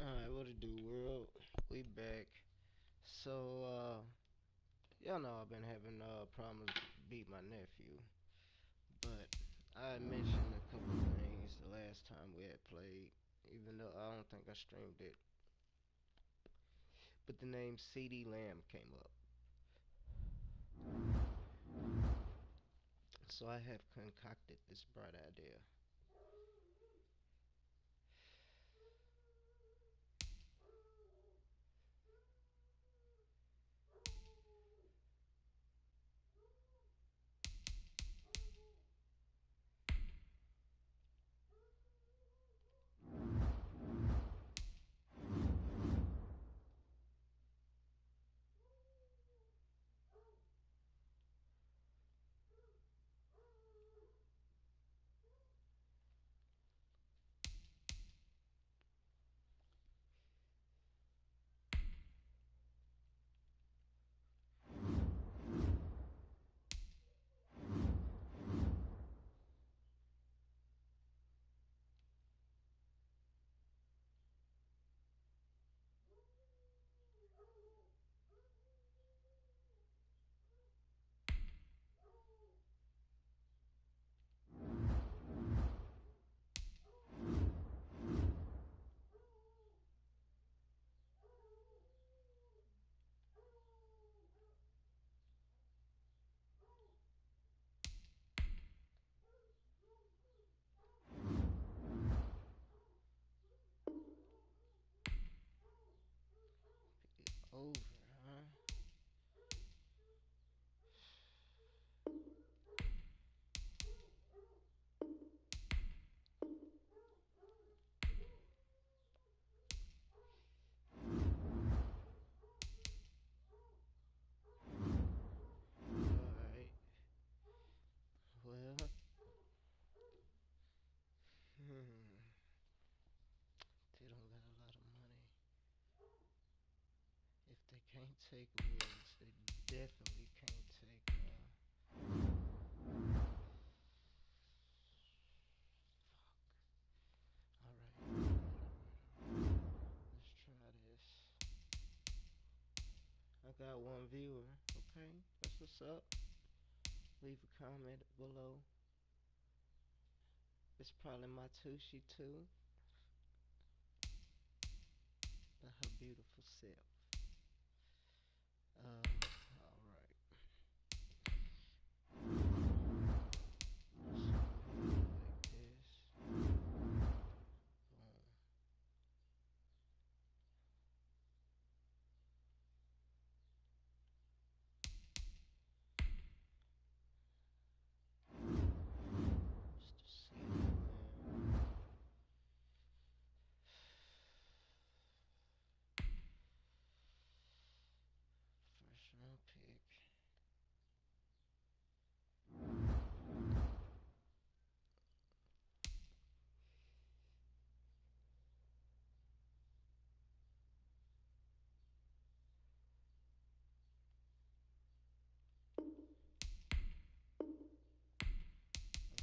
Alright, what it do, world? We back. So, y'all know I've been having problems beat my nephew, but I mentioned a couple things the last time we had played, even though I don't think I streamed it. But the name CD Lamb came up, so I have concocted this bright idea. Over, huh? Alright. Well, they don't got a lot of money. If they can't take woods, they definitely can't take alright. Let's try this. I got one viewer. Okay, that's what's up. Leave a comment below. It's probably my Tushy too. Her beautiful self. Alright. Like this. Boom. Mr. C. First round pick.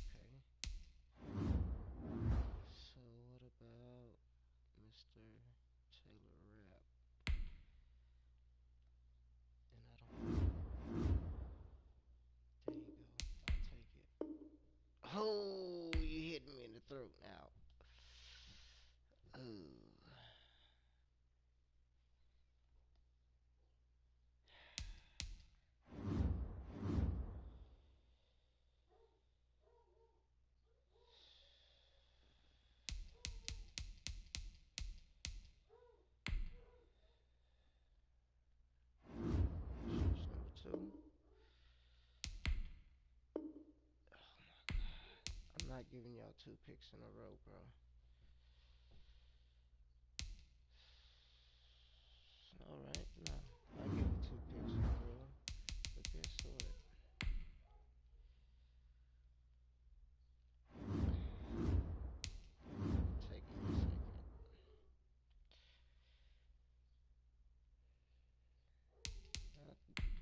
Okay. So what about Mr. Taylor Rapp? And I don't. There you go. I'll take it. Oh, you hit me in the throat now. Oh. Number two. Oh my god. I'm not giving y'all 2 picks in a row, bro. Alright, no. I'll give you 2 picks in a row. But guess what? Take me a second.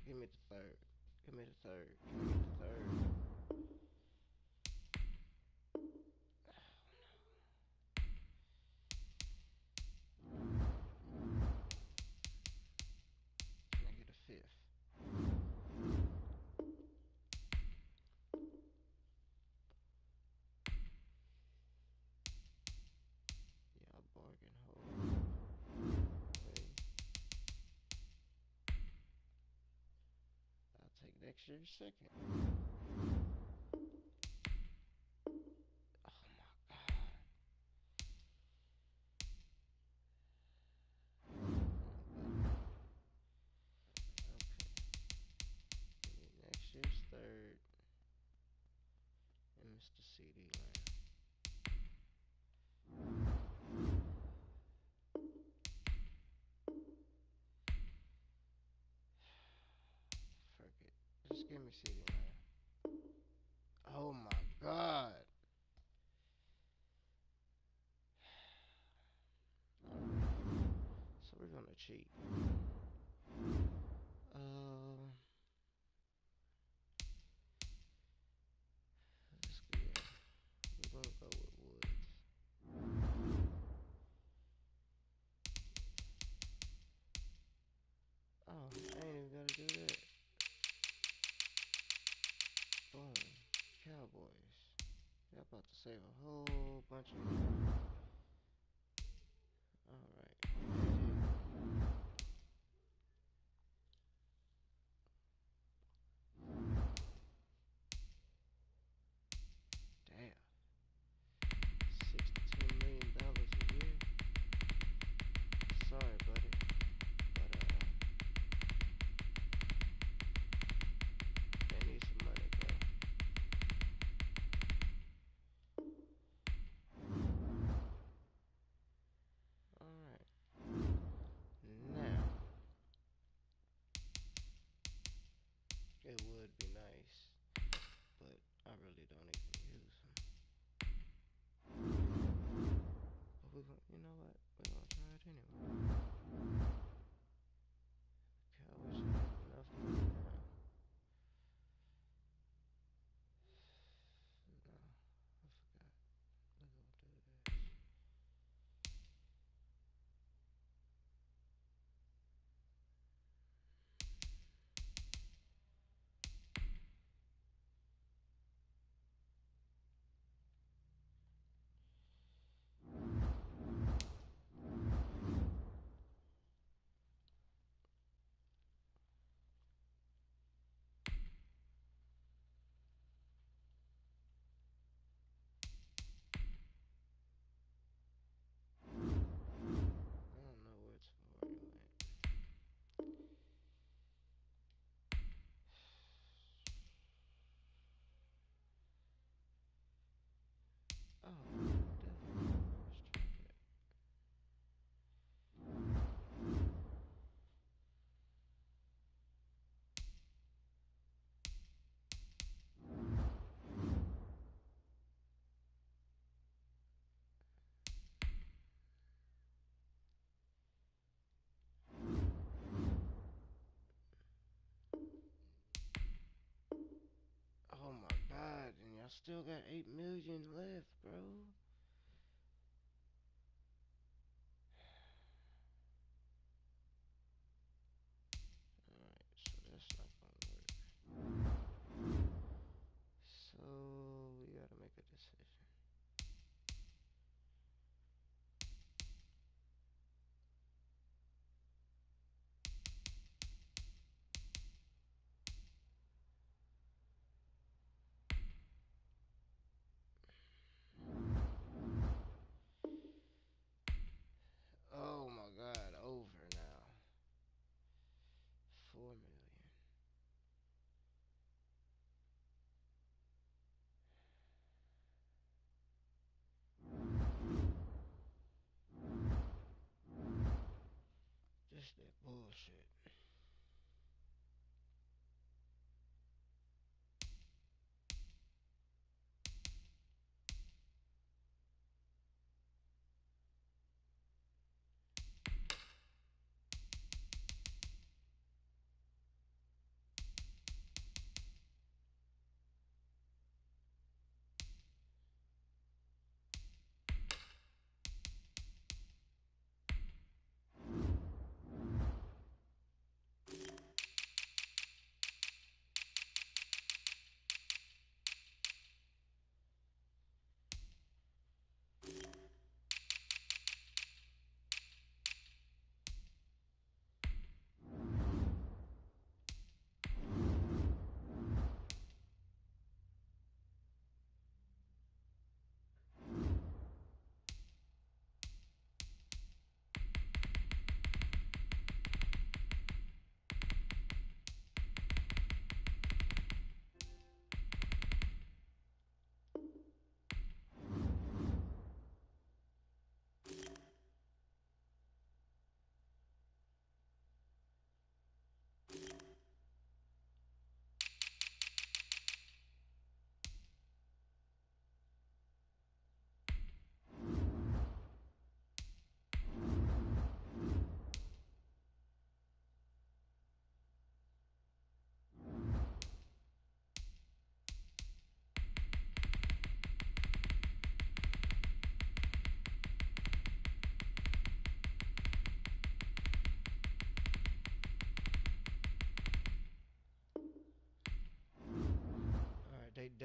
Give me the third. Give me the third. Can I get the third? next year second. Oh my god. Okay. Next year's third. And Mr. CD Lamb. Fuck it. Just give me CD Lamb. Oh my god. So we're gonna cheat. Let's go. We're gonna go with Woods. Oh, I ain't even gotta do that. Boom. Cowboys. Y'all about to save a whole bunch of money. Alright. Damn. $62 million a year. Sorry, buddy. But, they need some money, bro. Alright. Now, it would be nice, but I really don't even use them. But we're gonna, you know what? We're gonna try it anyway. Cowboys should have enough money now. No, I forgot. We're gonna do this. I don't know where it's for you went. Oh, duh. Let's try that. Oh my god, and y'all still got 8 million left, bro. Alright, so that's not gonna work. So we gotta make a decision.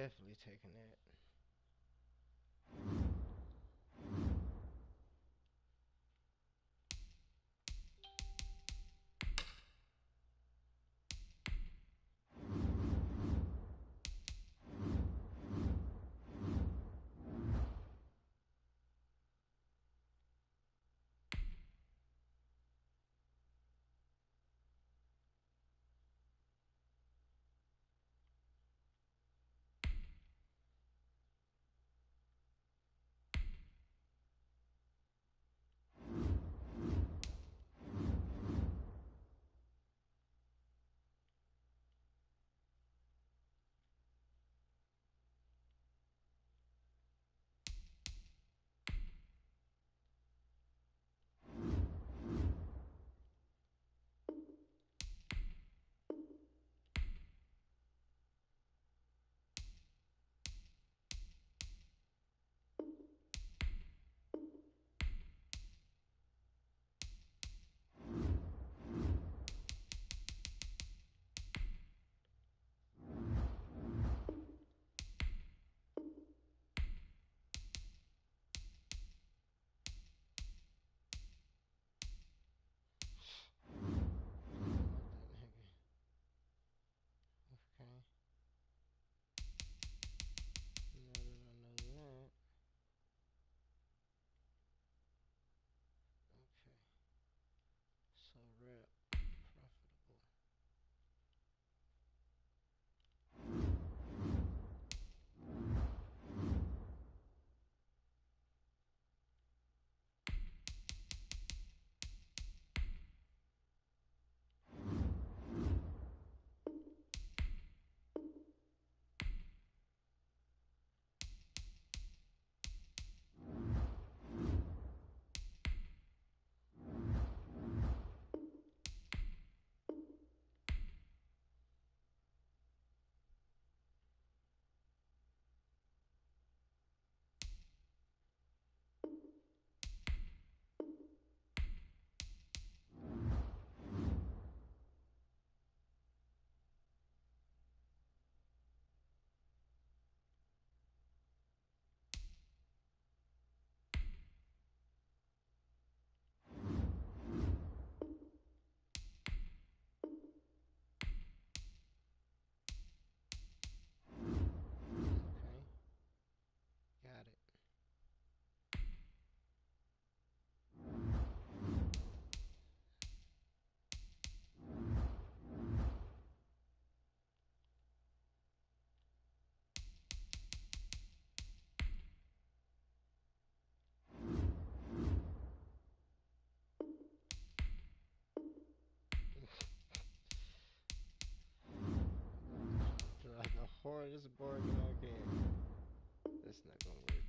definitely taking that. Okay. Now that I know that, okay. So rep profitable. Okay. Got it. Draw the hardest bargain I can. That's not gonna work.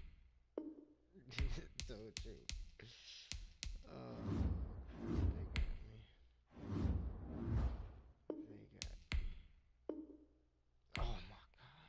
Told you. They got me. They got me. Oh my god.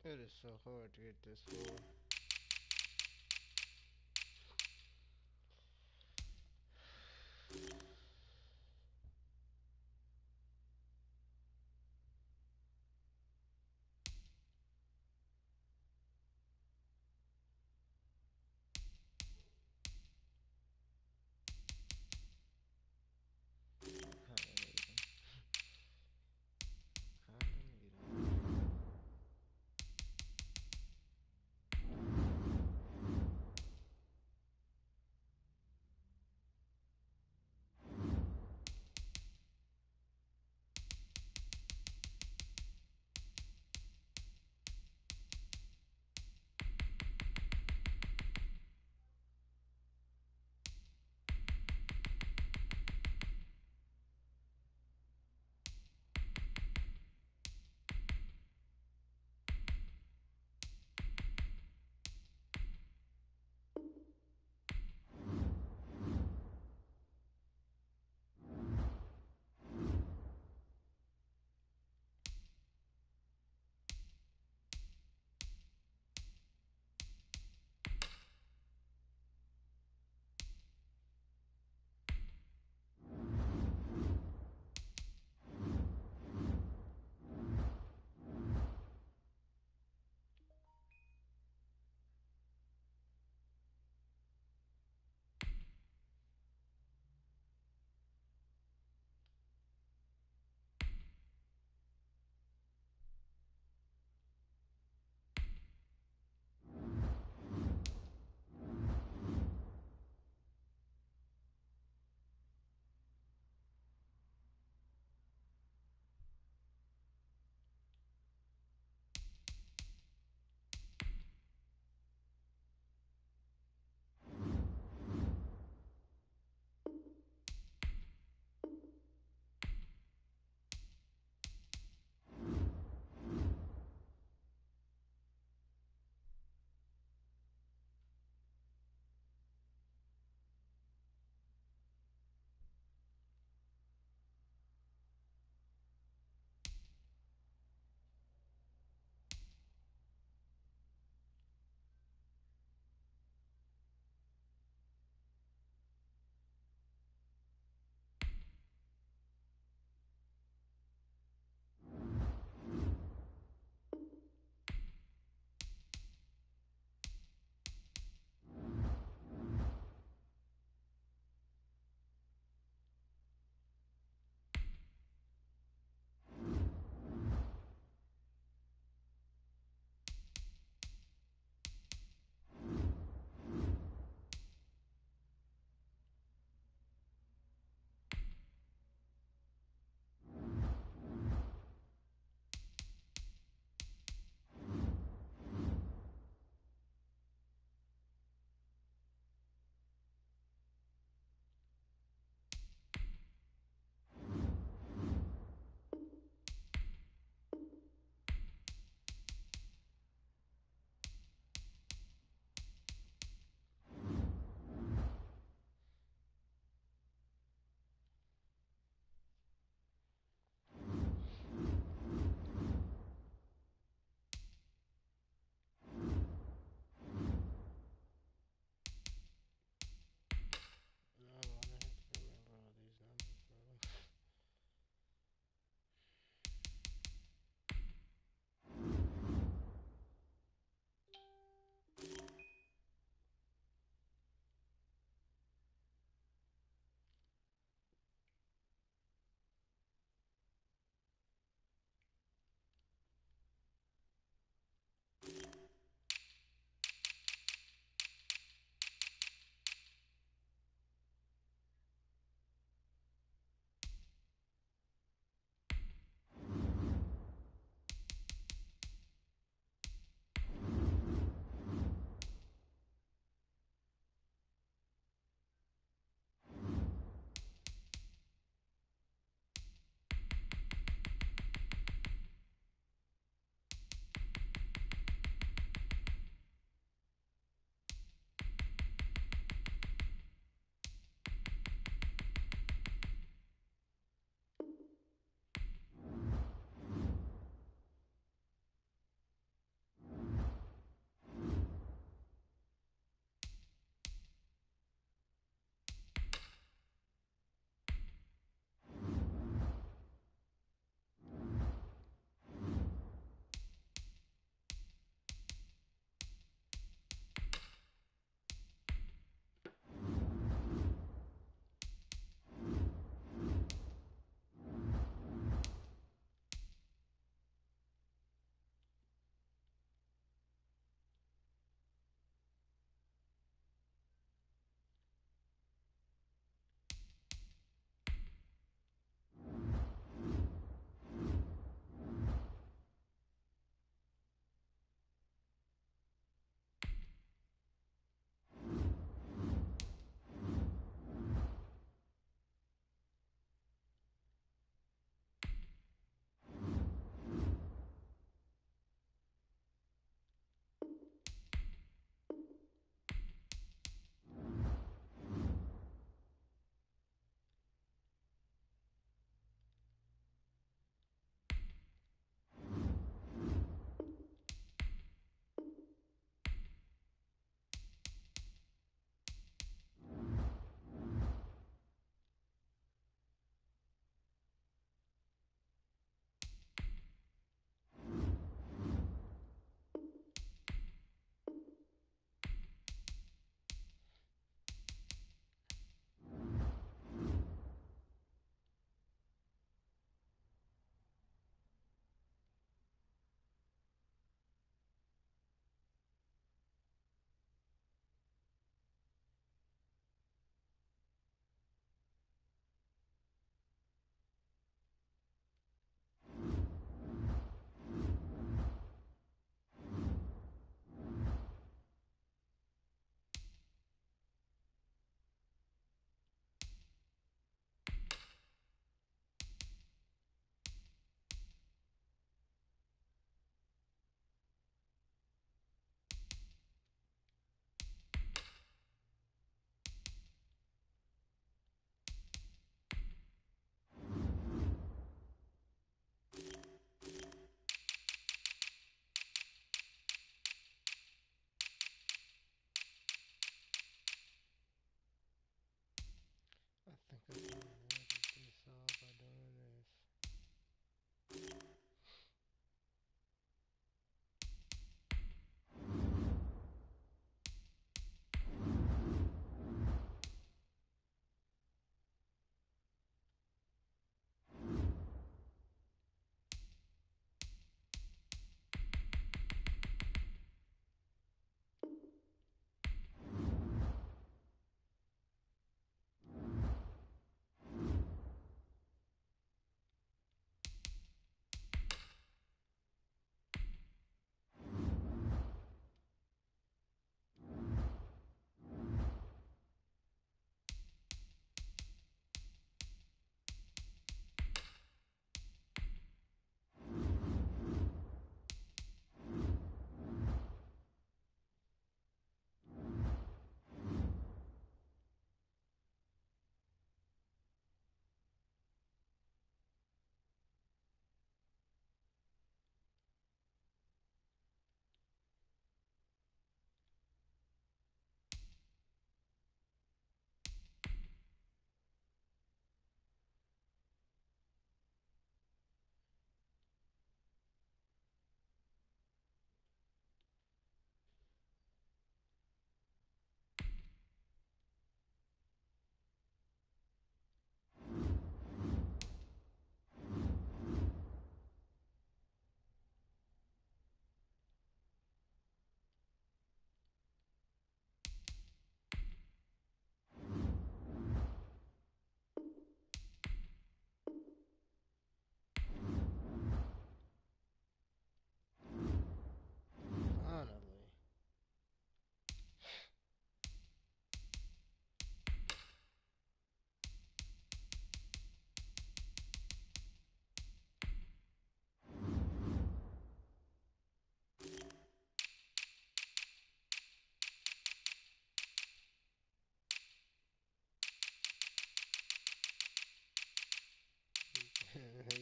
It is so hard to get this full. Kinda need 'em. Kinda need 'em.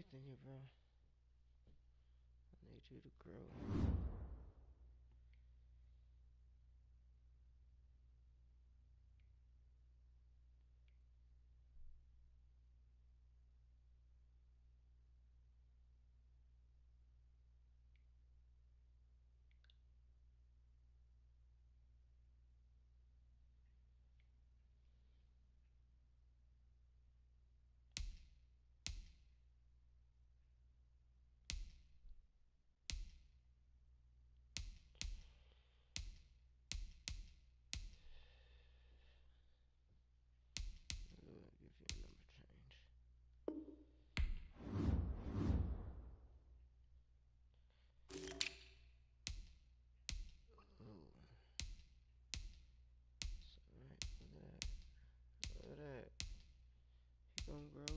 faith in you, bro. I need you to grow. Give you a number change. Ooh. Alright, look at that. Look at that. He gonna grow.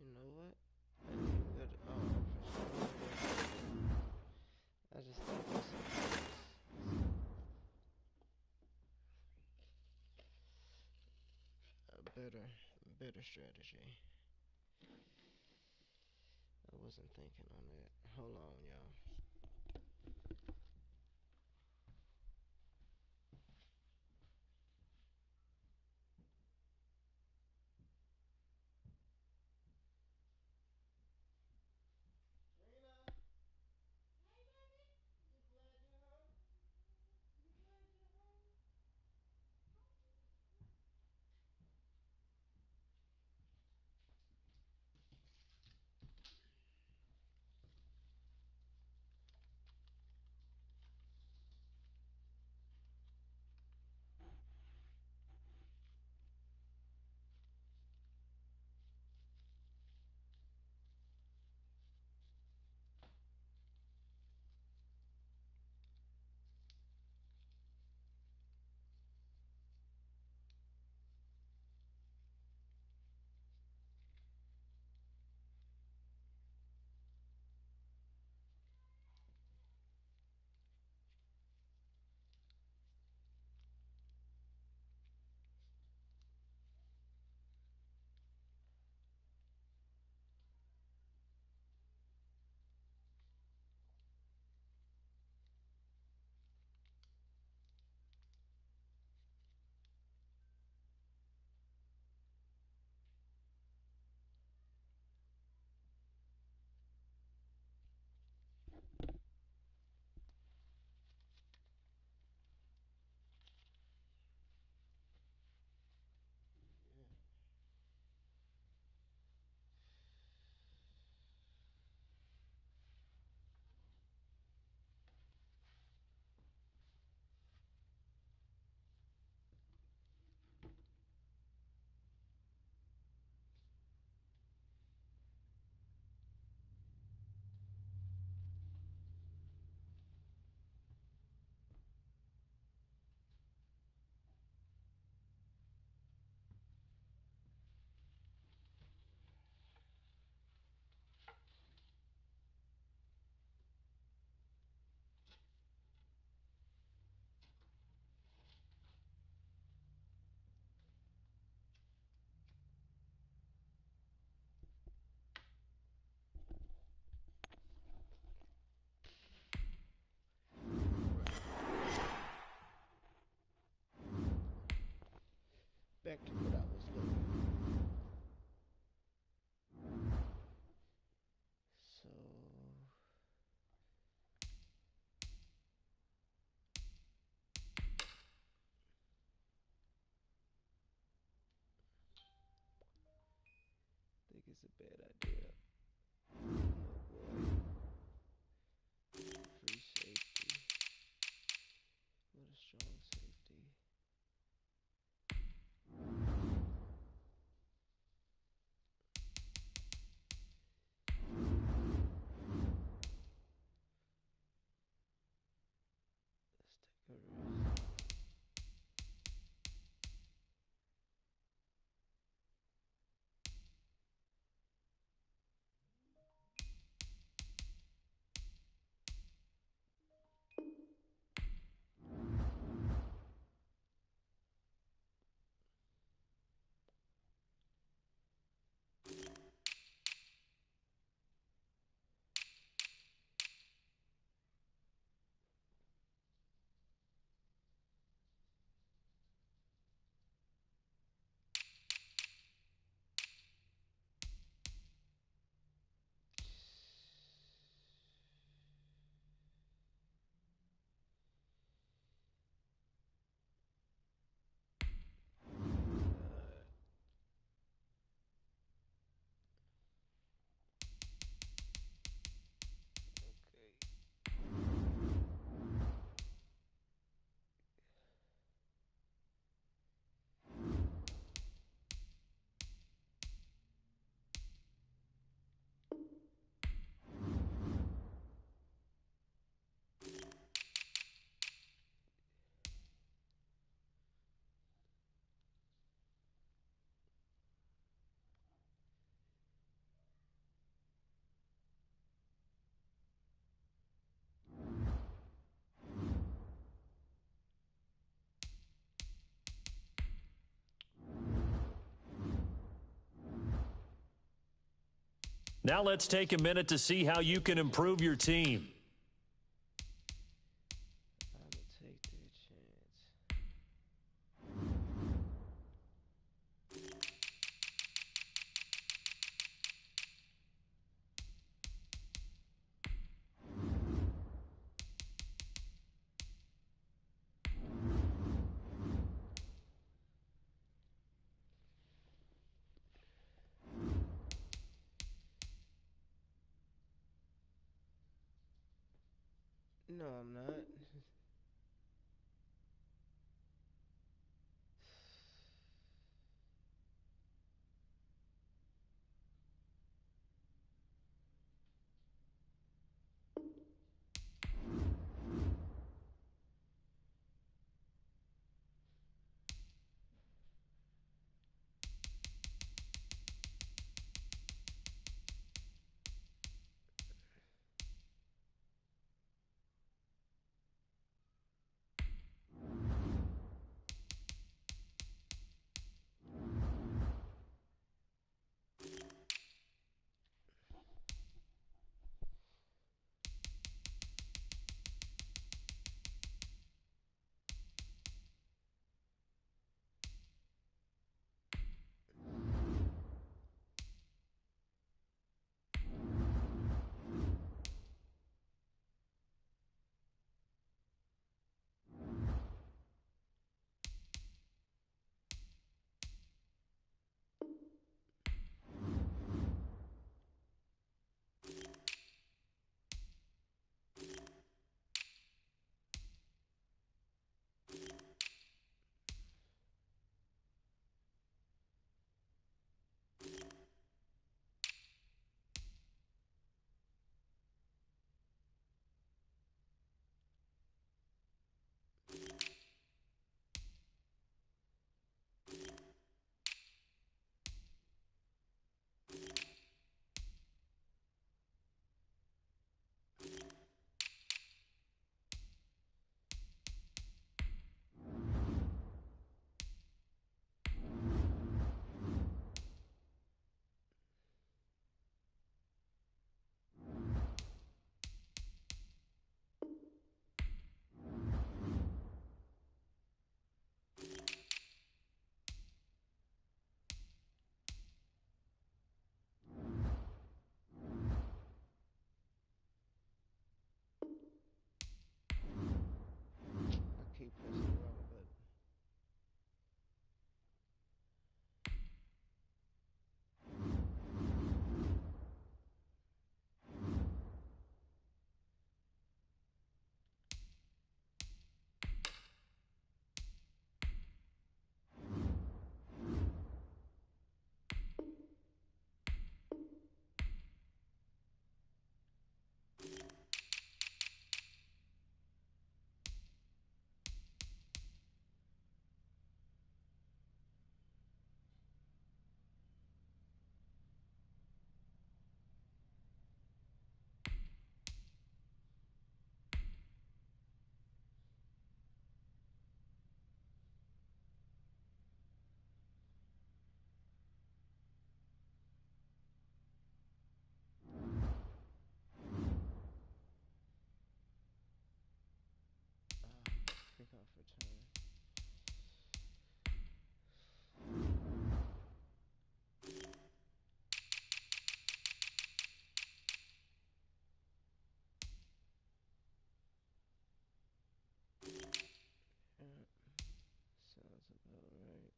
You know what? I didn't even go to. I just think this is a better strategy. I wasn't thinking on that. Hold on, y'all. Back to what I was doing. So I think it's a bad idea. No boy. Free safety. What a strong safety. Let's take a risk. Now let's take a minute to see how you can improve your team. I'm gonna take that chance. No, I'm not. I keep pressing the wrong button. Kick off return. Yeah, sounds about right.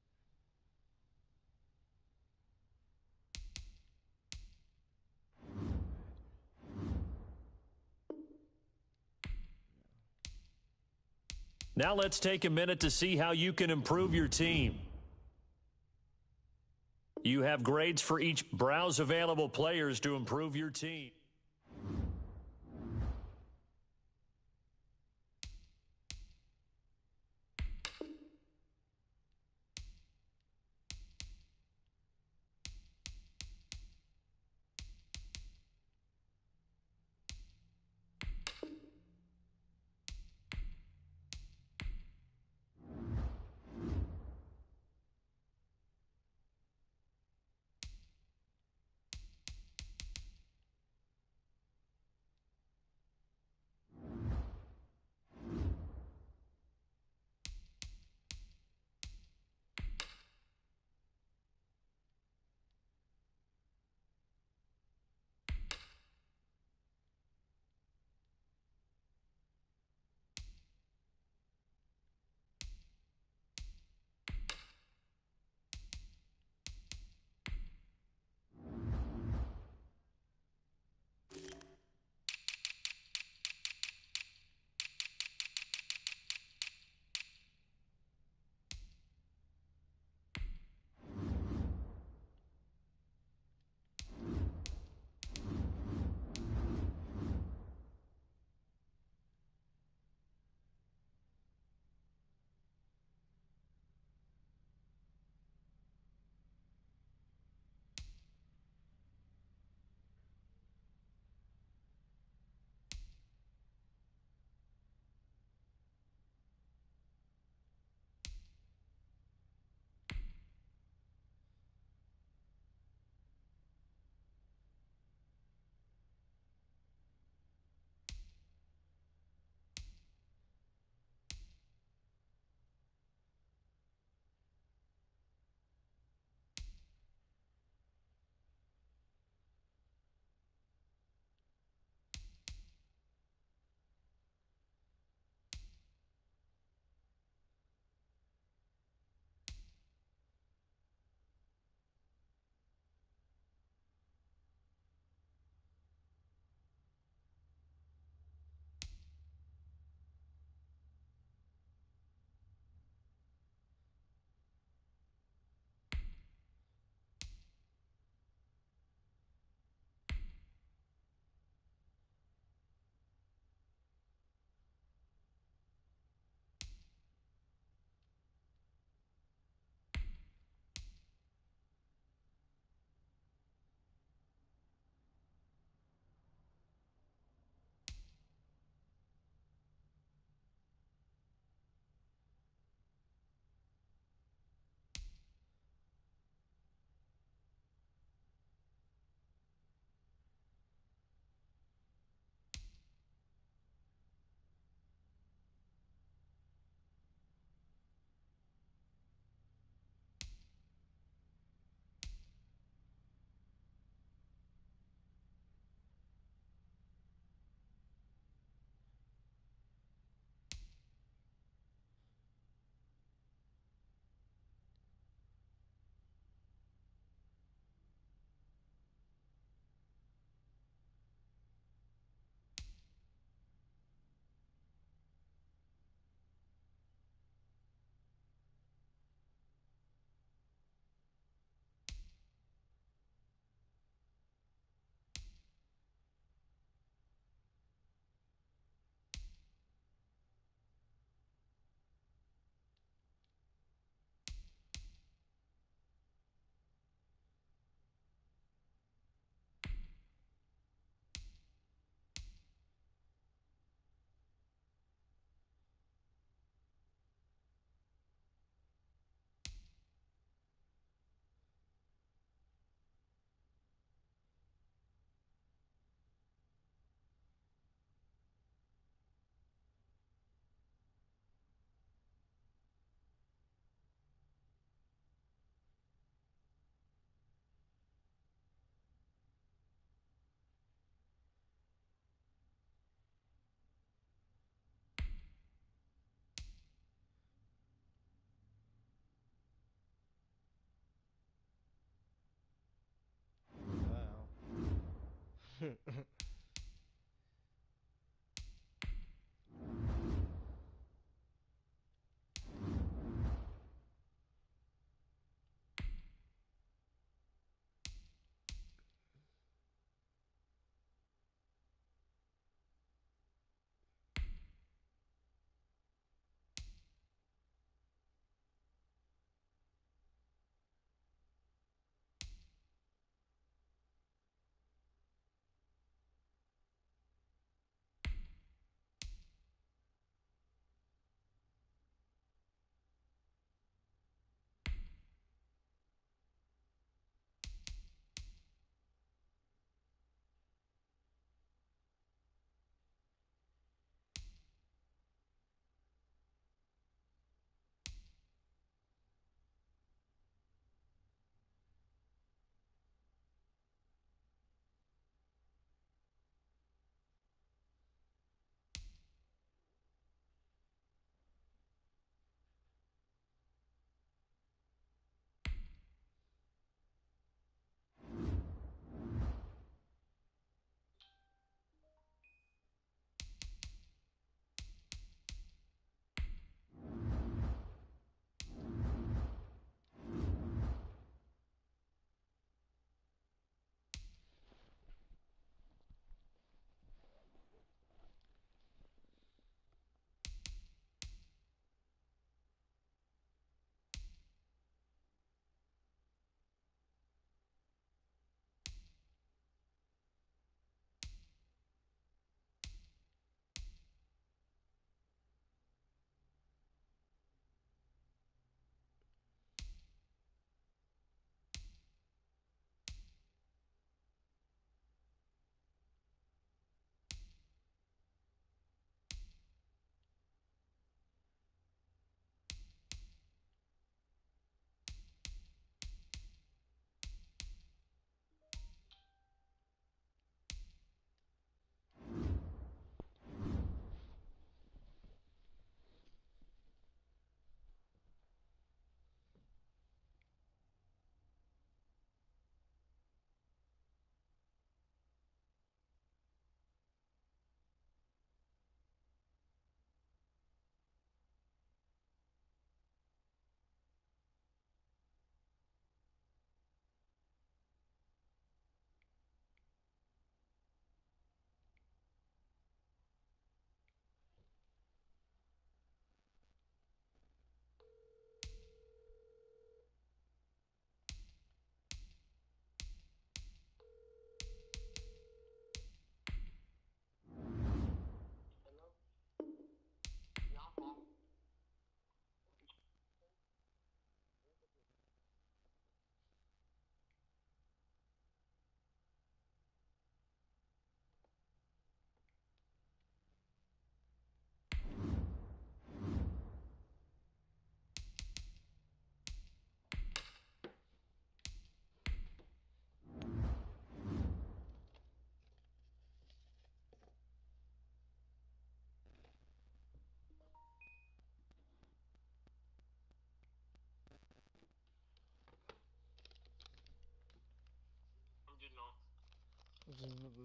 Now let's take a minute to see how you can improve your team. You have grades for each. Browse available players to improve your team.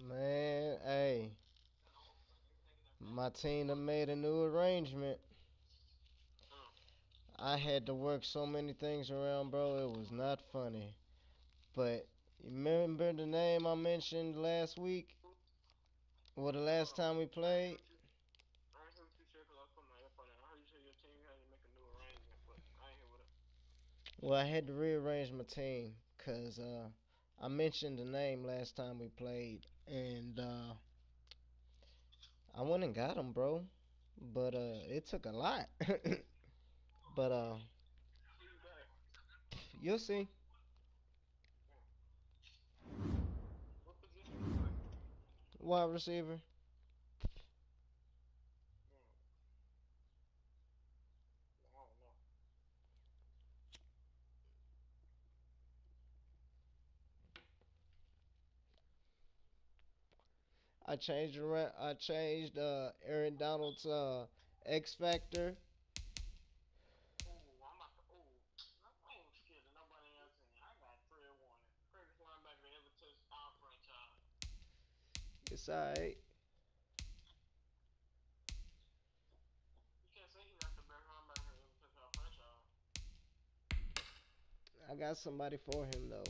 Man, hey, my team done made a new arrangement. I had to work so many things around, bro. It was not funny. But you remember the name I mentioned last week? Or the last time we played? Well, I had to rearrange my team because I mentioned the name last time we played, and I went and got him, bro. But it took a lot. But you'll see. Wide receiver. I changed around. I changed Aaron Donald's X Factor. It's alright. I got somebody for him though,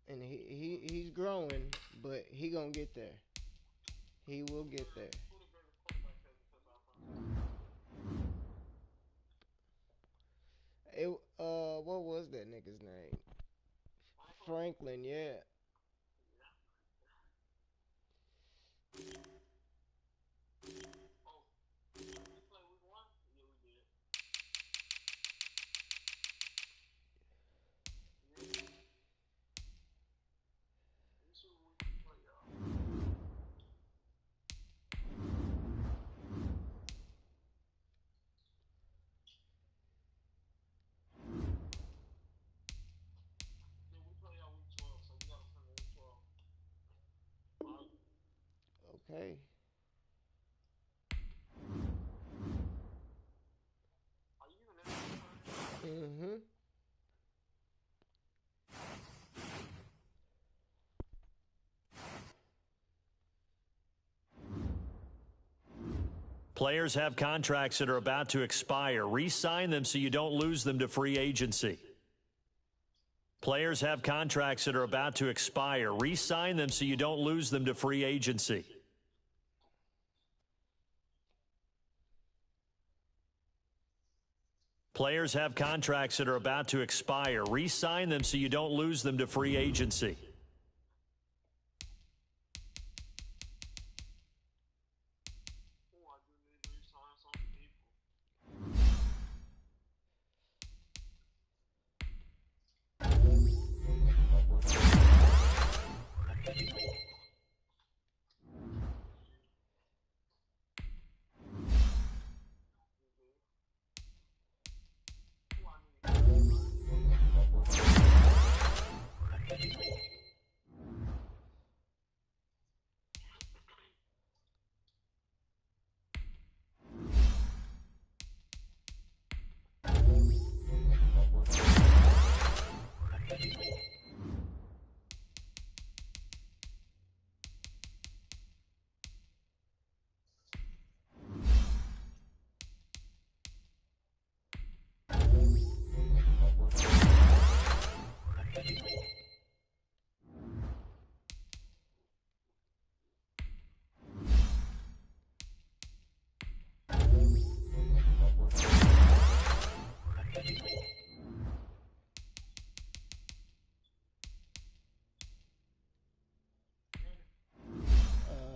and he's growing, but he gonna get there. He will get there. It what was that nigga's name? Franklin, yeah. Okay. Mhm. Players have contracts that are about to expire. Re-sign them so you don't lose them to free agency. Players have contracts that are about to expire. Re-sign them so you don't lose them to free agency. Players have contracts that are about to expire. Re-sign them so you don't lose them to free agency.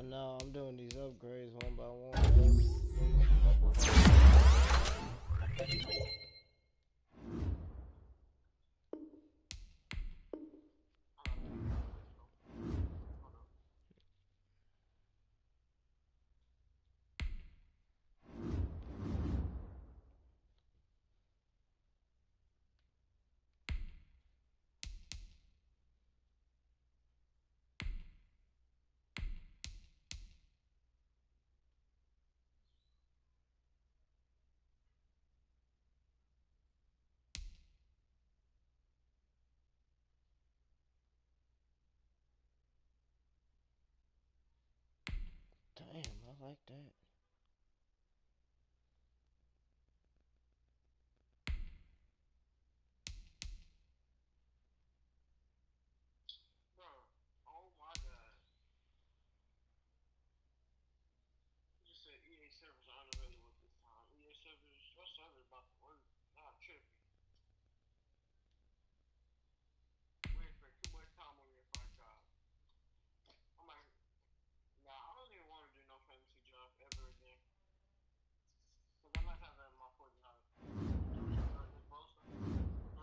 No, I'm doing these upgrades one by one. Damn, I like that.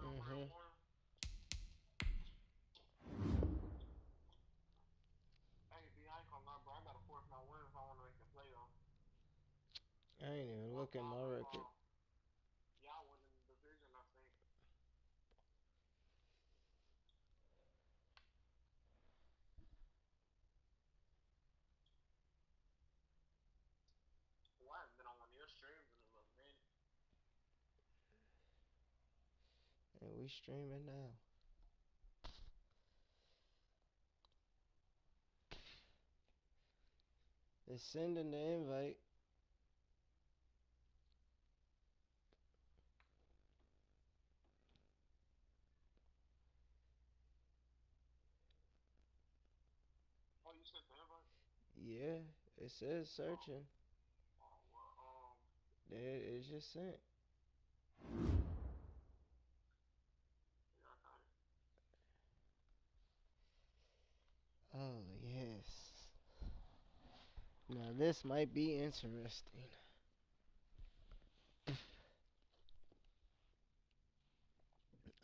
Mhm. I ain't even look at my record. And we streaming now. It's sending the invite. Oh, you sent the invite? Yeah, it says searching. Oh, well, There, it's just sent. yeah, I got it. Oh, yes. Now, this might be interesting.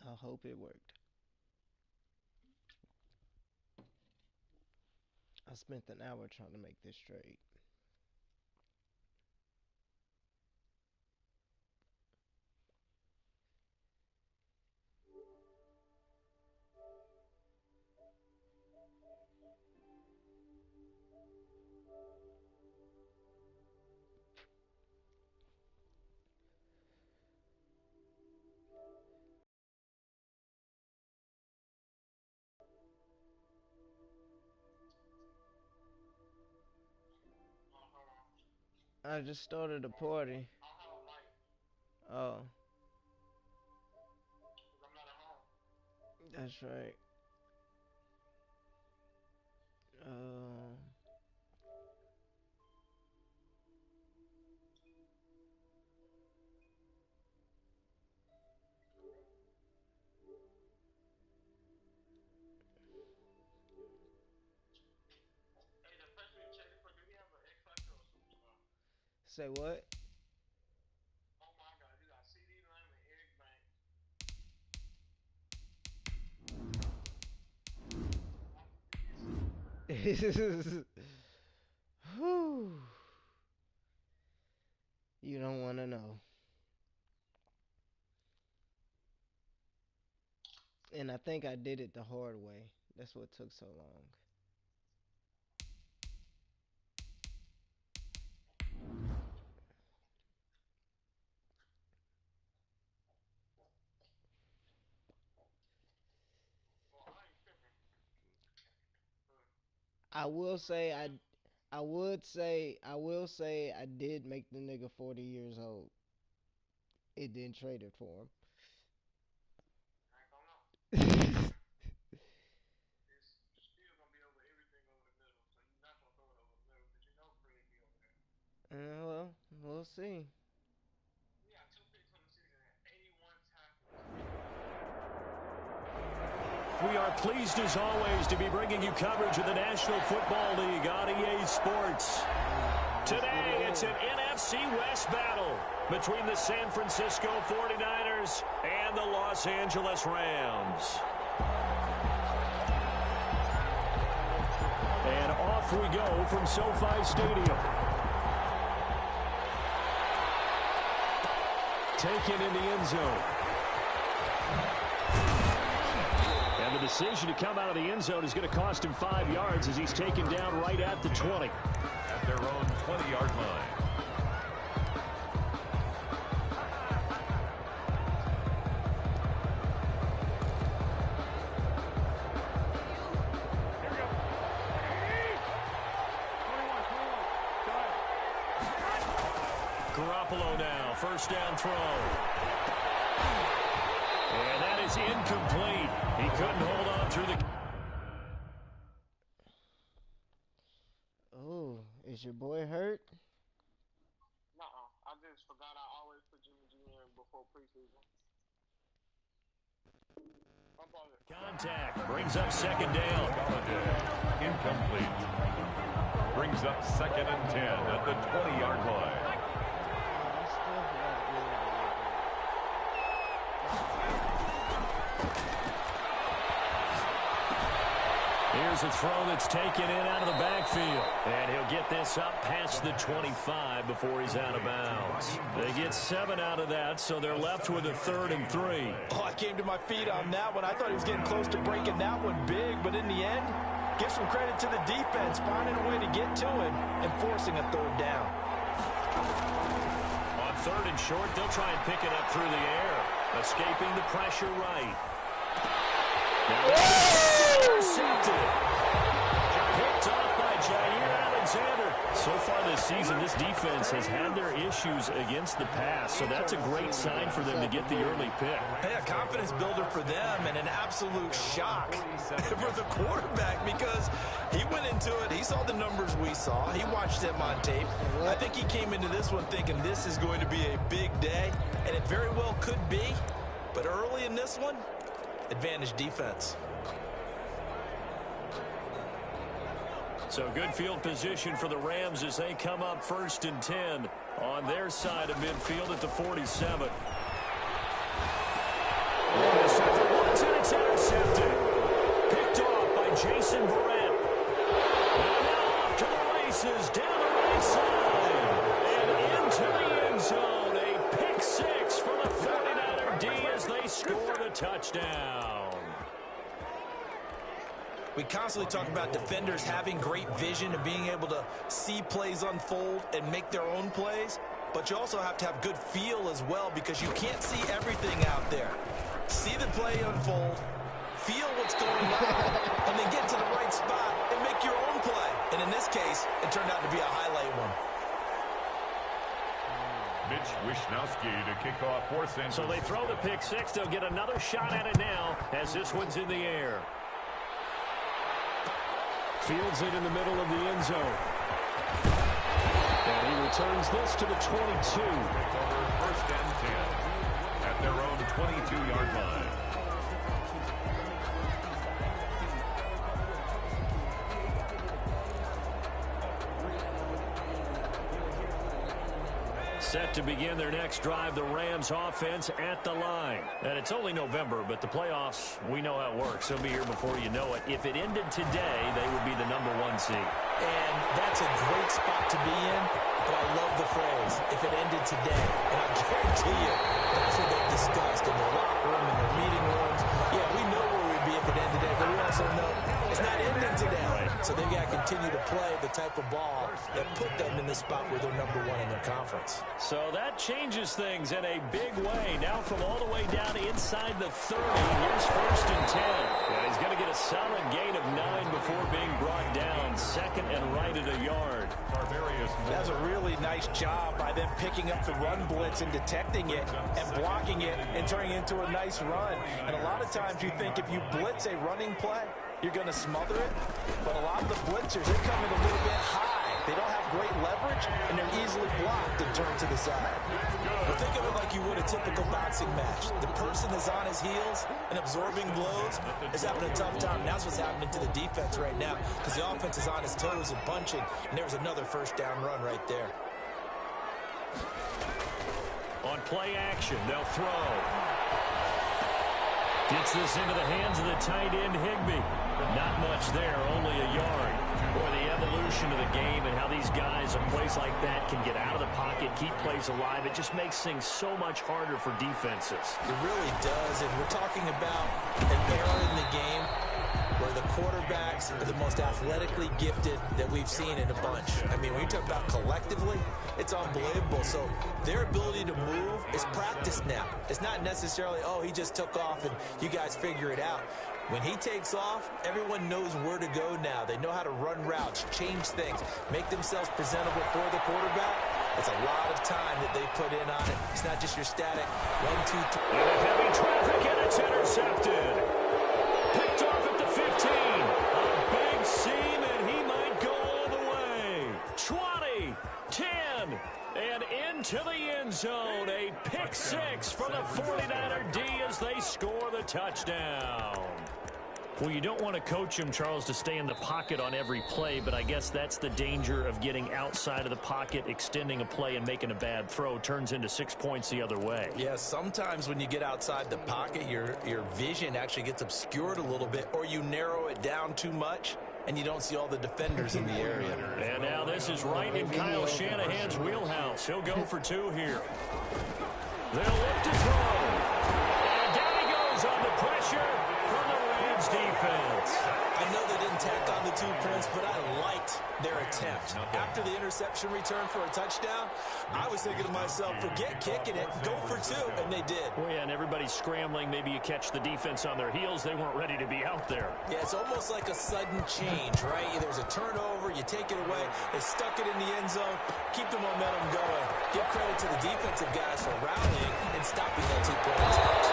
I hope it worked. I spent an hour trying to make this straight. I just started a party. I'll have a mic, Oh, because I'm not at home. that's right. Um, Hey, the person you checking for, do he have an X Factor or Superstar? say what? Oh my God, you got CD Lamb and Eric Banks. Whew. You don't want to know. And I think I did it the hard way. That's what took so long. Well, I ain't tripping. I will say I will say I did make the nigga 40 years old. It didn't trade it for I ain't gonna know. him. It's still gonna be over everything over the middle, so you're not gonna throw it over the middle, because you know Fred be over there. Well, we'll see. We got 2 picks on the season and 81 tackles. We are pleased as always to be bringing you coverage of the National Football League on EA Sports. Today, it's an NFC West battle between the San Francisco 49ers and the Los Angeles Rams. And off we go from SoFi Stadium. Taken in the end zone. And the decision to come out of the end zone is going to cost him 5 yards as he's taken down right at the 20. At their own 20-yard line. Garoppolo now, first down throw. And that is incomplete. He couldn't hold on through the... Oh, is your boy hurt? Nuh-uh. I just forgot I always put Jimmy G in before preseason. Contact brings up second down. Incomplete. Brings up 2nd and 10 at the 20-yard line. Here's a throw that's taken in out of the backfield. And he'll get this up past the 25 before he's out of bounds. They get 7 out of that, so they're left with a 3rd and 3. Oh, I came to my feet on that one. I thought he was getting close to breaking that one big, but in the end, give some credit to the defense, finding a way to get to him and forcing a 3rd down. On 3rd and short, they'll try and pick it up through the air, escaping the pressure right. Now intercepted. Picked off by Jair Alexander. So far this season, this defense has had their issues against the pass, so that's a great sign for them to get the early pick. Hey, a confidence builder for them and an absolute shock for the quarterback because he went into it. He saw the numbers we saw. He watched them on tape. I think he came into this one thinking this is going to be a big day, and it very well could be. But early in this one, advantage defense. So good field position for the Rams as they come up 1st and 10 on their side of midfield at the 47. Once and it's intercepted. Picked off by Jason Verrett. And now off to the races down the right side. And into the end zone. A pick six for the 49er D as they score the touchdown. We constantly talk about defenders having great vision and being able to see plays unfold and make their own plays. But you also have to have good feel as well because you can't see everything out there. See the play unfold, feel what's going on, and then get to the right spot and make your own play. And in this case, it turned out to be a highlight one. Mitch Wishnowski to kick off for Central. So they throw the pick six. They'll get another shot at it now as this one's in the air. Fields it in the middle of the end zone. And he returns this to the 22. 1st and 10 at their own 22-yard line. Set to begin their next drive, the Rams offense at the line. And it's only November, but the playoffs, we know how it works. They'll be here before you know it. If it ended today, they would be the #1 seed. And that's a great spot to be in, but I love the phrase, if it ended today. And I guarantee you, that's what they've discussed in their locker room, in their meeting rooms. Yeah, we know where we'd be if it ended today, but we also know it's not ending today. So they've got to continue to play the type of ball that put them in the spot where they're #1 in their conference. So that changes things in a big way. Now from all the way down inside the 30, here's 1st and 10. And he's going to get a solid gain of 9 before being brought down. 2nd and right at a yard. That's a really nice job by them picking up the run blitz and detecting it and blocking it and turning it into a nice run. And a lot of times you think if you blitz a running play, you're going to smother it. But a lot of the blitzers, they come in a little bit high. They don't have great leverage, and they're easily blocked and turned to the side. But think of it like you would a typical boxing match. The person is on his heels and absorbing blows is having a tough time. And that's what's happening to the defense right now because the offense is on his toes and punching, and there's another 1st down run right there. On play action, they'll throw. Gets this into the hands of the tight end, Higbee. Not much there, only a yard. Boy, the evolution of the game and how these guys in plays like that can get out of the pocket, keep plays alive, it just makes things so much harder for defenses. It really does, and we're talking about an era in the game where the quarterbacks are the most athletically gifted that we've seen in a bunch. I mean, when you talk about collectively, it's unbelievable. So their ability to move is practiced now. It's not necessarily, oh, he just took off and you guys figure it out. When he takes off, everyone knows where to go now. They know how to run routes, change things, make themselves presentable for the quarterback. It's a lot of time that they put in on it. It's not just your static 1, 2, 3. And heavy traffic, and it's intercepted. Picked off at the 15. A big seam, and he might go all the way. 20, 10, and into the end zone. A pick six for the 49er D as they score the touchdown. Well, you don't want to coach him, Charles, to stay in the pocket on every play, but I guess that's the danger of getting outside of the pocket, extending a play, and making a bad throw. Turns into 6 points the other way. Yeah, sometimes when you get outside the pocket, your vision actually gets obscured a little bit, or you narrow it down too much, and you don't see all the defenders in the area. And now this is right in Kyle Shanahan's wheelhouse. He'll go for 2 here. They'll look to throw. And down he goes on the pressure from the Lions defense. I know they didn't tack on the 2 points, but I liked their attempt. After the interception return for a touchdown, I was thinking to myself, forget kicking it, go for 2, and they did. Well, yeah, and everybody's scrambling. Maybe you catch the defense on their heels. They weren't ready to be out there. Yeah, it's almost like a sudden change, right? There's a turnover, you take it away, they stuck it in the end zone, keep the momentum going. Give credit to the defensive guys for rallying and stopping that 2-point attempt.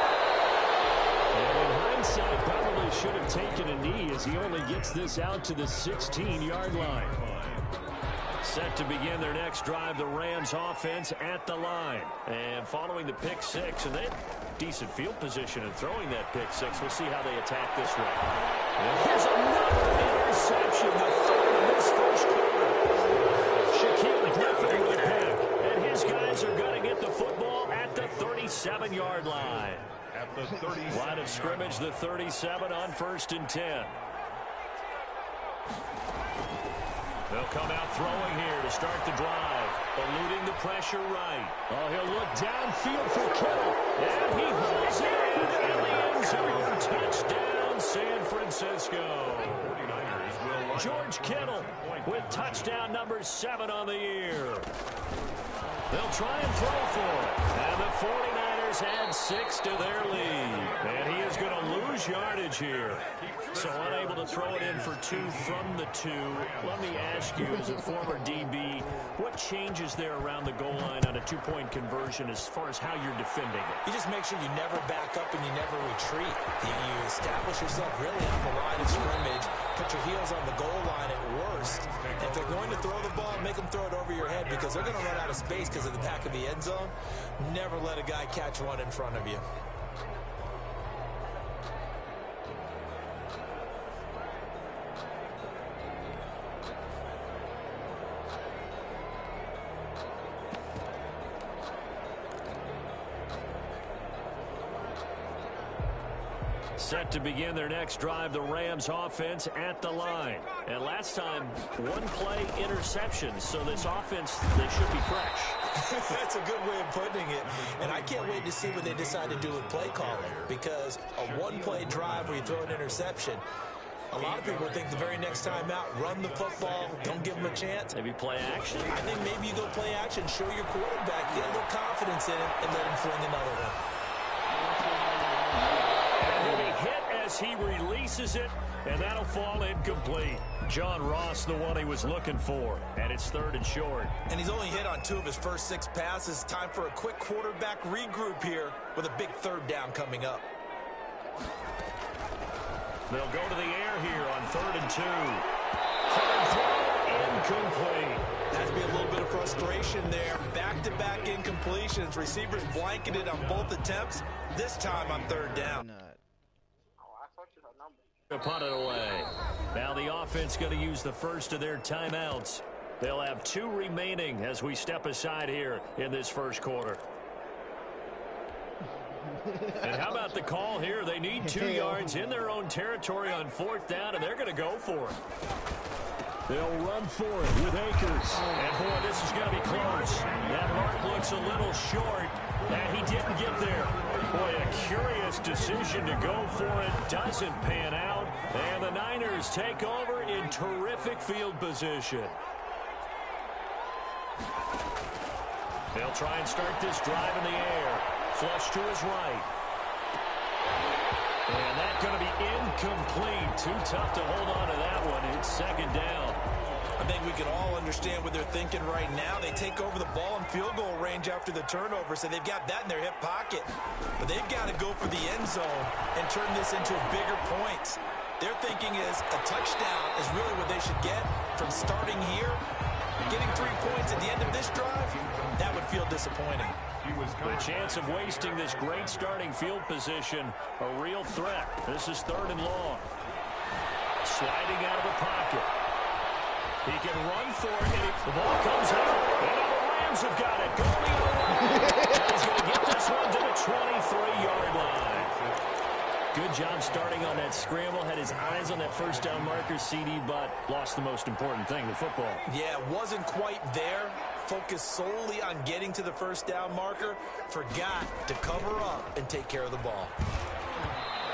And in hindsight, probably should have taken a knee as he only gets this out to the 16-yard line. Set to begin their next drive, the Rams offense at the line. And following the pick 6, and they had decent field position in throwing that pick 6. We'll see how they attack this one. And here's another interception, the third of this first quarter. Shaquille Griffin with a pick, and his guys are going to get the football at the 37-yard line. At the 37. Line of scrimmage, the 37 on 1st and 10. They'll come out throwing here to start the drive. Eluding the pressure right. Oh, he'll look downfield for Kittle. And he hauls it in the end zone. Touchdown, San Francisco. George Kittle with touchdown number 7 on the year. They'll try and throw for it. And the 49ers add 6 to their lead. And he is going to lose yardage here. So unable to throw it in for 2 from the 2. Let me ask you, as a former DB, what changes there around the goal line on a 2-point conversion as far as how you're defending it? You just make sure you never back up and you never retreat. You establish yourself really on the line of scrimmage, put your heels on the goal line at worst. And if they're going to throw the ball, make them throw it over your head because they're going to run out of space because of the back of the end zone. Never let a guy catch one in front of you. Set to begin their next drive, the Rams offense at the line. And last time, 1-play interception, so this offense, they should be fresh. That's a good way of putting it. And I can't wait to see what they decide to do with play calling, because a 1-play drive where you throw an interception, a lot of people think the very next time out, run the football, don't give them a chance. Maybe play action. I think maybe you go play action, show your quarterback, get a little confidence in it, and let him fling another one. As he releases it, and that'll fall incomplete. John Ross, the one he was looking for, and it's 3rd and short. And he's only hit on 2 of his first 6 passes. Time for a quick quarterback regroup here with a big 3rd down coming up. They'll go to the air here on 3rd and 2. Hard throw, incomplete. That's be a little bit of frustration there. Back-to-back incompletions. Receivers blanketed on both attempts, this time on 3rd down. To punt it away. Now the offense going to use the first of their timeouts. They'll have 2 remaining as we step aside here in this first quarter. And how about the call here? They need 2 yards in their own territory on 4th down, and they're going to go for it. They'll run for it with Akers. And, boy, this is going to be close. That mark looks a little short, and he didn't get there. Boy, a curious decision to go for it. Doesn't pan out. And the Niners take over in terrific field position. They'll try and start this drive in the air. Flush to his right. And that's going to be incomplete. Too tough to hold on to that one. It's 2nd down. I think we can all understand what they're thinking right now. They take over the ball in field goal range after the turnover, so they've got that in their hip pocket. But they've got to go for the end zone and turn this into bigger points. Their thinking is a touchdown is really what they should get from starting here. Getting 3 points at the end of this drive, that would feel disappointing. The chance of wasting this great starting field position, a real threat. This is 3rd and long. Sliding out of the pocket. He can run for it, and the ball comes out. And the Rams have got it. Going the other way. He's going to get this one to the 23-yard line. Good job starting on that scramble. Had his eyes on that 1st down marker, CD, but lost the most important thing, the football. Yeah, wasn't quite there. Focused solely on getting to the 1st down marker. Forgot to cover up and take care of the ball.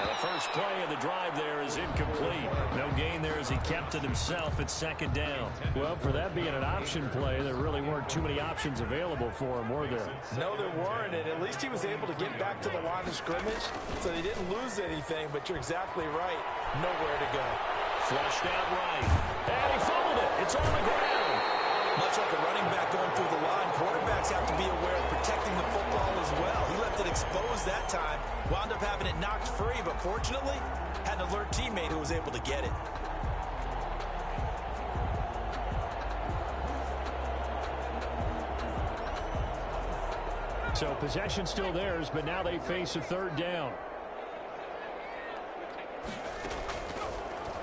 And the first play of the drive there is incomplete. No gain there as he kept it himself at second down. Well, for that being an option play, there really weren't too many options available for him, were there? No, there weren't, and at least he was able to get back to the line of scrimmage, so he didn't lose anything, but you're exactly right. Nowhere to go. Flushed out right. And he fumbled it. It's on the ground. Much like a running back going through the line, quarterbacks have to be aware of protecting the football as well. He left it exposed that time, wound up having it knocked free, but fortunately, had an alert teammate who was able to get it. So possession still theirs, but now they face a third down.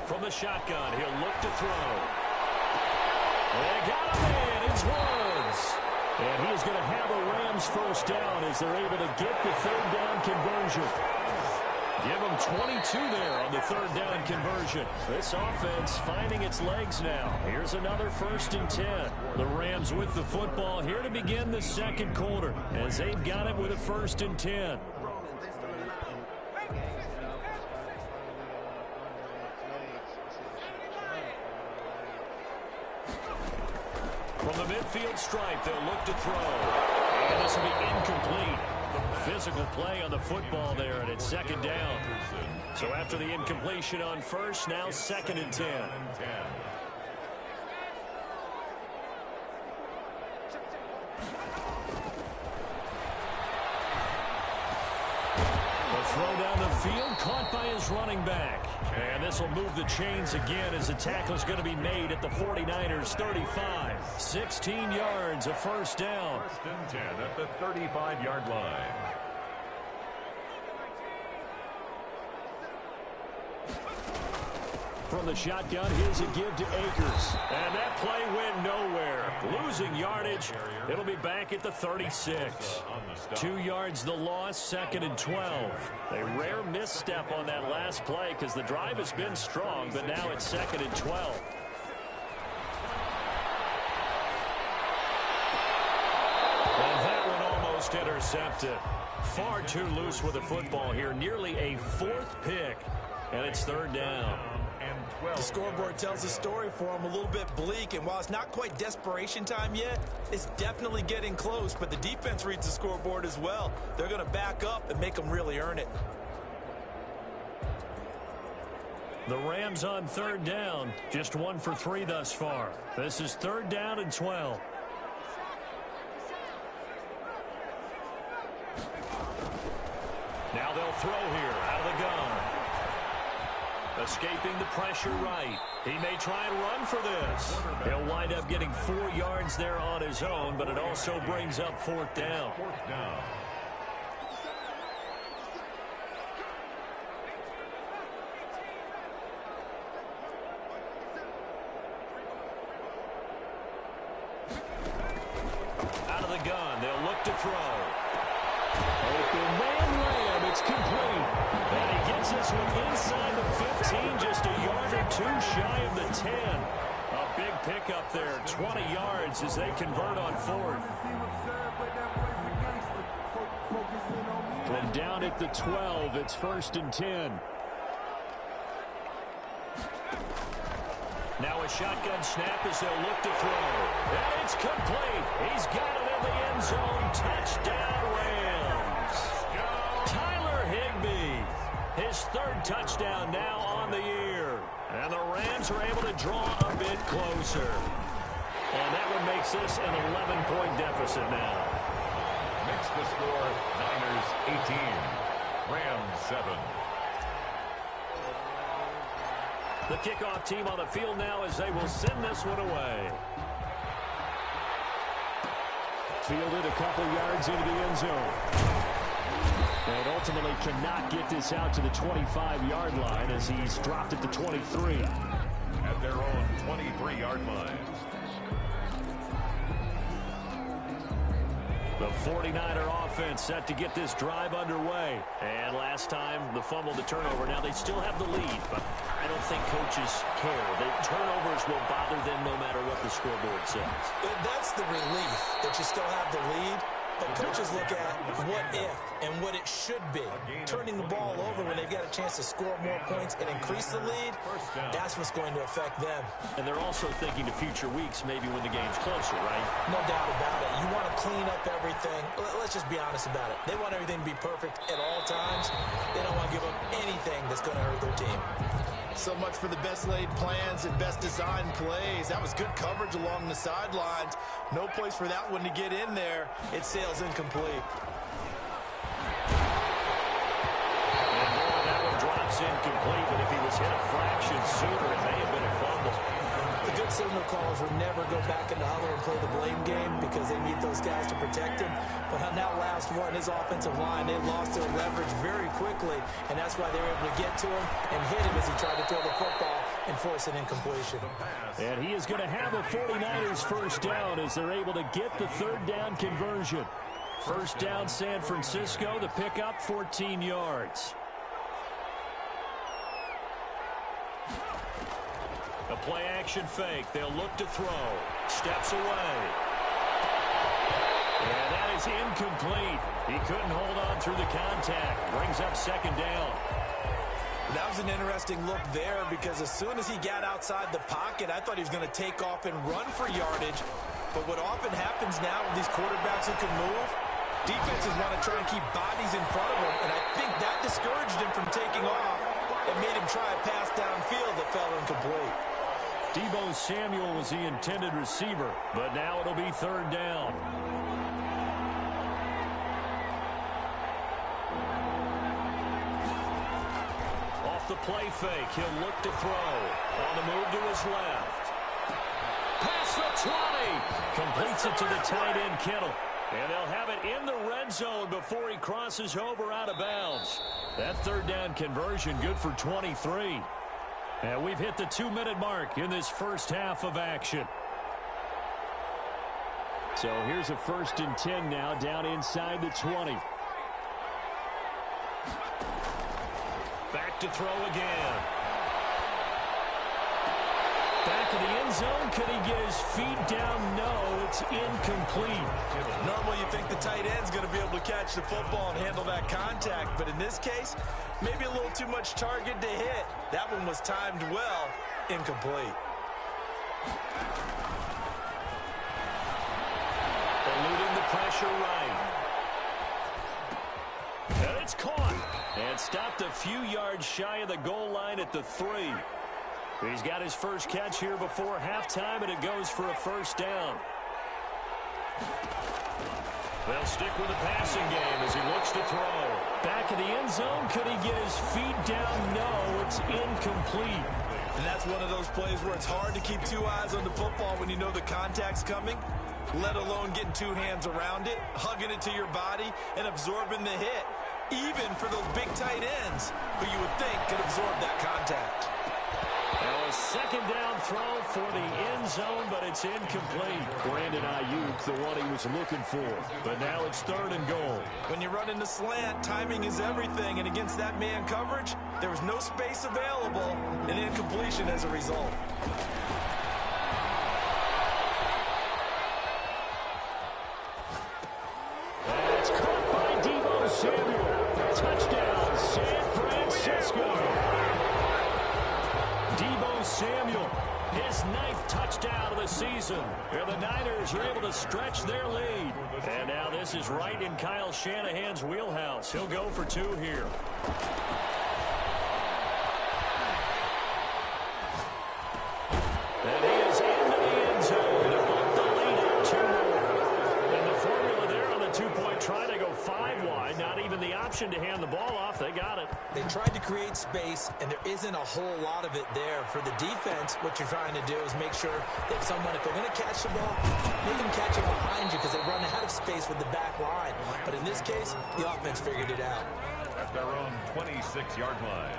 From the shotgun, he'll look to throw. They got him in. It's Woods. And he is going to have a Rams first down as they're able to get the third down conversion. Give them 22 there on the third down conversion. This offense finding its legs now. Here's another 1st and 10. The Rams with the football here to begin the second quarter as they've got it with a 1st and 10. From the midfield stripe, they'll look to throw. And this will be incomplete. Physical play on the football there, and it's second down. So after the incompletion on first, now 2nd and 10. The throw down the field, caught by his running back. And this will move the chains again as the tackle is going to be made at the 49ers 35. 16 yards, a first down. 1st and 10 at the 35-yard line. From the shotgun, here's a give to Akers. And that play went nowhere. Losing yardage. It'll be back at the 36. 2 yards the loss, 2nd and 12. A rare misstep on that last play because the drive has been strong, but now it's 2nd and 12. And that one almost intercepted. Far too loose with the football here. Nearly a 4th pick. And it's 3rd down. The scoreboard tells the story for him, a little bit bleak, and while it's not quite desperation time yet, it's definitely getting close, but the defense reads the scoreboard as well. They're going to back up and make them really earn it. The Rams on 3rd down, just 1 for 3 thus far. This is 3rd down and 12. Now they'll throw here out of the gun. Escaping the pressure right. He may try and run for this. He'll wind up getting 4 yards there on his own, but it also brings up 4th down. 4th down. Out of the gun, they'll look to throw. Open man Lamb, it's complete. And he gets this one inside the 15, just a yard or 2 shy of the 10. A big pickup there, 20 yards as they convert on 4th. From down at the 12, it's 1st and 10. Now a shotgun snap as they'll look to throw. And it's complete. He's got it in the end zone. Touchdown, Rams. Tyler Higbee. His 3rd touchdown now on the year. And the Rams are able to draw a bit closer. And that one makes this an 11-point deficit now. Makes the score Niners 18, Rams 7. The kickoff team on the field now as they will send this one away. Fielded a couple yards into the end zone. And ultimately cannot get this out to the 25-yard line as he's dropped at the 23. At their own 23-yard line. The 49er offense set to get this drive underway. And last time, the fumble, the turnover. Now they still have the lead, but I don't think coaches care. The turnovers will bother them no matter what the scoreboard says. That's the relief that you still have the lead. But coaches look at what if and what it should be. Turning the ball over when they've got a chance to score more points and increase the lead, that's what's going to affect them. And they're also thinking to future weeks, maybe when the game's closer, right? No doubt about it. You want to clean up everything. Let's just be honest about it. They want everything to be perfect at all times. They don't want to give up anything that's going to hurt their team. So much for the best laid plans and best designed plays. That was good coverage along the sidelines. No place for that one to get in there. It sails incomplete. And boy, that one drops incomplete, but if he was hit a fraction sooner, it may have been a fumble. The good signal callers would never go back in the huddle and play the blame game because they need those guys to protect him. But on that last one, his offensive line, they lost their leverage very quickly, and that's why they were able to get to him and hit him as he tried to throw the football and force an incompletion. And he is going to have a 49ers first down as they're able to get the third down conversion. First down, San Francisco, the pickup, 14 yards. A play-action fake. They'll look to throw. Steps away. And that is incomplete. He couldn't hold on through the contact. Brings up second down. That was an interesting look there because as soon as he got outside the pocket, I thought he was going to take off and run for yardage. But what often happens now with these quarterbacks who can move, defenses want to try and keep bodies in front of them, and I think that discouraged him from taking off and made him try a pass downfield that fell incomplete. Deebo Samuel was the intended receiver, but now it'll be third down. Off the play fake, he'll look to throw. On the move to his left. Past the 20. Completes it to the tight end, Kittle. And they'll have it in the red zone before he crosses over out of bounds. That third down conversion good for 23. And we've hit the 2-minute mark in this first half of action. So here's a 1st and 10 now down inside the 20. Back to throw again. Back to the end zone. Could he get his feet down? No, it's incomplete. Normally you think the tight end's going to be able to catch the football and handle that contact, but in this case, maybe a little too much target to hit. That one was timed well, incomplete. Eluding the pressure right. And it's caught. And stopped a few yards shy of the goal line at the 3. He's got his first catch here before halftime, and it goes for a first down. They'll stick with the passing game as he looks to throw. Back of the end zone. Could he get his feet down? No, it's incomplete. And that's one of those plays where it's hard to keep two eyes on the football when you know the contact's coming, let alone getting two hands around it, hugging it to your body, and absorbing the hit, even for those big tight ends who you would think could absorb that contact. Now a second down throw for the end zone, but it's incomplete. Brandon Ayuk, the one he was looking for. But now it's 3rd and goal. When you run in the slant, timing is everything, and against that man coverage, there was no space available, and incompletion as a result. That's caught by Deebo Samuel. Touchdown, San Francisco. Deebo Samuel, his 9th touchdown of the season. And the Niners are able to stretch their lead. And now this is right in Kyle Shanahan's wheelhouse. He'll go for 2 here. And he is into the end zone to bump the lead out 2 more. And the formula there on the 2-point try to go 5 wide. Not even the option to hand the ball off. They got it. They tried to create space, and there isn't a whole lot of it there. For the defense, what you're trying to do is make sure that someone, if they're going to catch the ball, make them catch it behind you because they run out of space with the back line. But in this case, the offense figured it out. At their own 26-yard line.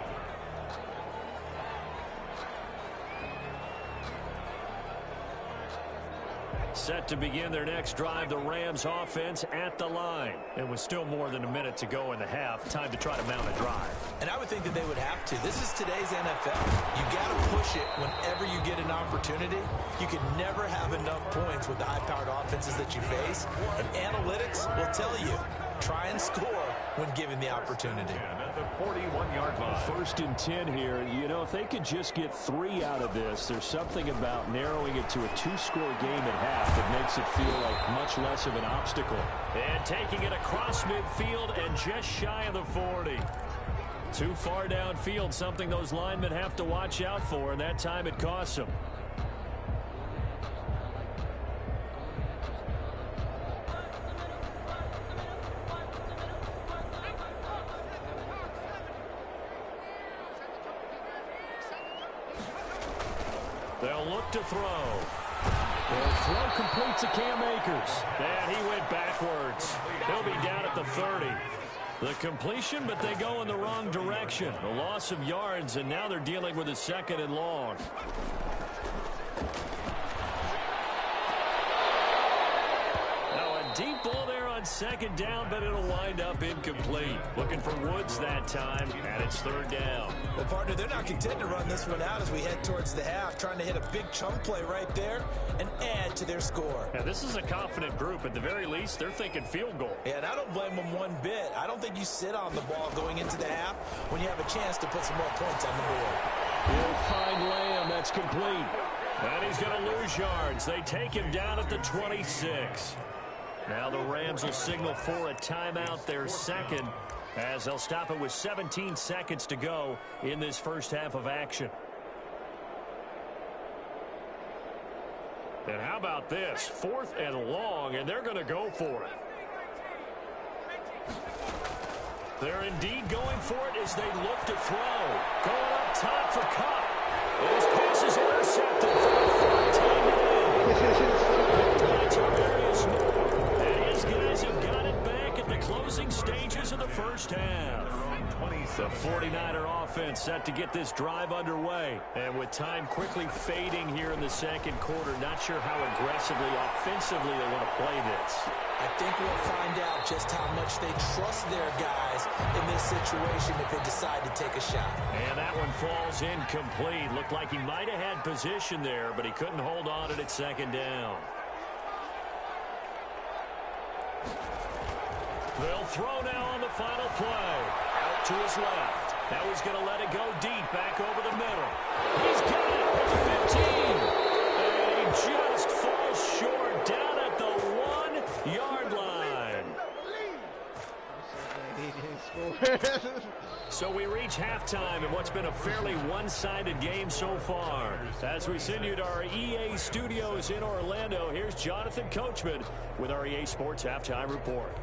Set to begin their next drive, the Rams offense at the line. And with still more than a minute to go in the half, time to try to mount a drive. And I would think that they would have to. This is today's NFL. You got to push it whenever you get an opportunity. You can never have enough points with the high-powered offenses that you face. And analytics will tell you, try and score when given the opportunity. At the 41-yard line. 1st and 10 here. You know, if they could just get 3 out of this, there's something about narrowing it to a 2-score game at half that makes it feel like much less of an obstacle. And taking it across midfield and just shy of the 40. Too far downfield, something those linemen have to watch out for, and that time it costs them. They'll look to throw. The throw completes to Cam Akers. And he went backwards. He'll be down at the 30. The completion, but they go in the wrong direction. A loss of yards, and now they're dealing with a 2nd and long. Now a deep ball there on 2nd down, but it'll wind up incomplete. Looking for Woods that time, and it's 3rd down. Well, partner, they're not content to run this one out as we head towards the half, trying to hit a big chunk play right there and add to their score. Now, this is a confident group. At the very least, they're thinking field goal. Yeah, and I don't blame them one bit. I don't think you sit on the ball going into the half when you have a chance to put some more points on the board. He'll find Lamb. That's complete. And he's going to lose yards. They take him down at the 26. Now the Rams will signal for a timeout, their 2nd, as they'll stop it with 17 seconds to go in this first half of action. And how about this? 4th and long, and they're going to go for it. They're indeed going for it as they look to throw. Going up top for Cup. And his pass is intercepted for the 14 And his guys have got it back at the closing stages of the first half. The 49er offense set to get this drive underway. And with time quickly fading here in the 2nd quarter, not sure how aggressively, offensively they want to play this. I think we'll find out just how much they trust their guys in this situation if they decide to take a shot. And that one falls incomplete. Looked like he might have had position there, but he couldn't hold on to it at 2nd down. They'll throw now on the final play. Out to his left. Now he's going to let it go deep, back over the middle. He's got it at the 15. And he just falls short down at the 1-yard line. So we reach halftime in what's been a fairly one-sided game so far. As we send you to our EA studios in Orlando, here's Jonathan Coachman with our EA Sports Halftime Report.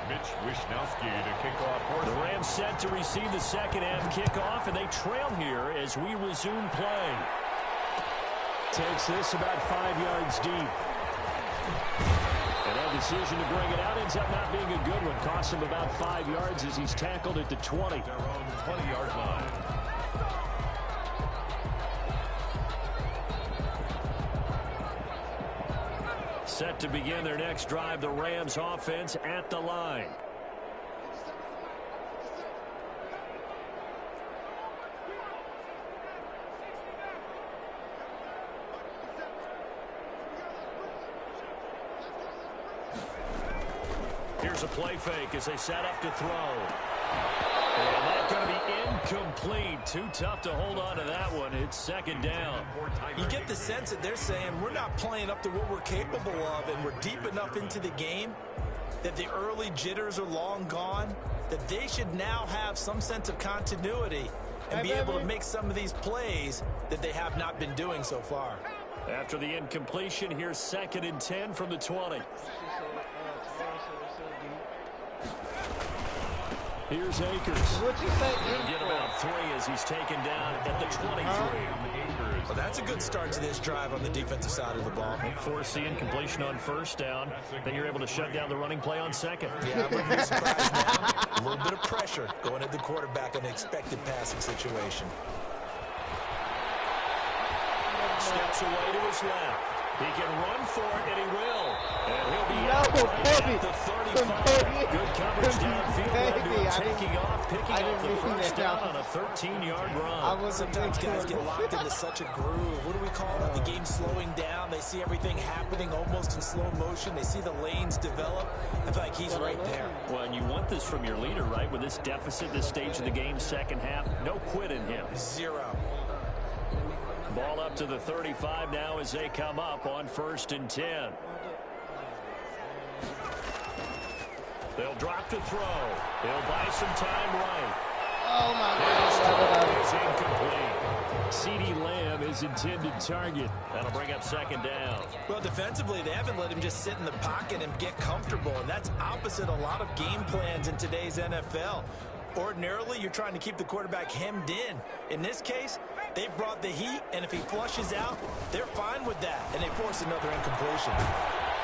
Mitch Wishnowsky to kick off. The Rams set to receive the 2nd half kickoff, and they trail here as we resume play. Takes this about 5 yards deep. And that decision to bring it out ends up not being a good one. Costs him about 5 yards as he's tackled at the 20. Their own 20-yard line. Set to begin their next drive, the Rams offense at the line. Here's a play fake as they set up to throw. And that's going to be incomplete. Too tough to hold on to that one. It's 2nd down. You get the sense that they're saying we're not playing up to what we're capable of, and we're deep enough into the game that the early jitters are long gone, that they should now have some sense of continuity and be able to make some of these plays that they have not been doing so far. After the incompletion, here's 2nd and 10 from the 20. Here's Akers. What you say? He'll get about 3 as he's taken down at the 23. Well, that's a good start to this drive on the defensive side of the ball. Force the incompletion on 1st down. Then you're able to shut down the running play on 2nd. Yeah, I wouldn't be surprised now. A little bit of pressure going at the quarterback in an expected passing situation. steps away to his left. He can run for it, and he will. And he'll be out Kobe. at the 35. Good coverage downfield. Taking off, picking up the first down on a 13-yard run. Sometimes guys get locked into such a groove. What do we call it? The game slowing down. They see everything happening almost in slow motion. They see the lanes develop. I feel like he's right there. Well, and you want this from your leader, right? With this deficit, this stage of the game, second half, no quit in him. Zero. Ball up to the 35 now as they come up on 1st and 10. They'll drop to throw. They'll buy some time right. Oh, my goodness. Is incomplete. CeeDee Lamb is intended target. That'll bring up 2nd down. Well, defensively, they haven't let him just sit in the pocket and get comfortable, and that's opposite a lot of game plans in today's NFL. Ordinarily, you're trying to keep the quarterback hemmed in. In this case, they've brought the heat, and if he flushes out, they're fine with that, and they force another incompletion.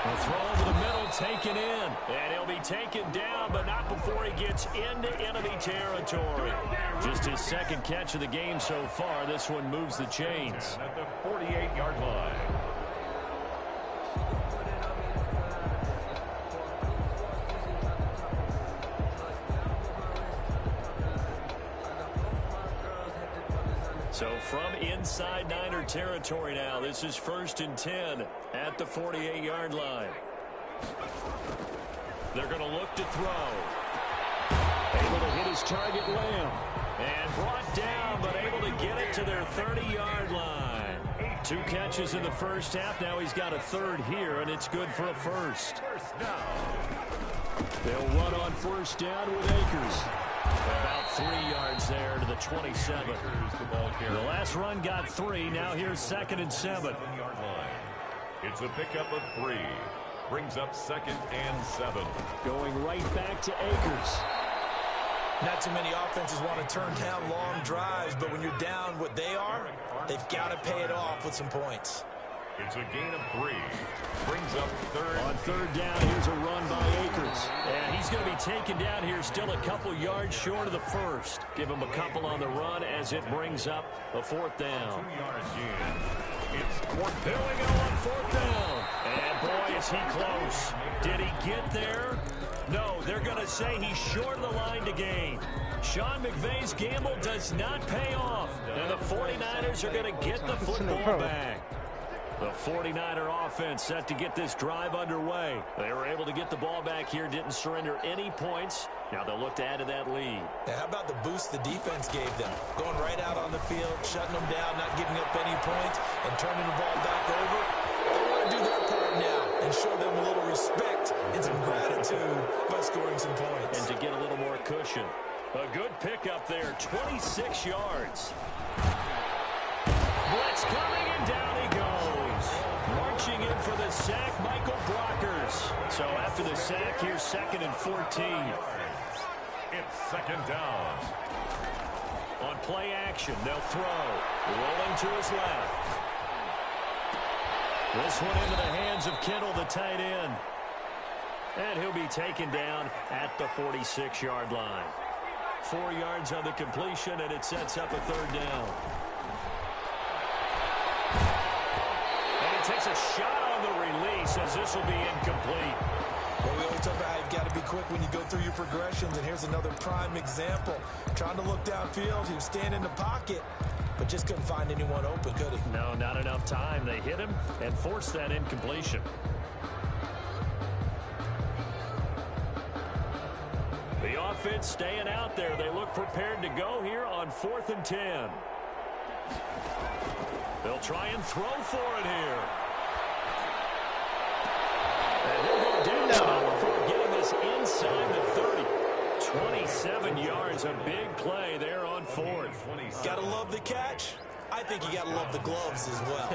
The throw over the middle, taken in, and he'll be taken down, but not before he gets into enemy territory. Just his 2nd catch of the game so far. This one moves the chains. At the 48-yard line. So from inside Niner territory now, this is 1st and 10 at the 48-yard line. They're going to look to throw. Able to hit his target, Lamb. And brought down, but able to get it to their 30-yard line. 2 catches in the first half. Now he's got a 3rd here, and it's good for a 1st. They'll run on 1st down with Akers. About 3 yards there to the 27. The last run got 3. Now here's 2nd and 7. It's a pickup of 3. Brings up 2nd and 7. Going right back to Akers. Not too many offenses want to turn down long drives, but when you're down what they are, they've got to pay it off with some points. It's a gain of 3. Brings up 3rd. On 3rd down, here's a run by Akers. And he's going to be taken down here, still a couple yards short of the 1st. Give him a couple on the run as it brings up a 4th down. 2 yards in. It's 4th Here down. we go on 4th down. And boy, is he close. Did he get there? No, they're going to say he's short of the line to gain. Sean McVay's gamble does not pay off. And the 49ers are going to get the football back. The 49er offense set to get this drive underway. They were able to get the ball back here, didn't surrender any points. Now they'll look to add to that lead. Now, how about the boost the defense gave them? Going right out on the field, shutting them down, not giving up any points, and turning the ball back over. They want to do their part now and show them a little respect and some gratitude by scoring some points. And to get a little more cushion. A good pickup there, 26 yards. Blitz coming, and down he goes. Marching in for the sack, Michael Brockers. So after the sack, here's 2nd and 14. It's 2nd down. On play action, they'll throw. Rolling to his left. This one into the hands of Kittle, the tight end. And he'll be taken down at the 46-yard line. 4 yards on the completion, and it sets up a 3rd down. And he takes a shot on the release as this will be incomplete. Well, we always talk about how you've got to be quick when you go through your progressions, and here's another prime example. Trying to look downfield, he was standing in the pocket, but just couldn't find anyone open, could he? No, not enough time. They hit him and forced that incompletion. The offense staying out there. They look prepared to go here on 4th and 10. They'll try and throw for it here. And he'll go down before getting this inside the 30. 27 yards, a big play there on 4th. Gotta love the catch. I think you gotta love the gloves as well.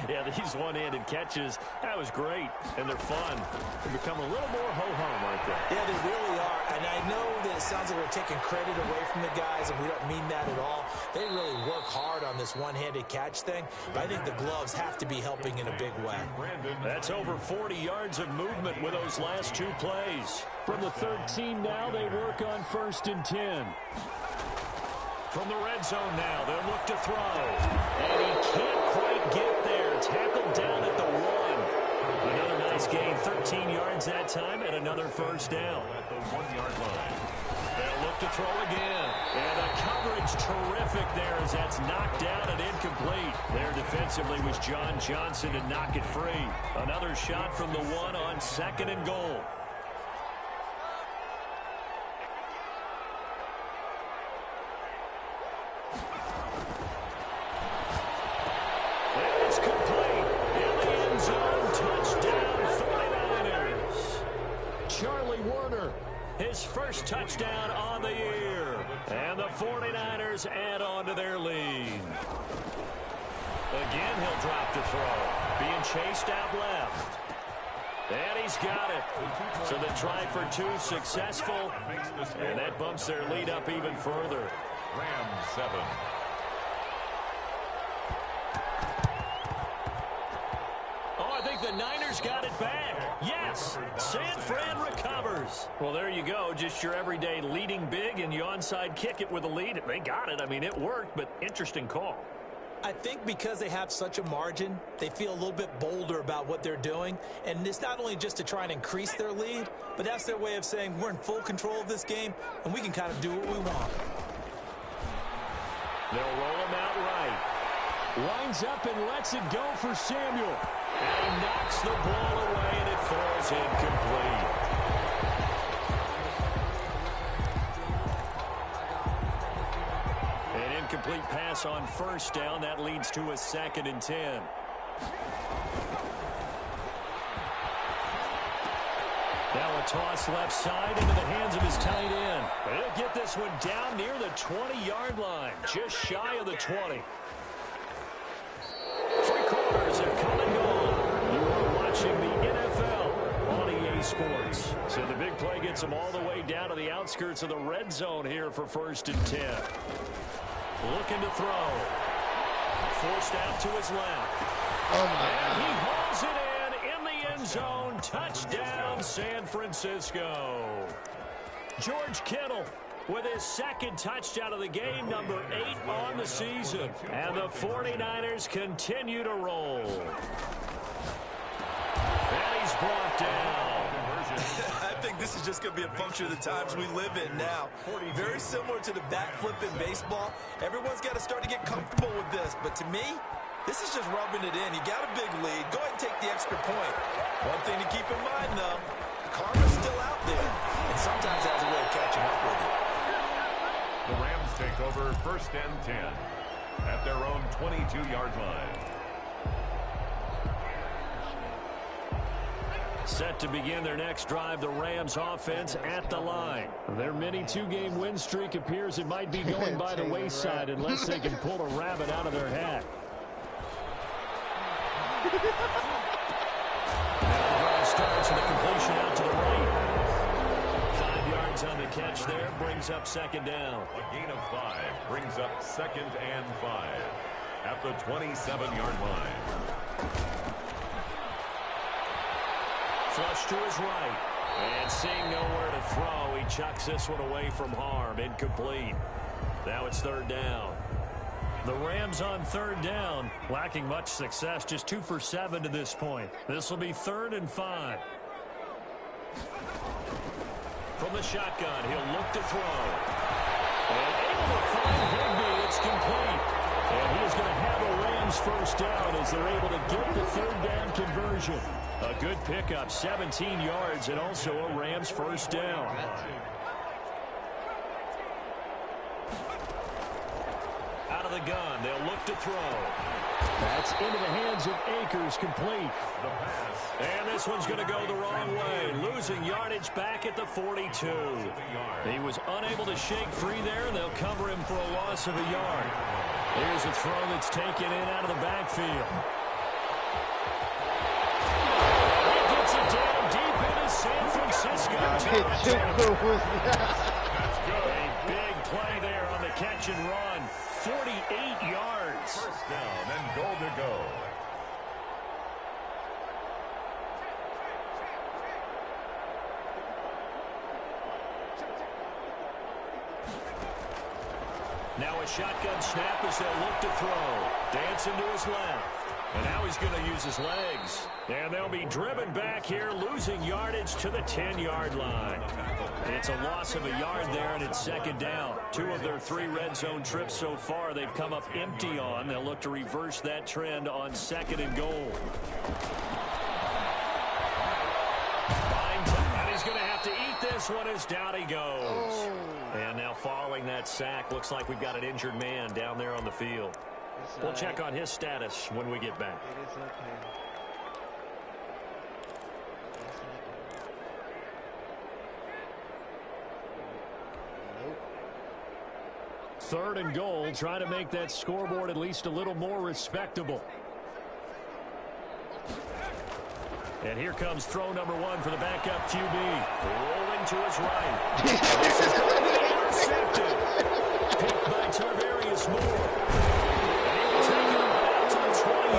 Yeah, these one-handed catches, that was great, and they're fun. They become a little more ho-hum, aren't they? Yeah, they really are. And I know that it sounds like we're taking credit away from the guys, and we don't mean that at all. They really work hard on this one-handed catch thing, but I think the gloves have to be helping in a big way. That's over 40 yards of movement with those last 2 plays. From the 13 now, they work on 1st and 10. From the red zone now, they'll look to throw. And he can't quite get gained 13 yards that time and another first down. At the 1-yard line. They'll look to throw again. And the coverage terrific there as that's knocked down and incomplete. There defensively was John Johnson to knock it free. Another shot from the one on 2nd and goal. It's complete. In the end zone. Touchdown 49ers. Charlie Warner, his first touchdown on the year. And the 49ers add on to their lead. Again, he'll drop to throw. Being chased out left. And he's got it. So the try for 2 successful. And that bumps their lead up even further. Rams 7. I think the Niners got it back. Yes, San Fran recovers. Well, there you go. Just your everyday leading big, and you onside kick it with a lead. They got it. I mean, it worked, but interesting call. I think because they have such a margin, they feel a little bit bolder about what they're doing. And it's not only just to try and increase their lead, but that's their way of saying we're in full control of this game, and we can kind of do what we want. They'll roll him out right. Winds up and lets it go for Samuel. And he knocks the ball away, and it falls incomplete. An incomplete pass on first down. That leads to a 2nd and 10. Now a toss left side into the hands of his tight end. He'll get this one down near the 20-yard line, just shy of the 20. 3 quarters have come and gone. You are watching the NFL on EA Sports. So the big play gets them all the way down to the outskirts of the red zone here for 1st and 10. Looking to throw. Forced out to his left. And he hauls it in the end zone. Touchdown, San Francisco. George Kittle with his 2nd touchdown of the game, number 8 on the season. And the 49ers continue to roll. And he's brought down. I think this is just going to be a function of the times we live in now. Very similar to the backflip in baseball. Everyone's got to start to get comfortable with this. But to me, this is just rubbing it in. You got a big lead. Go ahead and take the extra point. One thing to keep in mind, though, karma's still out there. And sometimes has a way of catching up with you. The Rams take over 1st and 10 at their own 22-yard line. Set to begin their next drive, the Rams offense at the line. Their mini 2-game win streak appears it might be going by the wayside unless they can pull a rabbit out of their hat. Now the drive starts with a completion out to the right. 5 yards on the catch there, brings up 2nd down. A gain of 5 brings up 2nd and 5 at the 27-yard line. Flush to his right. And seeing nowhere to throw, he chucks this one away from harm. Incomplete. Now it's 3rd down. The Rams on 3rd down, lacking much success, just 2 for 7 to this point. This will be 3rd and 5. From the shotgun, he'll look to throw. And able to find Higbee. It's complete. And he is going to have a Rams first down as they're able to get the 3rd down conversion. A good pickup, 17 yards, and also a Rams first down. Out of the gun, they'll look to throw. That's into the hands of Akers, complete. The pass. And this one's going to go the wrong way, losing yardage back at the 42. He was unable to shake free there, and they'll cover him for a loss of a yard. Here's a throw that's taken in out of the backfield. He gets it down deep into San Francisco. A big play there on the catch and run. 48 yards. First down and goal to go. Now a shotgun snap as they'll look to throw. Dancing to his left. And now he's going to use his legs. And they'll be driven back here, losing yardage to the 10-yard line. It's a loss of a yard there, and it's second down. 2 of their 3 red zone trips so far they've come up empty on. They'll look to reverse that trend on 2nd and goal. And he's going to have to eat this one as down he goes. Oh. And now following that sack, looks like we've got an injured man down there on the field. We'll check on his status when we get back. It is okay. Nope. 3rd and goal, trying to make that scoreboard at least a little more respectable. And here comes throw number 1 for the backup QB. Rolling to his right. This is going to be intercepted. Picked by Tarvarius Moore.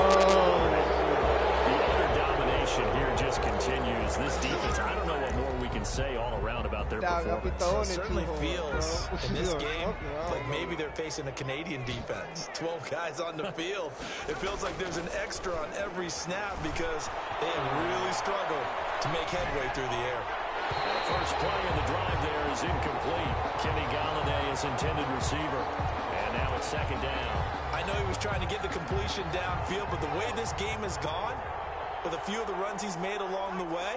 The utter domination here just continues. This defense, I don't know what more we can say all around about their performance. It certainly feels in this game like maybe they're facing a Canadian defense. 12 guys on the field. It feels like there's an extra on every snap because they have really struggled to make headway through the air. The first play of the drive there is incomplete. Kenny Galladay is intended receiver. And now it's 2nd down. I know he was trying to get the completion downfield, but the way this game has gone, with a few of the runs he's made along the way,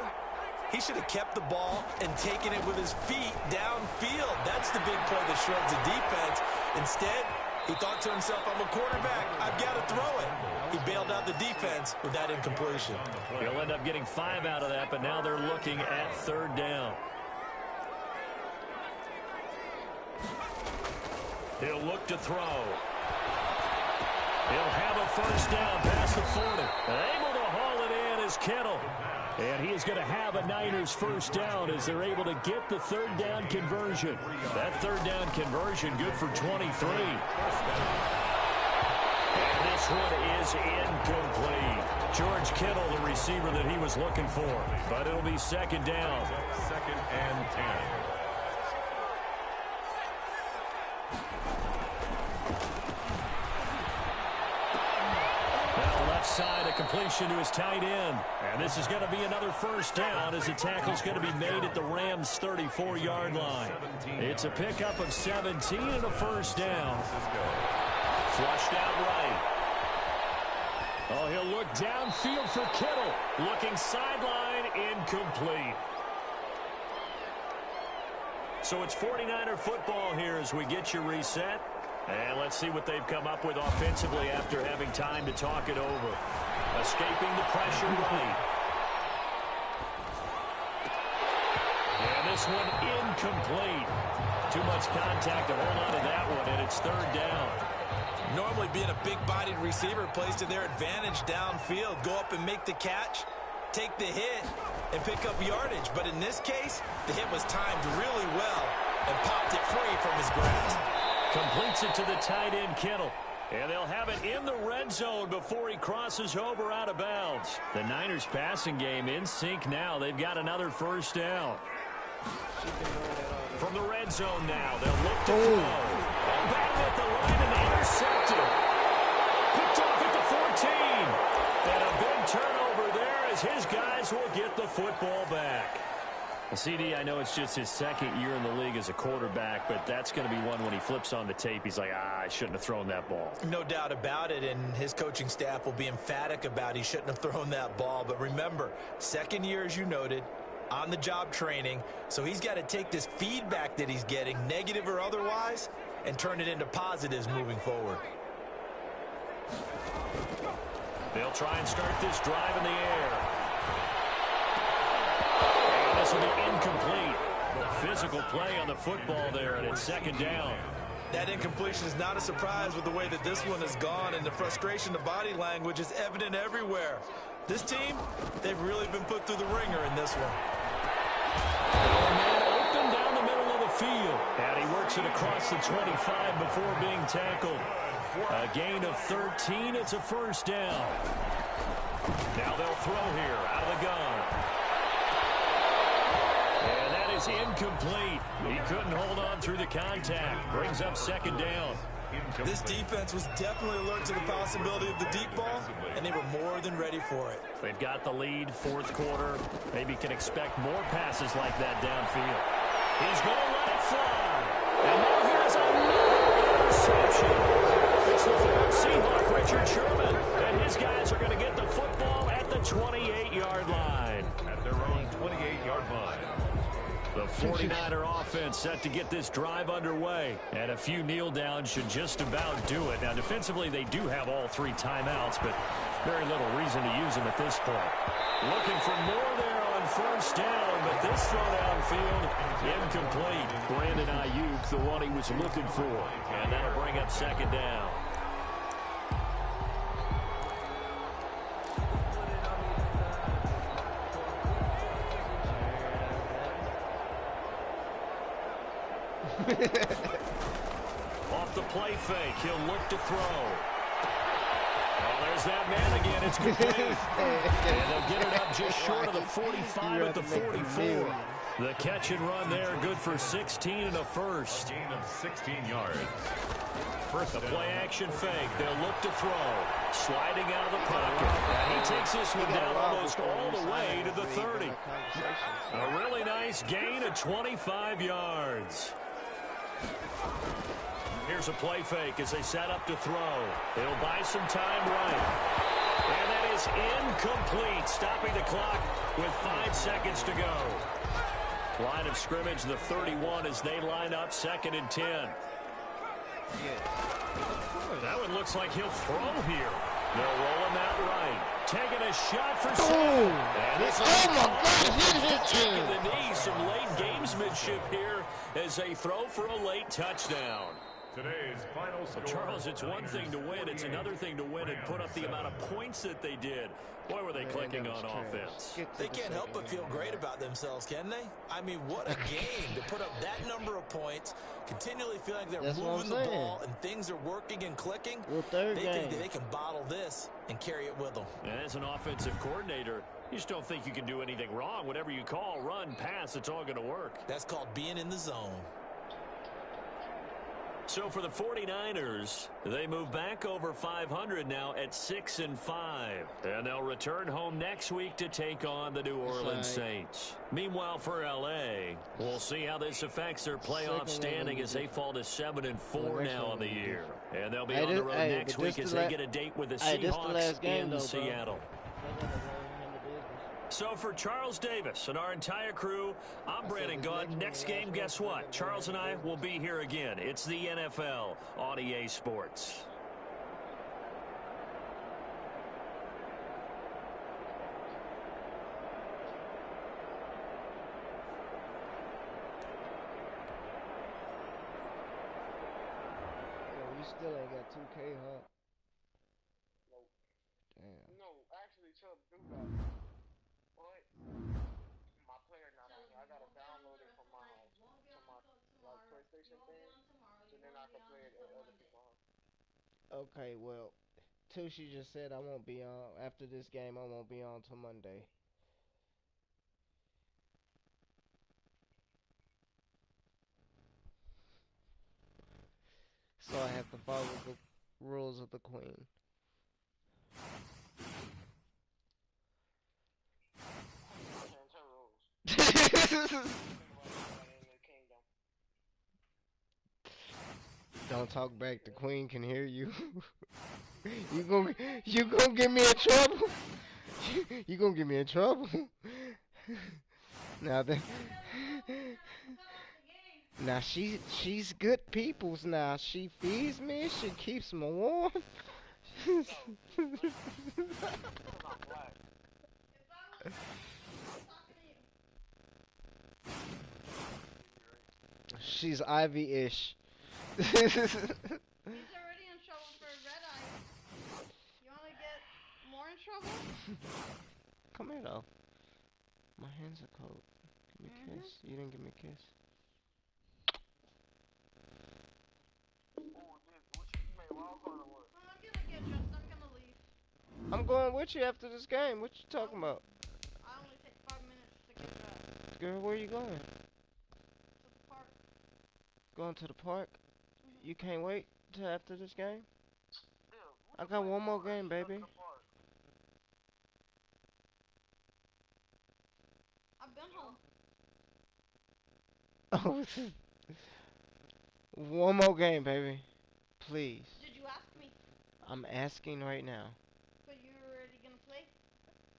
he should have kept the ball and taken it with his feet downfield. That's the big play that shreds the defense. Instead, he thought to himself, I'm a quarterback, I've got to throw it. He bailed out the defense with that incompletion. He'll end up getting 5 out of that, but now they're looking at 3rd down. He'll look to throw. He'll have a first down past the 40. Able to haul it in is Kittle. And he is going to have a Niners first down as they're able to get the 3rd down conversion. That 3rd down conversion good for 23. And this one is incomplete. George Kittle, the receiver that he was looking for. But it'll be 2nd down. 2nd and 10. Side, a completion to his tight end. And this is going to be another first down as the tackle's going to be made at the Rams' 34-yard line. It's a pickup of 17 and a first down. Flushed out right. Oh, he'll look downfield for Kittle. Looking sideline, incomplete. So it's 49er football here as we get your reset. And let's see what they've come up with offensively after having time to talk it over. Escaping the pressure right. And this one incomplete. Too much contact to hold on to that one, and it's 3rd down. Normally being a big-bodied receiver plays to their advantage downfield. Go up and make the catch, take the hit, and pick up yardage. But in this case, the hit was timed really well and popped it free from his grasp. Completes it to the tight end, Kittle. And they'll have it in the red zone before he crosses over out of bounds. The Niners passing game in sync now. They've got another first down. From the red zone now, they'll look to throw. And back at the line and intercepted. Picked off at the 14. And a big turnover there as his guys will get the football back. CD, I know it's just his 2nd year in the league as a quarterback, but that's going to be one when he flips on the tape, he's like, I shouldn't have thrown that ball. No doubt about it, and his coaching staff will be emphatic about he shouldn't have thrown that ball. But remember, 2nd year, as you noted, on-the-job training, so he's got to take this feedback that he's getting, negative or otherwise, and turn it into positives moving forward. They'll try and start this drive in the air. This will be incomplete. Physical play on the football there, and it's 2nd down. That incompletion is not a surprise with the way that this one has gone, and the frustration, the body language is evident everywhere. This team, they've really been put through the ringer in this one. Man open down the middle of the field, and he works it across the 25 before being tackled. A gain of 13, it's a first down. Now they'll throw here out of the gun. And that is incomplete. He couldn't hold on through the contact. Brings up 2nd down. Incomplete. This defense was definitely alert to the possibility of the deep ball, and they were more than ready for it. They've got the lead, fourth quarter. Maybe can expect more passes like that downfield. He's going to let it fly. And now here's another interception. It's the former Seahawk, Richard Sherman. And his guys are going to get the football at the 28-yard line. At their own 28-yard line. The 49er offense set to get this drive underway. And a few kneel downs should just about do it. Now, defensively, they do have all three timeouts, but very little reason to use them at this point. Looking for more there on first down, but this throw downfield, incomplete. Brandon Ayuk, the one he was looking for. And that'll bring up second down. Off the play fake, he'll look to throw. Oh, there's that man again. It's complete. And they'll get it up just short of the 45 at the 44. The catch and run there, good for 16 and a first. Gain of 16 yards. The play action fake. They'll look to throw. Sliding out of the pocket. And he takes this one down almost all the way to the 30. A really nice gain of 25 yards. Here's a play fake as they set up to throw. They'll buy some time right. And that is incomplete, stopping the clock with 5 seconds to go. Line of scrimmage, the 31 as they line up, 2nd and 10. That one looks like he'll throw here. They'll roll him out right. Taking a shot for seven. And this is taking the knee. Some late gamesmanship here as they throw for a late touchdown. Today's final score. Charles, it's one thing to win. It's another thing to win and put up the amount of points that they did. Boy, were they clicking on offense. They can't help but feel great about themselves, can they? I mean, what a game to put up that number of points, continually feeling like they're moving the ball and things are working and clicking. They think that they can bottle this and carry it with them. And as an offensive coordinator, you just don't think you can do anything wrong. Whatever you call, run, pass, it's all going to work. That's called being in the zone. So for the 49ers, they move back over 500 now at 6-5. And they'll return home next week to take on the New Orleans Saints. Meanwhile, for L.A., we'll see how this affects their playoff standing as they fall to 7-4 now on the year. And they'll be on the road next week as they get a date with the Seahawks in Seattle. So for Charles Davis and our entire crew, I'm Brandon Gaudin. Next game, guess what? Charles and I will be here again. It's the NFL on EA Sports. You still ain't got 2K, huh? Nope. Damn. No, actually, Chubb do got. But my player not on here. I gotta download it from my like PlayStation thing, so then I can play it at other people's house. Okay, well, Tushi just said I won't be on after this game. I won't be on till Monday. So I have to follow the rules of the Queen. Don't talk back. The Queen can hear you. you gonna get me in trouble. You gonna get me in trouble. Now she's good peoples. Now she feeds me. She keeps me warm. She's Ivy-ish. He's already in trouble for red eye. You want to get more in trouble? Come here, though. My hands are cold. Give me a kiss. You didn't give me a kiss. I'm gonna get dressed. I'm gonna leave. I'm going with you after this game. What you talking about? I only take 5 minutes to get dressed. Girl, where you going? To the park. Going to the park? You can't wait to after this game? Yeah, we I can got play one more tomorrow. game, Just come to baby. the park. I've been Yeah. home. Oh, one more game, baby. Please. Did you ask me? I'm asking right now. But you're already gonna play?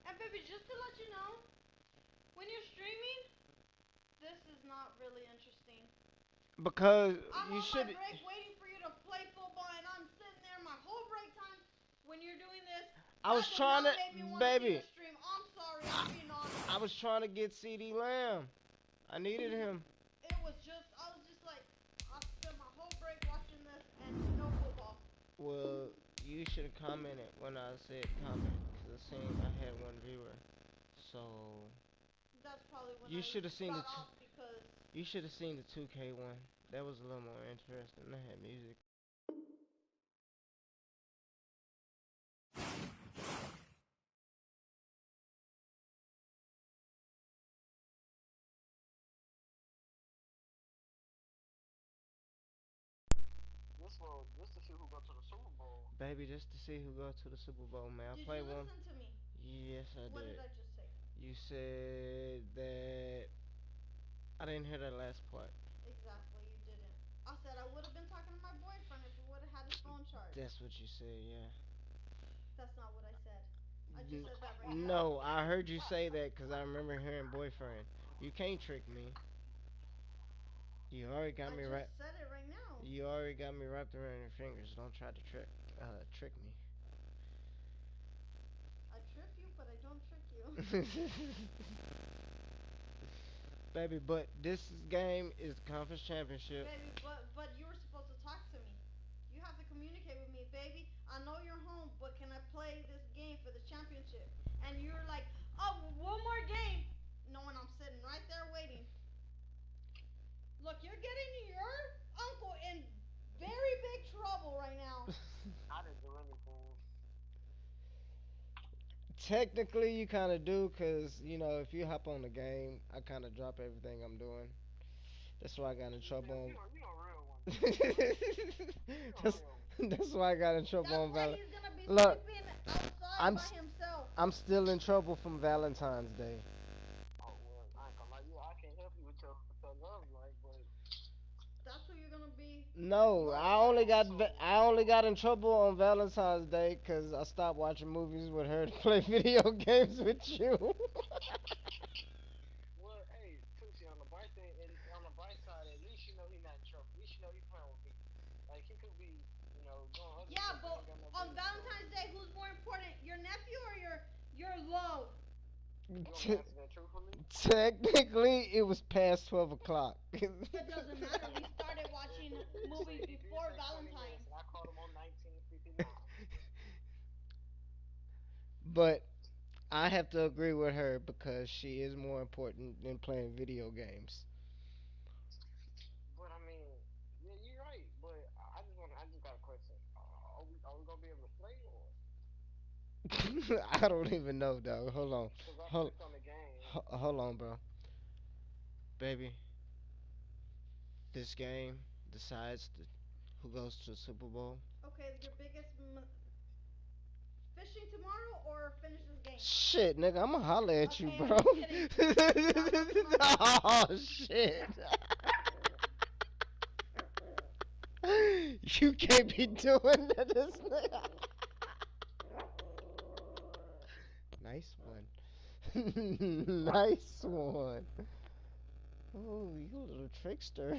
And baby, just to let you know, when you're streaming, this is not really interesting. Because I'm you on my should. break waiting for you to play football, and I'm sitting there my whole break time when you're doing this. I was That does trying to, not make me want to see baby. your stream. I'm sorry, I'm being honest. I was trying to get CD Lamb. I needed him. I was just like, I spent my whole break watching this and no football. Well, you should have commented when I said comment, because I seen I had one viewer. So That's probably when you I should have seen the got off because you should have seen the 2K one. That was a little more interesting. That had music. This to see who go to the Super Bowl. Baby, just to see who goes to the Super Bowl, man. I did play you one. listen to me? Yes, I What did. did I just say? You said that I didn't hear that last part. Exactly, you didn't. I said I would have been talking to my boyfriend if he would have had his phone charged. That's what you said, yeah. That's not what I said. I just said that right now. No, I heard you say that because I remember hearing boyfriend. You can't trick me. You already got I me right. just said it right now. You already got me wrapped around your fingers. Don't try to trick me. I trip you, but I don't trick you. Baby, but this game is the conference championship. Baby, but you were supposed to talk to me. You have to communicate with me, baby. I know you're home, but can I play this game for the championship? And you're like, oh, one more game. Knowing I'm sitting right there waiting. Look, you're getting your uncle in very big trouble right now. I didn't do anything. Technically, you kind of do, because, you know, if you hop on the game, I kind of drop everything I'm doing. That's why I got in trouble. You a real one. that's, that's why I got in trouble That's on why Valentine's. he's gonna be Look, sleeping outside I'm by s- himself. I'm still in trouble from Valentine's Day. Oh well, I ain't gonna lie, I can't help you with your love life, but That's who you're gonna be. No, Look, I only got in trouble on Valentine's Day because I stopped watching movies with her to play video games with you. well, hey, Tucci, on the bright thing, and on the bright side, at least you know he not in trouble. At least you know he playing with me. Like he could be, doing other yeah, stuff. He but ain't got no on business Valentine's doing. Day, who's more important, your nephew or your love? You want me to answer that truthfully? Technically, it was past 12 o'clock. It doesn't matter. We started watching movies If you before say 20 Valentine's. minutes, and I called him on 1959. But I have to agree with her because she is more important than playing video games. But I mean, yeah, you're right. But I just got a question. Are we gonna be able to play or? I don't even know, dog. Hold on. Cause I Hold, clicked on the game. hold on, bro. Baby, this game decides who goes to the Super Bowl. Okay, your biggest fishing tomorrow or finish this game? Shit, nigga, I'ma holler at you, Okay, bro. I'm kidding. Oh, shit. You can't be doing that, this nigga. Nice one. Nice one. Oh, you little trickster.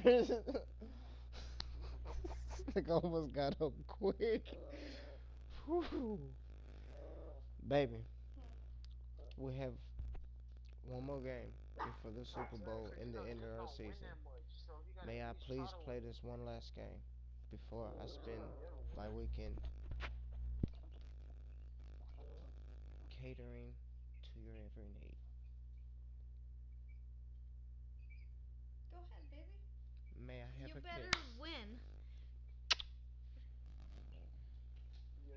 Nigga almost got up quick. Whew. Baby, we have one more game before the Super Bowl and the end of our season. May I please play this one last game before I spend my weekend catering to your every need? Go ahead, baby. May I have You a better kiss? win.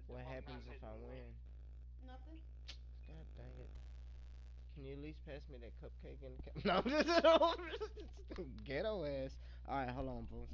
What happens if I win? Nothing. God dang it. Can you at least pass me that cupcake in the cup? No, I'm just ghetto ass. Alright, hold on, boo.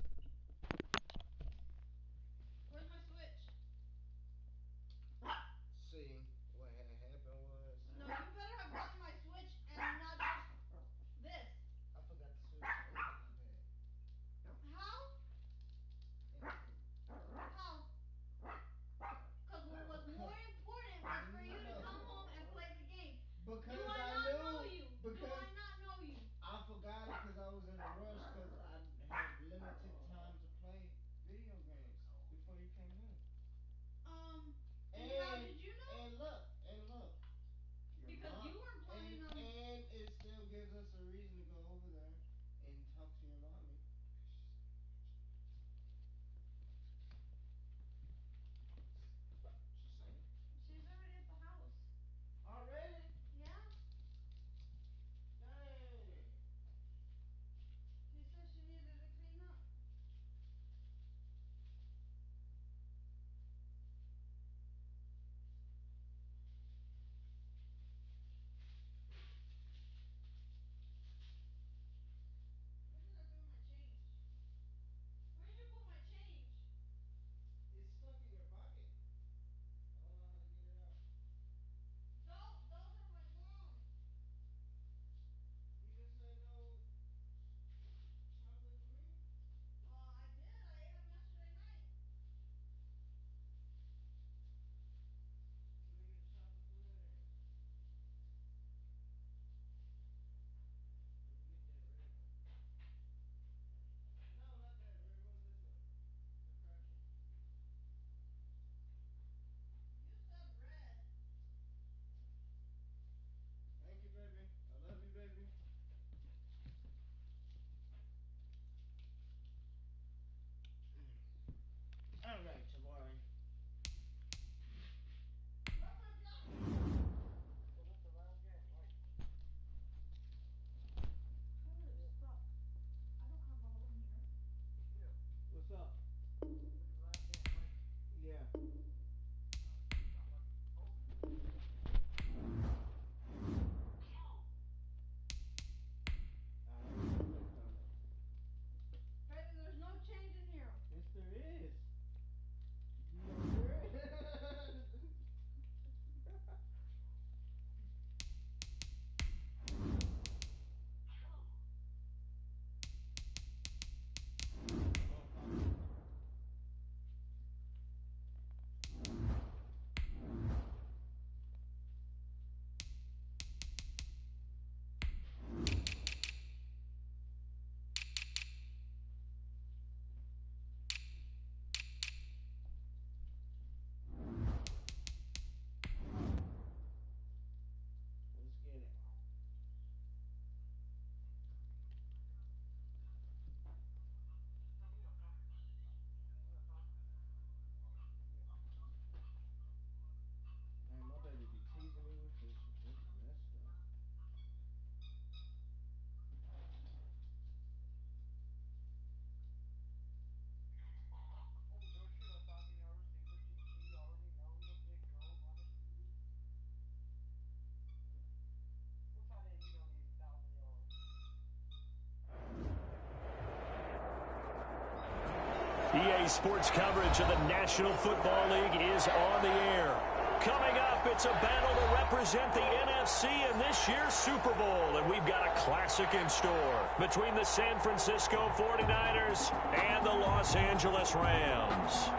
EA Sports coverage of the National Football League is on the air. Coming up, it's a battle to represent the NFC in this year's Super Bowl, and we've got a classic in store between the San Francisco 49ers and the Los Angeles Rams.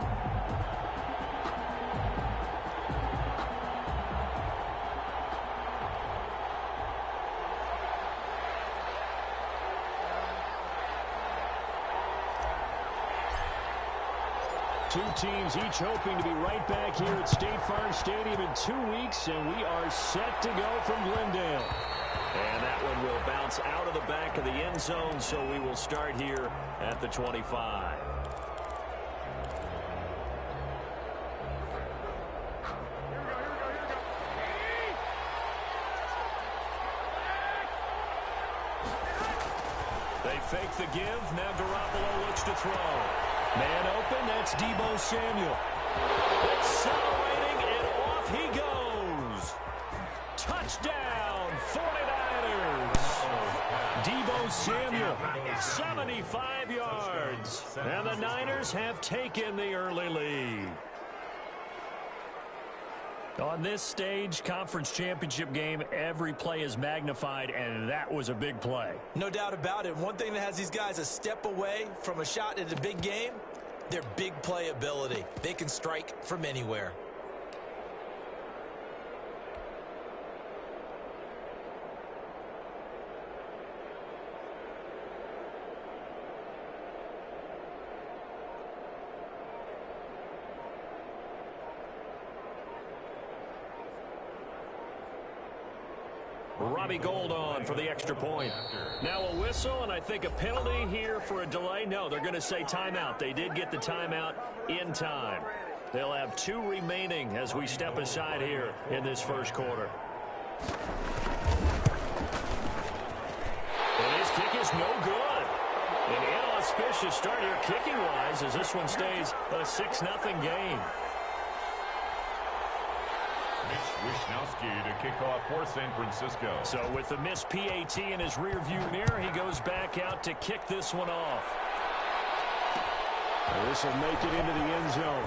Two teams each hoping to be right back here at State Farm Stadium in 2 weeks, and we are set to go from Glendale. And that one will bounce out of the back of the end zone, so we will start here at the 25. They fake the give. Now Garoppolo looks to throw. Man open, that's Deebo Samuel. Accelerating, and off he goes. Touchdown, 49ers. Deebo Samuel, 75 yards. And the Niners have taken the early lead. On this stage, conference championship game, every play is magnified, and that was a big play. No doubt about it. One thing that has these guys a step away from a shot at a big game, their big play ability. They can strike from anywhere. Robbie Gould on for the extra point. Now a whistle, and I think a penalty here for a delay. No, they're going to say timeout. They did get the timeout in time. They'll have 2 remaining as we step aside here in this first quarter. And his kick is no good. An inauspicious start here kicking-wise as this one stays a 6-0 game. Wisnowski to kick off for San Francisco. So with the missed PAT in his rearview mirror, he goes back out to kick this one off. And this will make it into the end zone.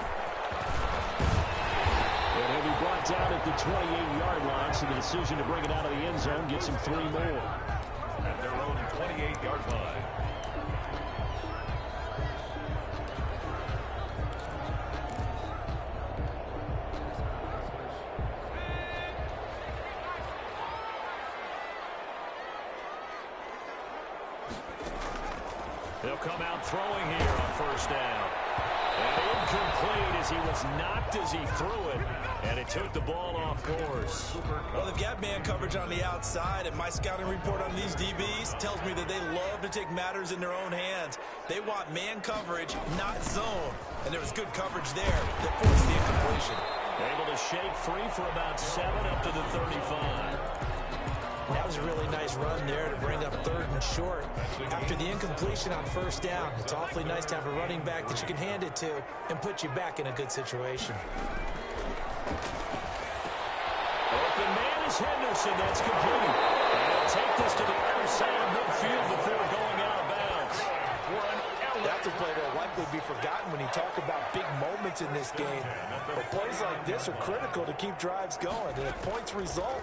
And he'll be brought down at the 28-yard line, so the decision to bring it out of the end zone gets him 3 more. At their own 28-yard line. They'll come out throwing here on first down. And incomplete as he was knocked as he threw it. And it took the ball off course. Well, they've got man coverage on the outside, and my scouting report on these DBs tells me that they love to take matters in their own hands. They want man coverage, not zone. And there was good coverage there that forced the incompletion. Able to shake free for about 7 up to the 35. That was a really nice run there to bring up 3rd and short. After the incompletion on first down, it's awfully nice to have a running back that you can hand it to and put you back in a good situation. Open man is Henderson. That's complete. And he'll take this to the other side of midfield before going out of bounds. That's a play that will likely be forgotten when you talk about big moments in this game. But plays like this are critical to keep drives going. And if points result,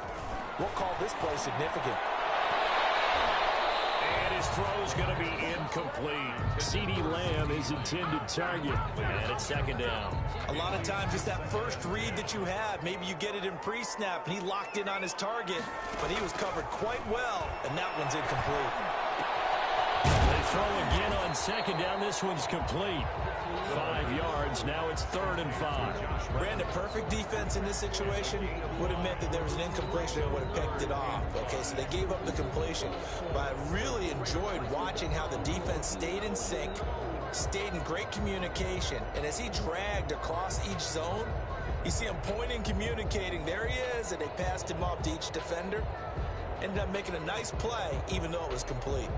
we'll call this play significant. And his throw is going to be incomplete. CeeDee Lamb is intended target. And it's 2nd down. A lot of times it's that first read that you have. Maybe you get it in pre-snap, and he locked in on his target. But he was covered quite well, and that one's incomplete. They throw again on 2nd down. This one's complete. 5 yards. Now it's 3rd and 5. Brandon, perfect defense in this situation would have meant that there was an incompletion and would have picked it off. Okay, so they gave up the completion. But I really enjoyed watching how the defense stayed in sync, stayed in great communication. And as he dragged across each zone, you see him pointing, communicating. There he is, and they passed him off to each defender. Ended up making a nice play, even though it was complete.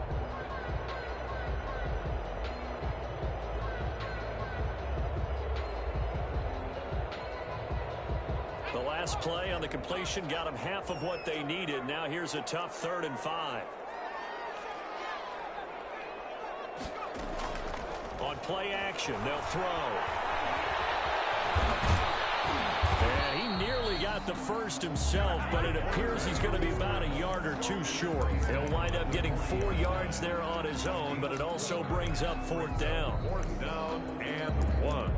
The last play on the completion got them half of what they needed. Now here's a tough 3rd and 5. On play action. They'll throw. And he nearly got the first himself, but it appears he's going to be about a yard or two short. He'll wind up getting 4 yards there on his own, but it also brings up 4th down. 4th down and 1.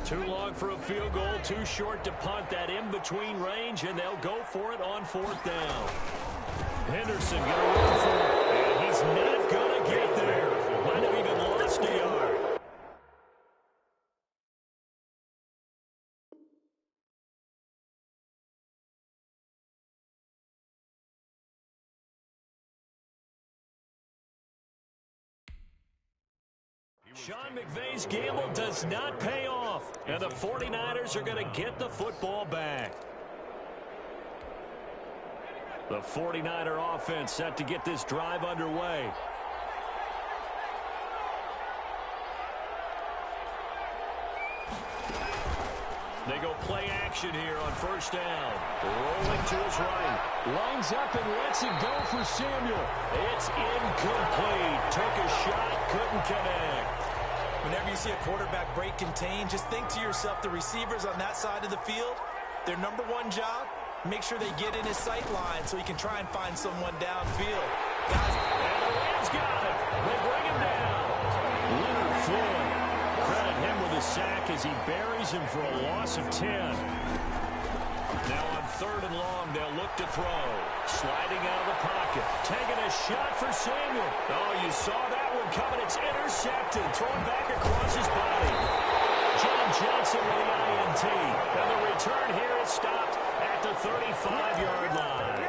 Too long for a field goal, too short to punt that in-between range, and they'll go for it on 4th down. Henderson going to run for it, and he's not going to get there. Might have even lost a yard. Sean McVay's gamble does not pay off, and the 49ers are going to get the football back. The 49er offense set to get this drive underway. They go play action here on 1st down. Rolling to his right. Lines up and lets it go for Samuel. It's incomplete. Took a shot, couldn't connect. Whenever you see a quarterback break contain, just think to yourself, the receivers on that side of the field, their number one job, make sure they get in his sight line so he can try and find someone downfield. Guys, and the Rams got it. They bring him down. Leonard Floyd. Credit him with a sack as he buries him for a loss of 10. Now on 3rd and long, they'll look to throw. Sliding out of the pocket. Taking a shot for Samuel. Oh, you saw that one coming. It's intercepted. Thrown back across his body. John Johnson with the INT. And the return here is stopped at the 35-yard line.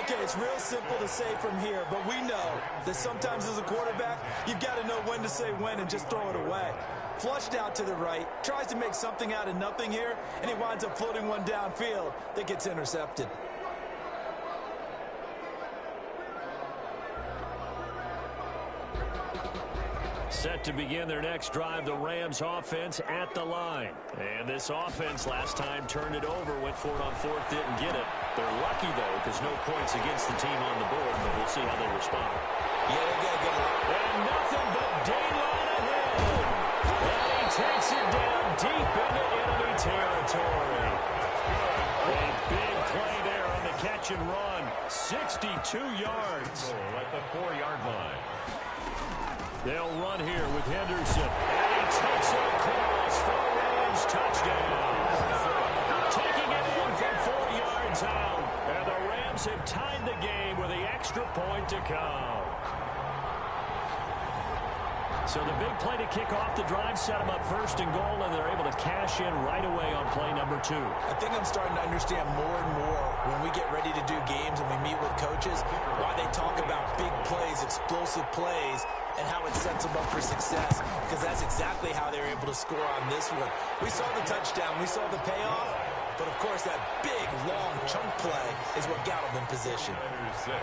Okay, it's real simple to say from here, but we know that sometimes as a quarterback, you've got to know when to say when and just throw it away. Flushed out to the right, tries to make something out of nothing here, and he winds up floating one downfield that gets intercepted. Set to begin their next drive, the Rams offense at the line. And this offense last time turned it over, went for it on 4th, didn't get it. They're lucky, though, because no points against the team on the board, but we'll see how they respond. Yeah, they got to get it. And nothing but daylight ahead. And he takes it down deep into enemy territory. A big play there on the catch and run. 62 yards. At the 4-yard line. They'll run here with Henderson. And he takes it across for a Rams touchdown. Taking it in from 4 yards out. And the Rams have tied the game with the extra point to come. So the big play to kick off the drive set them up 1st and goal, and they're able to cash in right away on play number 2. I think I'm starting to understand more and more when we get ready to do games and we meet with coaches, why they talk about big plays, explosive plays, and how it sets them up for success, because that's exactly how they're able to score on this one. We saw the touchdown, we saw the payoff, but of course that big, long chunk play is what got them in position. 6.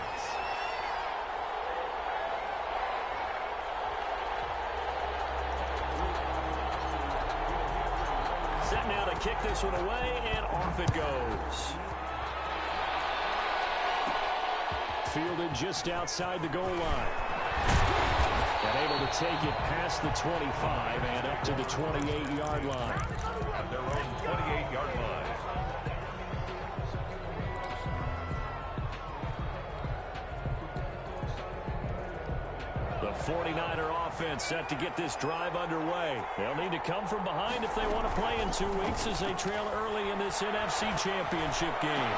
Set now to kick this one away, and off it goes. Fielded just outside the goal line. And able to take it past the 25 and up to the 28-yard line. At their own 28-yard line. The 49er offense set to get this drive underway. They'll need to come from behind if they want to play in 2 weeks as they trail early in this NFC Championship game.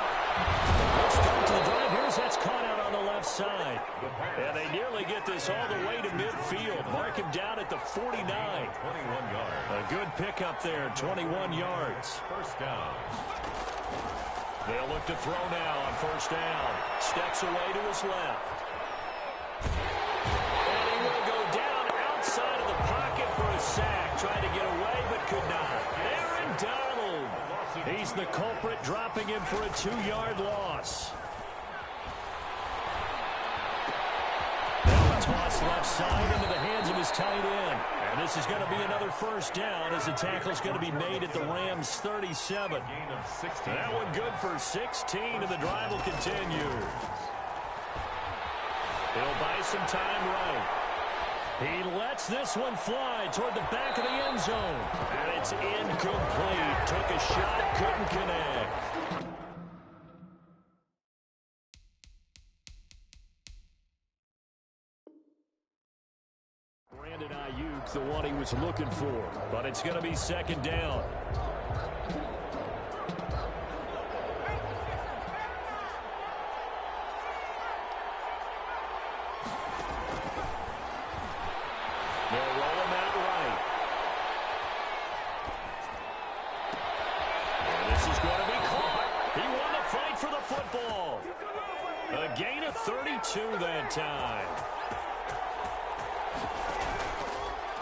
Let's start to the drive. Here's that's caught out on the left side. And they nearly get this all the way to midfield. Mark him down at the 49. 21 yards. A good pickup there, 21 yards. 1st down. They'll look to throw now on 1st down. Steps away to his left. And he will go down outside of the pocket for a sack. Trying to get away, but could not. Aaron Donald. He's the culprit, dropping him for a 2-yard loss. Now a toss left side into the hands of his tight end. And this is going to be another 1st down as the tackle's going to be made at the Rams' 37. Gain of 16. That one good for 16, and the drive will continue. He'll buy some time right. He lets this one fly toward the back of the end zone. And it's incomplete. Took a shot, couldn't connect. Brandon Ayuk, the one he was looking for. But it's going to be second down. They'll roll him out right. And this is going to be caught. He won the fight for the football. A gain of 32 that time.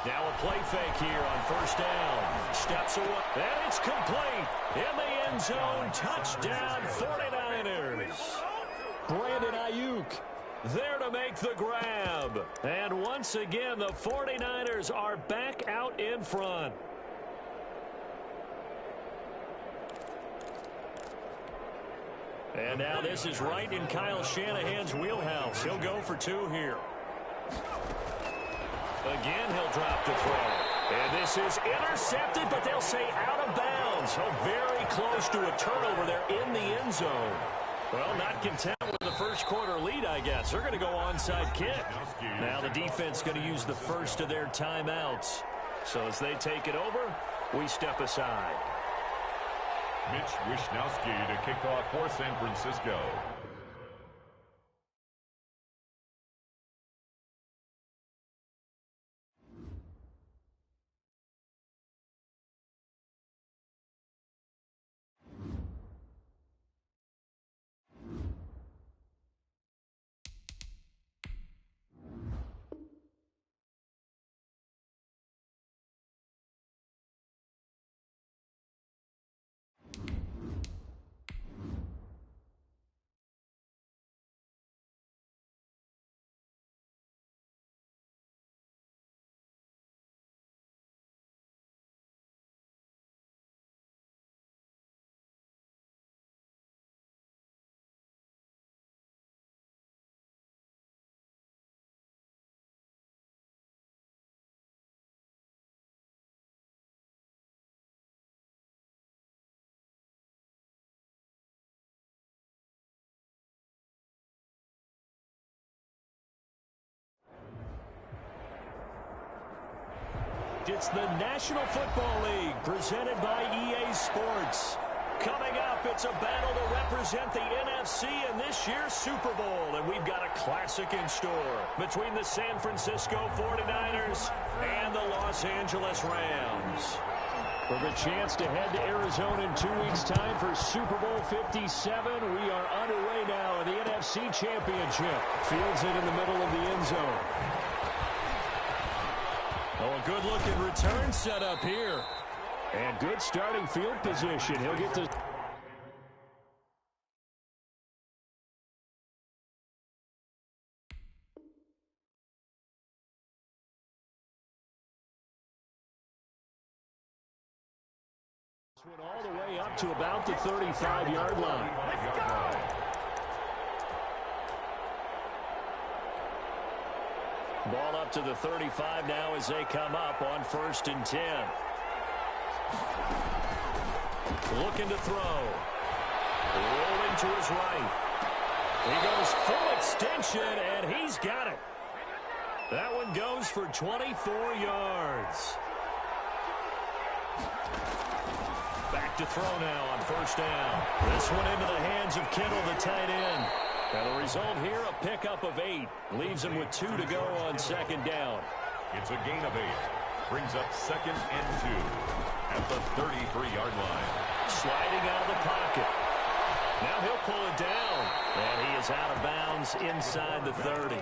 Now a play fake here on first down. Steps away. And it's complete. In the end zone. Touchdown 49ers. Brandon Ayuk there to make the grab. And once again, the 49ers are back out in front. And now this is right in Kyle Shanahan's wheelhouse. He'll go for two here. Again, he'll drop to throw. And this is intercepted, but they'll say out of bounds. So very close to a turnover there in the end zone. Well, not content with the first quarter lead, I guess. They're going to go onside kick. Now the defense going to use the first of their timeouts. So as they take it over, we step aside. Mitch Wishnowsky to kick off for San Francisco. It's the National Football League presented by EA Sports. Coming up, it's a battle to represent the NFC in this year's Super Bowl. And we've got a classic in store between the San Francisco 49ers and the Los Angeles Rams. With a chance to head to Arizona in 2 weeks' time for Super Bowl 57, we are underway now in the NFC Championship. Fields it in the middle of the end zone. Oh, a good-looking return set up here. And good starting field position. He'll get to... Went all the way up to about the 35-yard line. Let's go! Ball up to the 35 now as they come up on 1st and 10. Looking to throw. Rolling to his right. He goes full extension, and he's got it. That one goes for 24 yards. Back to throw now on 1st down. This one into the hands of Kittle, the tight end. And the result here, a pickup of 8. Leaves him with 2 to go on 2nd down. It's a gain of 8. Brings up 2nd and 2 at the 33-yard line. Sliding out of the pocket. Now he'll pull it down. And he is out of bounds inside the 30.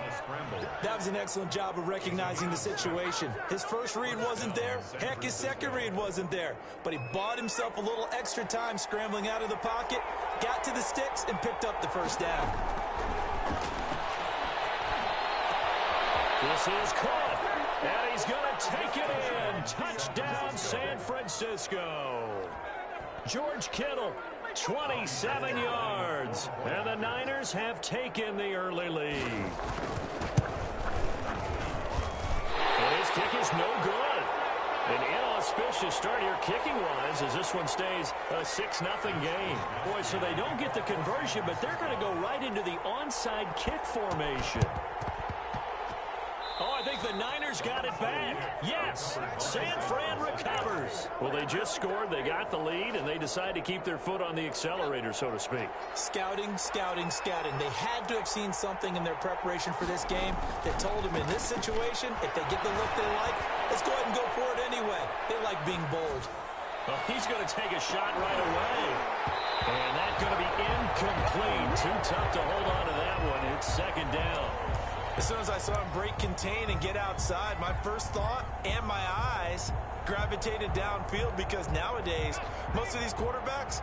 That was an excellent job of recognizing the situation. His first read wasn't there. Heck, his second read wasn't there. But he bought himself a little extra time scrambling out of the pocket, got to the sticks, and picked up the 1st down. This is caught. And he's going to take it in. Touchdown, San Francisco. George Kittle, 27 yards. And the Niners Niners have taken the early lead. And his kick is no good. An inauspicious start here kicking-wise as this one stays a 6-0 game. Boy, so they don't get the conversion, but they're going to go right into the onside kick formation. Oh, I think the Niners got it back. Yes, San Fran recovers. Well, they just scored, they got the lead, and they decide to keep their foot on the accelerator, so to speak. Scouting, scouting, scouting. They had to have seen something in their preparation for this game that told them in this situation, if they get the look they like, let's go ahead and go for it anyway. They like being bold. Well, he's going to take a shot right away. And that's going to be incomplete. Too tough to hold on to that one. It's second down. As soon as I saw him break contain and get outside, my first thought and my eyes gravitated downfield because nowadays, most of these quarterbacks,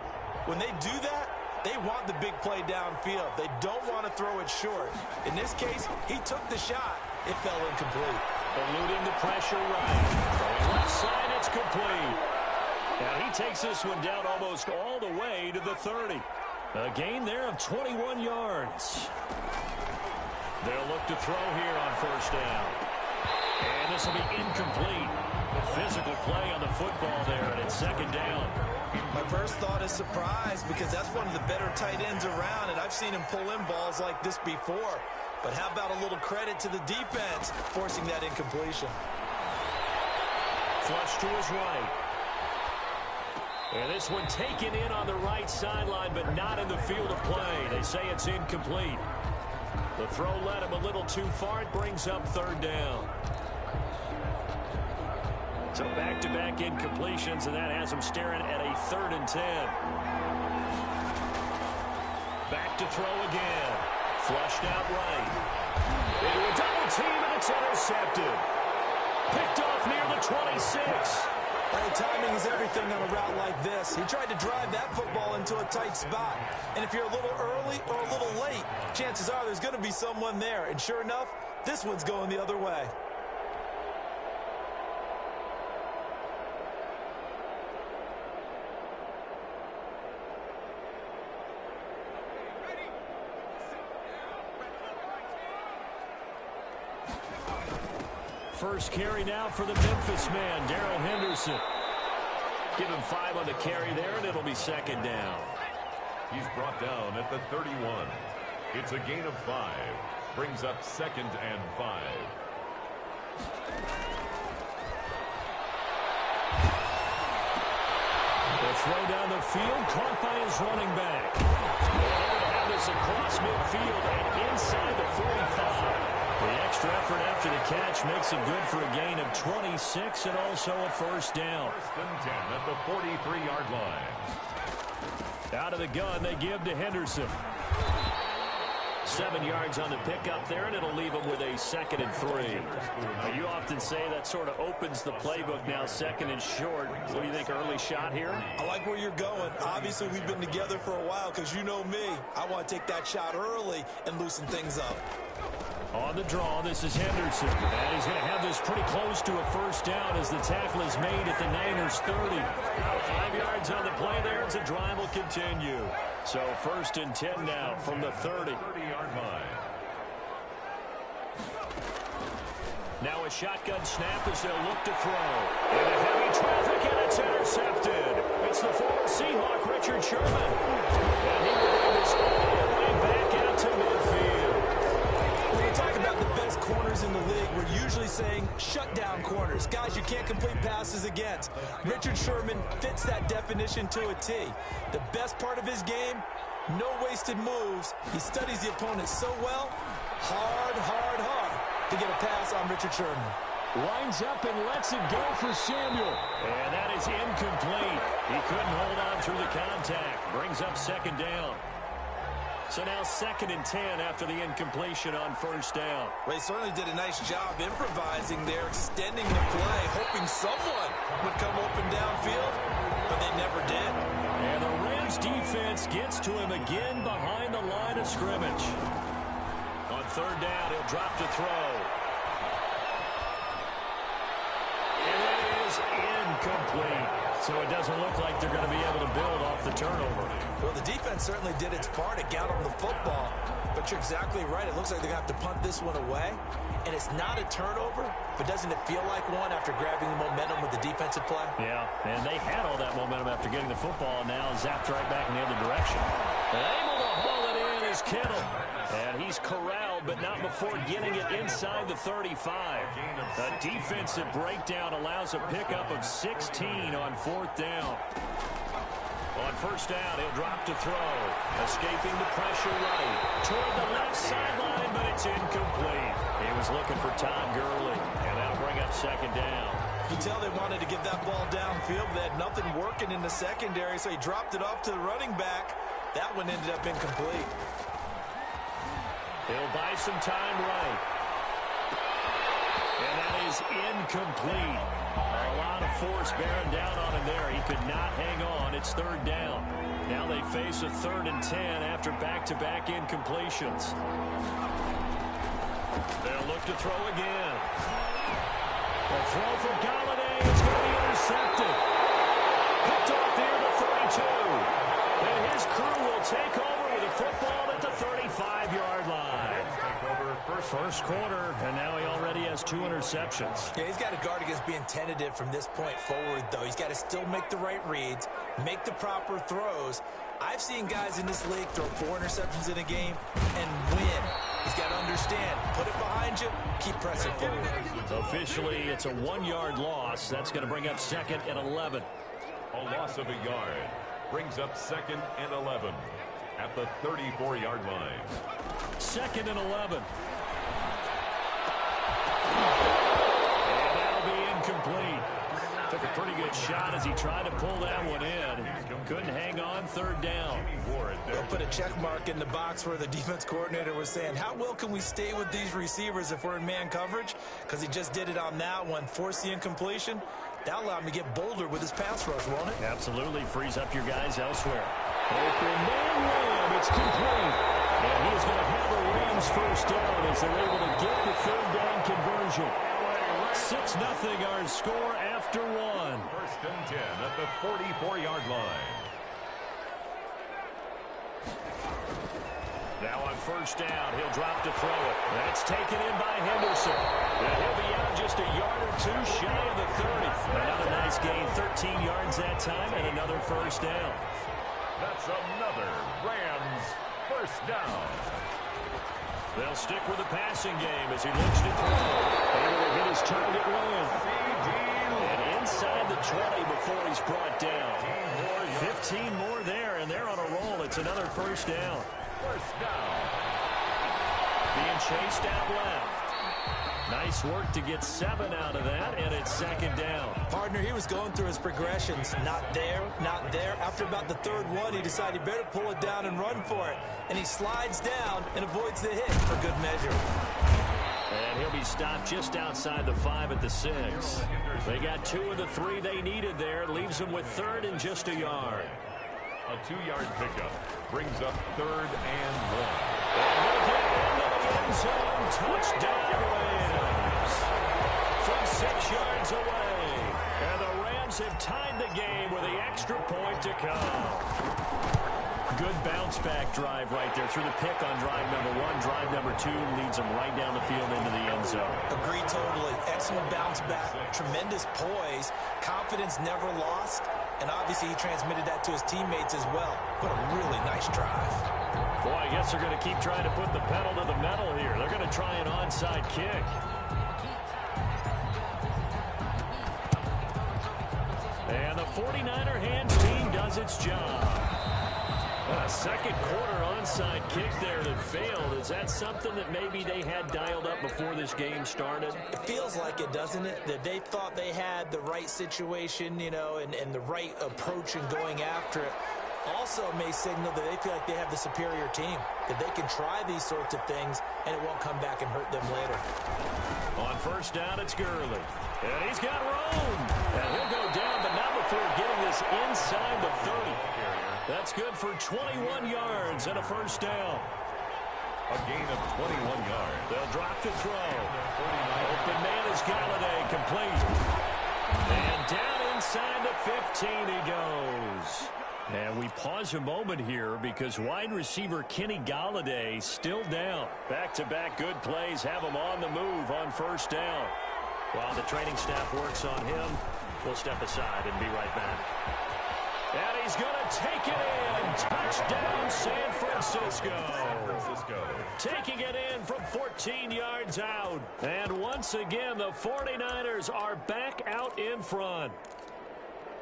when they do that, they want the big play downfield. They don't want to throw it short. In this case, he took the shot. It fell incomplete. Eluding the pressure right. Going left side, it's complete. Now he takes this one down almost all the way to the 30. A gain there of 21 yards. They'll look to throw here on first down. And this will be incomplete. Physical play on the football there, and it's second down. My first thought is surprise because that's one of the better tight ends around, and I've seen him pull in balls like this before. But how about a little credit to the defense forcing that incompletion? Flush to his right. And this one taken in on the right sideline, but not in the field of play. They say it's incomplete. The throw led him a little too far. It brings up third down. So back-to-back incompletions, and that has him staring at a 3rd and 10. Back to throw again. Flushed out right. Into a double team, and it's intercepted. Picked off near the 26. Well, timing is everything on a route like this. He tried to drive that football into a tight spot. And if you're a little early or a little late, chances are there's going to be someone there. And sure enough, this one's going the other way. First carry now for the Memphis man, Darrell Henderson. Give him 5 on the carry there, and it'll be second down. He's brought down at the 31. It's a gain of 5. Brings up 2nd and 5. The throw down the field, caught by his running back. They're going to have this across midfield and inside the 45. The extra effort after the catch makes it good for a gain of 26 and also a first down. 1st and 10 at the 43-yard line. Out of the gun, they give to Henderson. 7 yards on the pickup there, and it'll leave him with a 2nd and 3. Now, you often say that sort of opens the playbook now, 2nd and short. What do you think, early shot here? I like where you're going. Obviously, we've been together for a while because you know me. I want to take that shot early and loosen things up. On the draw, this is Henderson. And he's going to have this pretty close to a first down as the tackle is made at the Niners' 30. 5 yards on the play there as the drive will continue. So 1st and 10 now from the 30. 30-yard line. Now a shotgun snap as they'll look to throw. Into heavy traffic, and it's intercepted. It's the former Seahawk, Richard Sherman. And he will bring this all the way back out to midfield. When we talk about the best corners in the league, we're usually saying shutdown corners. Guys you can't complete passes against. Richard Sherman fits that definition to a T. The best part of his game, no wasted moves. He studies the opponent so well, hard to get a pass on Richard Sherman. Lines up and lets it go for Samuel. And that is incomplete. He couldn't hold on through the contact. Brings up 2nd down. So now 2nd and 10 after the incompletion on first down. Well, he certainly did a nice job improvising there, extending the play, hoping someone would come open downfield, but they never did. And the Rams defense gets to him again behind the line of scrimmage. On 3rd down, he'll drop to throw. And that is incomplete. So it doesn't look like they're going to be able to build off the turnover. Well, the defense certainly did its part. It got him the football, Coach, you're exactly right. It looks like they're going to have to punt this one away. And it's not a turnover, but doesn't it feel like one after grabbing the momentum with the defensive play? Yeah, and they had all that momentum after getting the football, and now zapped right back in the other direction. And able to haul it in is Kittle. And he's corralled, but not before getting it inside the 35. A defensive breakdown allows a pickup of 16 on 4th down. On 1st down, he'll drop to throw. Escaping the pressure right. Toward the left sideline, but it's incomplete. He was looking for Todd Gurley, and that'll bring up 2nd down. You can tell they wanted to get that ball downfield. They had nothing working in the secondary, so he dropped it off to the running back. That one ended up incomplete. He'll buy some time right. And that is incomplete. A lot of force bearing down on him there. He could not hang on. It's 3rd down. Now they face a 3rd and 10 after back-to-back incompletions. They'll look to throw again. A throw for Galladay is going to be intercepted. Picked off near the 32. And his crew will take over with a football at the 35-yard line. 1st quarter, and now he already has 2 interceptions. Yeah, he's got to guard against being tentative from this point forward, though. He's got to still make the right reads, make the proper throws. I've seen guys in this league throw 4 interceptions in a game and win. He's got to understand, put it behind you, keep pressing forward. Officially, it's a 1-yard loss. That's going to bring up 2nd and 11. A loss of a yard brings up 2nd and 11 at the 34-yard line. 2nd and 11. And that'll be incomplete. Took a pretty good shot as he tried to pull that one in. Couldn't hang on. 3rd down. They'll put a check mark in the box where the defense coordinator was saying, how well can we stay with these receivers if we're in man coverage? Because he just did it on that one. Force the incompletion. That'll allow him to get bolder with his pass rush, won't it? Absolutely. Frees up your guys elsewhere. Open man Lamb. It's complete. And he's going to have a Rams 1st down as they're able to get the 3rd down conversion. 6-0 our score after 1. 1st and 10 at the 44-yard line. Now on 1st down, he'll drop to throw it. That's taken in by Henderson. And he'll be out just a yard or 2 shy of the 30. Another nice gain, 13 yards that time, and another 1st down. That's another Rams 1st down. They'll stick with the passing game as he looks to throw. Able to hit his target run. And inside the 20 before he's brought down. 15 more there, and they're on a roll. It's another 1st down. 1st down. Being chased out left. Nice work to get 7 out of that, and it's 2nd down. Partner, he was going through his progressions. Not there, not there. After about the 3rd one, he decided he better pull it down and run for it. And he slides down and avoids the hit for good measure. And he'll be stopped just outside the 5 at the 6. They got 2 of the 3 they needed there. Leaves them with 3rd and just a yard. A 2-yard pickup brings up 3rd and 1. And they'll get into the end zone. Touchdown, Rams. From 6 yards away. And the Rams have tied the game with the extra point to come. Good bounce-back drive right there through the pick on drive number 1. Drive number 2 leads them right down the field into the end zone. Agree totally. Excellent bounce back. Tremendous poise. Confidence never lost. And obviously he transmitted that to his teammates as well. What a really nice drive. Boy, I guess they're going to keep trying to put the pedal to the metal here. They're going to try an onside kick. And the 49er hands team does its job. A 2nd quarter onside kick there that failed. Is that something that maybe they had dialed up before this game started? It feels like it, doesn't it? That they thought they had the right situation, you know, and the right approach in going after it. Also may signal that they feel like they have the superior team, that they can try these sorts of things and it won't come back and hurt them later. On 1st down, it's Gurley. And he's got room. And he'll go down, but not before getting this inside the 30. That's good for 21 yards and a 1st down. A gain of 21 yards. They'll drop to throw. Open man is Galladay, complete. And down inside the 15 he goes. And we pause a moment here because wide receiver Kenny Galladay still down. Back-to-back good plays have him on the move on first down. While the training staff works on him, we'll step aside and be right back. And he's going to take it in. Touchdown, San Francisco. Taking it in from 14 yards out. And once again, the 49ers are back out in front.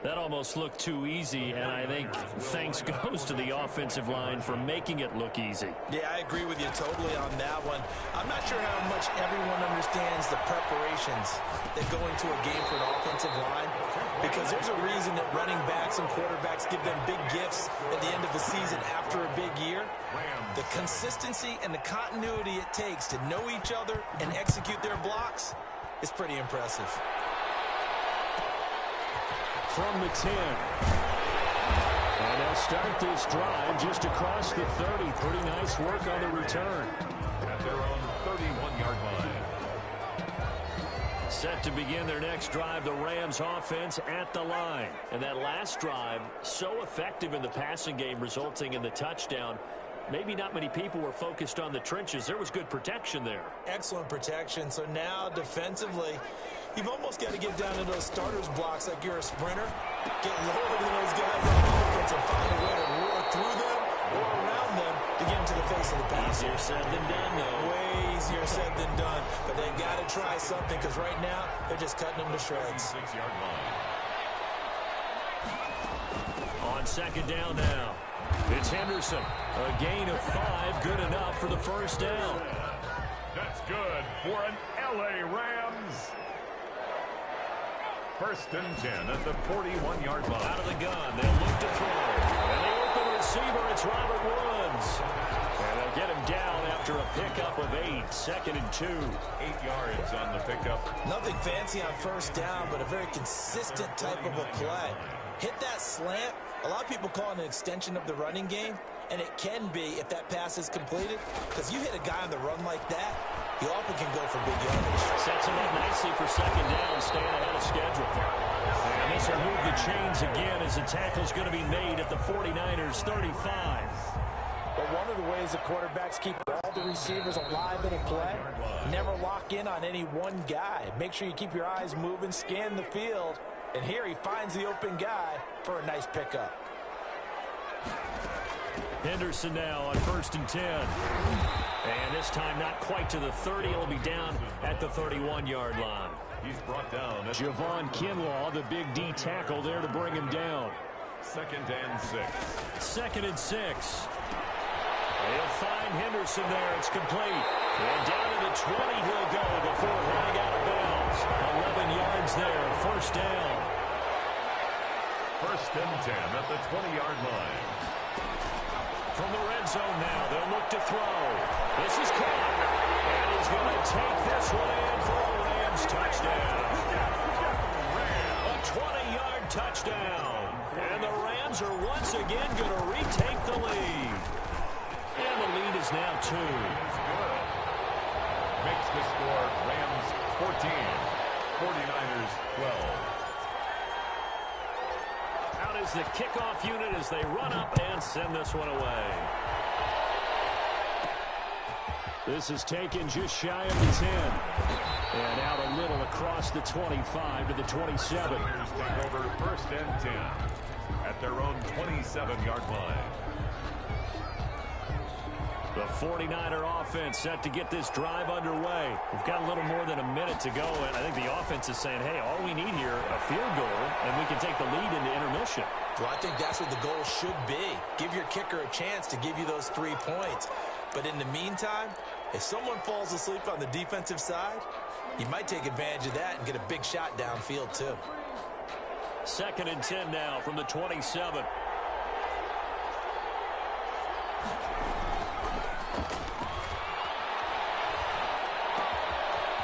That almost looked too easy, and I think thanks goes to the offensive line for making it look easy. Yeah, I agree with you totally on that one. I'm not sure how much everyone understands the preparations that go into a game for an offensive line, because there's a reason that running backs and quarterbacks give them big gifts at the end of the season after a big year. The consistency and the continuity it takes to know each other and execute their blocks is pretty impressive. From the 10. And they'll start this drive just across the 30. Pretty nice work on the return. At their own 31-yard line. Set to begin their next drive, the Rams offense at the line. And that last drive, so effective in the passing game, resulting in the touchdown. Maybe not many people were focused on the trenches. There was good protection there. Excellent protection. So now defensively, you've almost got to get down to those starters blocks like you're a sprinter. Get lower than those guys on offense and find a way to roar through them or around them to get into the face of the pass. Easier said than done, though. Way easier said than done. But they've got to try something because right now they're just cutting them to shreds. 6-yard line. On second down now. It's Henderson. A gain of 5, good enough for the first down. That's good for an LA Rams. First and 10 at the 41-yard line. Out of the gun, they'll look to throw. And the open receiver, it's Robert Woods. And they'll get him down after a pickup of 8. Second and 2. 8 yards on the pickup. Nothing fancy on first down, but a very consistent type of a play. Hit that slant. A lot of people call it an extension of the running game, and it can be if that pass is completed, because you hit a guy on the run like that, he often can go for big yardage. Sets him up nicely for second down, staying ahead of schedule. And this will move the chains again as the tackle's going to be made at the 49ers 35. But one of the ways the quarterbacks keep all the receivers alive in a play, never lock in on any one guy. Make sure you keep your eyes moving, scan the field, and here he finds the open guy for a nice pickup. Henderson now on first and 10. And this time not quite to the 30. It'll be down at the 31-yard line. He's brought down. Javon Kinlaw, the big D tackle there to bring him down. 2nd and 6. 2nd and 6. They'll find Henderson there. It's complete. And down to the 20 he'll go before running out of bounds. 11 yards there. First down. First and 10 at the 20-yard line. From the red zone now, they'll look to throw. This is caught. And he's going to take this one in for a Rams touchdown. A 20-yard touchdown. And the Rams are once again going to retake the lead. And the lead is now 2. Makes the score Rams 14, 49ers 12. Out is the kickoff unit as they run up and send this one away. This is taken just shy of the 10. And out a little across the 25 to the 27. Niners take over first and 10 at their own 27-yard line. The 49er offense set to get this drive underway. We've got a little more than a minute to go, and I think the offense is saying, hey, all we need here, a field goal, and we can take the lead into intermission. Well, I think that's what the goal should be. Give your kicker a chance to give you those 3 points. But in the meantime, if someone falls asleep on the defensive side, you might take advantage of that and get a big shot downfield, too. 2nd and 10 now from the 27.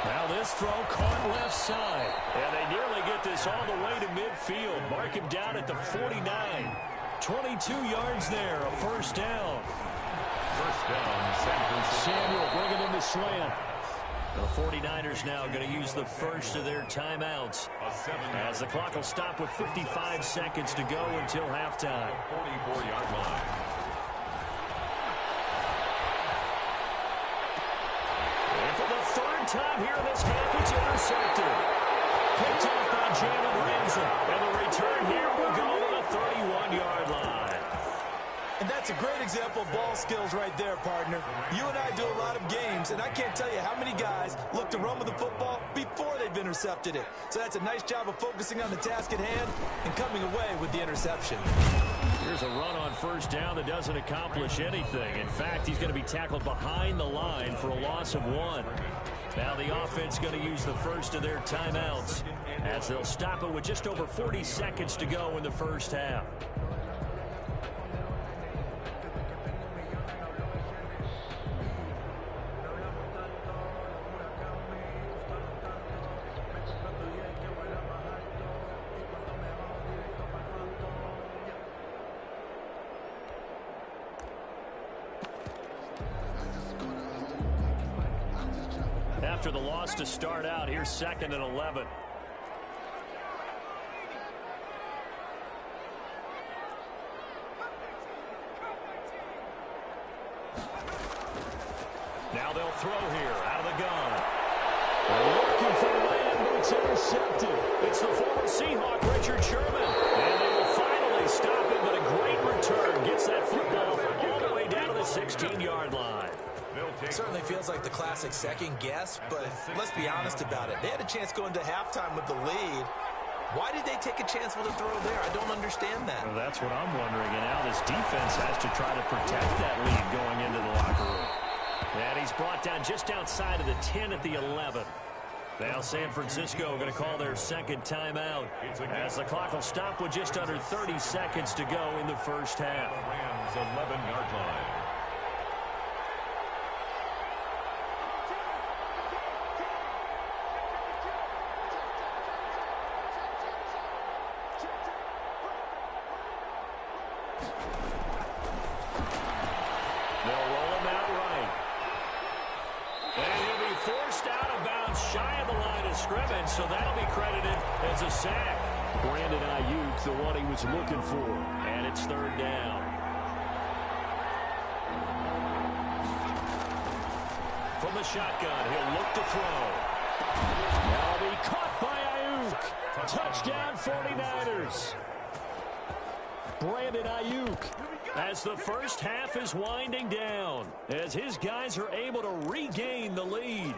Now this throw caught left side. And they nearly get this all the way to midfield. Mark him down at the 49. 22 yards there, a first down. First down, San Francisco. Samuel bringing in the slant. The 49ers now going to use the first of their timeouts as the clock will stop with 55 seconds to go until halftime. 44-yard line. And for the third time here in this half, it's intercepted. Picked off by Jalen Ramsey. And the return here will go to the 31-yard line. And that's a great example of ball skills right there, partner. You and I do a lot of games, and I can't tell you how many guys look to run with the football before they've intercepted it. So that's a nice job of focusing on the task at hand and coming away with the interception. Here's a run on first down that doesn't accomplish anything. In fact, he's going to be tackled behind the line for a loss of 1. Now the offense going to use the first of their timeouts as they'll stop it with just over 40 seconds to go in the first half. After the loss to start out, here's 2nd and 11. Now they'll throw here out of the gun. Looking for land, but it's intercepted. It's the former Seahawk, Richard Sherman. And they will finally stop him, but a great return. Gets that football all the way down to the 16-yard line. It certainly feels like the classic second guess, but let's be honest about it. They had a chance going into halftime with the lead. Why did they take a chance with a throw there? I don't understand that. Well, that's what I'm wondering. And now this defense has to try to protect that lead going into the locker room. And he's brought down just outside of the 10 at the 11. Now San Francisco going to call their second timeout as the clock will stop with just under 30 seconds to go in the first half. Rams 11-yard line. So that'll be credited as a sack. Brandon Ayuk, the one he was looking for. And it's 3rd down. From the shotgun, he'll look to throw. Now be caught by Ayuk. Touchdown 49ers. Brandon Ayuk as the first half is winding down, as his guys are able to regain the lead.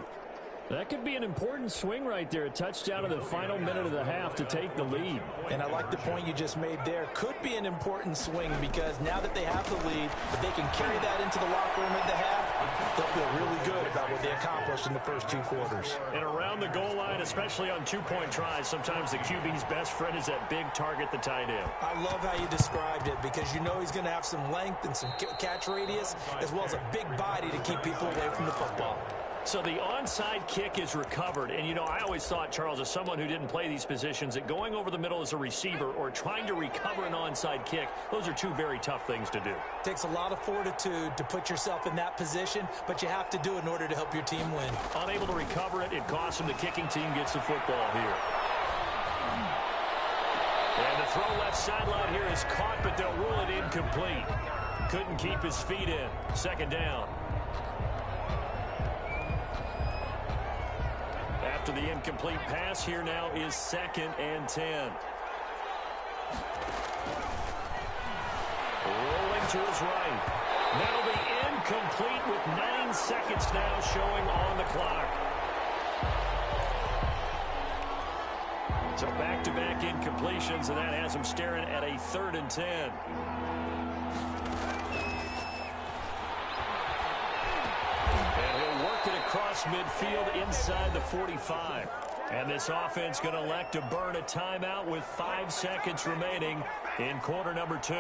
That could be an important swing right there. A touchdown in the final minute of the half to take the lead. And I like the point you just made there. Could be an important swing because now that they have the lead, if they can carry that into the locker room at the half, they'll feel really good about what they accomplished in the first 2 quarters. And around the goal line, especially on 2-point tries, sometimes the QB's best friend is that big target, the tight end. I love how you described it because you know he's going to have some length and some catch radius as well as a big body to keep people away from the football. So the onside kick is recovered. And, you know, I always thought, Charles, as someone who didn't play these positions, that going over the middle as a receiver or trying to recover an onside kick, those are 2 very tough things to do. It takes a lot of fortitude to put yourself in that position, but you have to do it in order to help your team win. Unable to recover it, it costs him. The kicking team gets the football here. And the throw left sideline here is caught, but they'll rule it incomplete. Couldn't keep his feet in. 2nd down. After the incomplete pass, here now is 2nd and 10. Rolling to his right. That'll be incomplete with 9 seconds now showing on the clock. So back-to-back incompletions, and that has him staring at a 3rd and 10. Across midfield inside the 45. And this offense going to elect to burn a timeout with 5 seconds remaining in quarter number 2.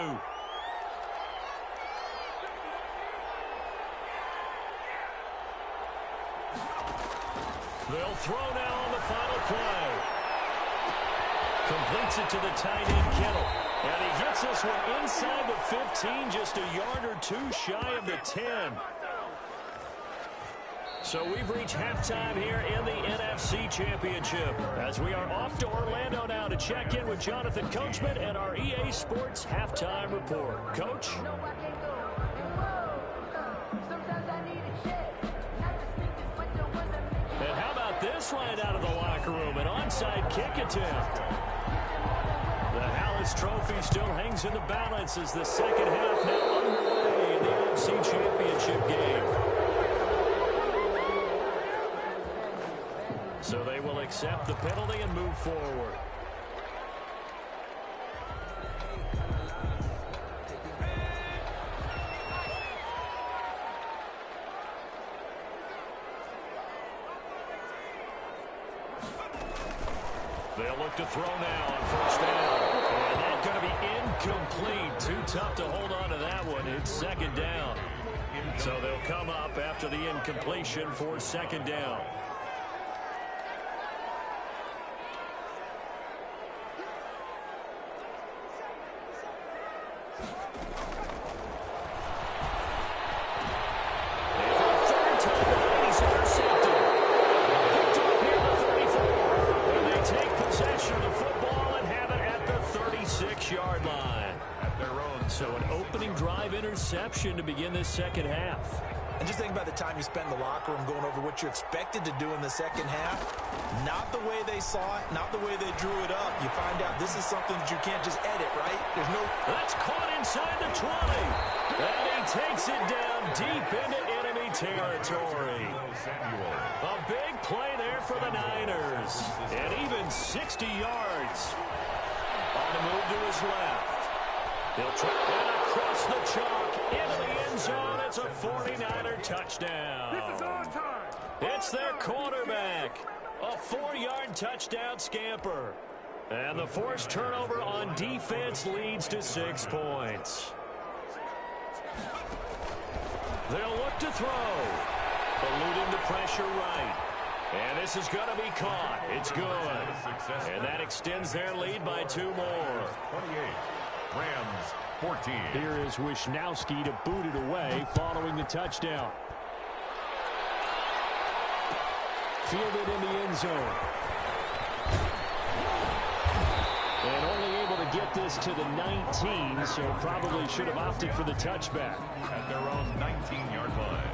They'll throw now on the final play. Completes it to the tight end, Kittle. And he gets this one inside the 15, just a yard or 2 shy of the 10. So we've reached halftime here in the NFC Championship as we are off to Orlando now to check in with Jonathan Coachman and our EA Sports Halftime Report. Coach? And how about this right out of the locker room? An onside kick attempt. The Hallis Trophy still hangs in the balance as the second half now underway in the NFC Championship game. So they will accept the penalty and move forward. They'll look to throw now on first down. And that's going to be incomplete. Too tough to hold on to that one. It's second down. So they'll come up after the incompletion for second down. Interception to begin this second half. And just think about the time you spend in the locker room going over what you're expected to do in the second half. Not the way they saw it, not the way they drew it up. You find out this is something that you can't just edit, right? There's no... That's caught inside the 20. And he takes it down deep into enemy territory. A big play there for the Niners. And even 60 yards. On the move to his left. He'll try and across the chalk into the end zone. It's a 49er touchdown. This is our time. It's their quarterback. A 4-yard touchdown scamper. And the forced turnover on defense leads to 6 points. They'll look to throw. Eluding the pressure right. And this is going to be caught. It's good. And that extends their lead by 2 more. 28. Rams, 14. Here is Wisnowski to boot it away following the touchdown. Fielded in the end zone. And only able to get this to the 19, so probably should have opted for the touchback. At their own 19-yard line.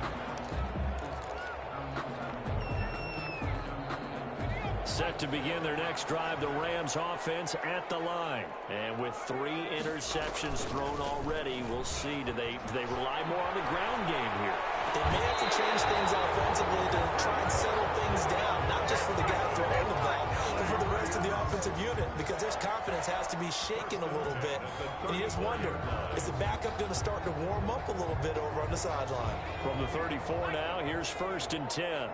Set to begin their next drive, the Rams offense at the line. And with 3 interceptions thrown already, we'll see, do they rely more on the ground game here? They may have to change things offensively to try and settle things down, not just for the guy throwing the ball, but for the rest of the offensive unit, because their confidence has to be shaken a little bit. And you just wonder, is the backup going to start to warm up a little bit over on the sideline? From the 34 now, here's 1st and 10.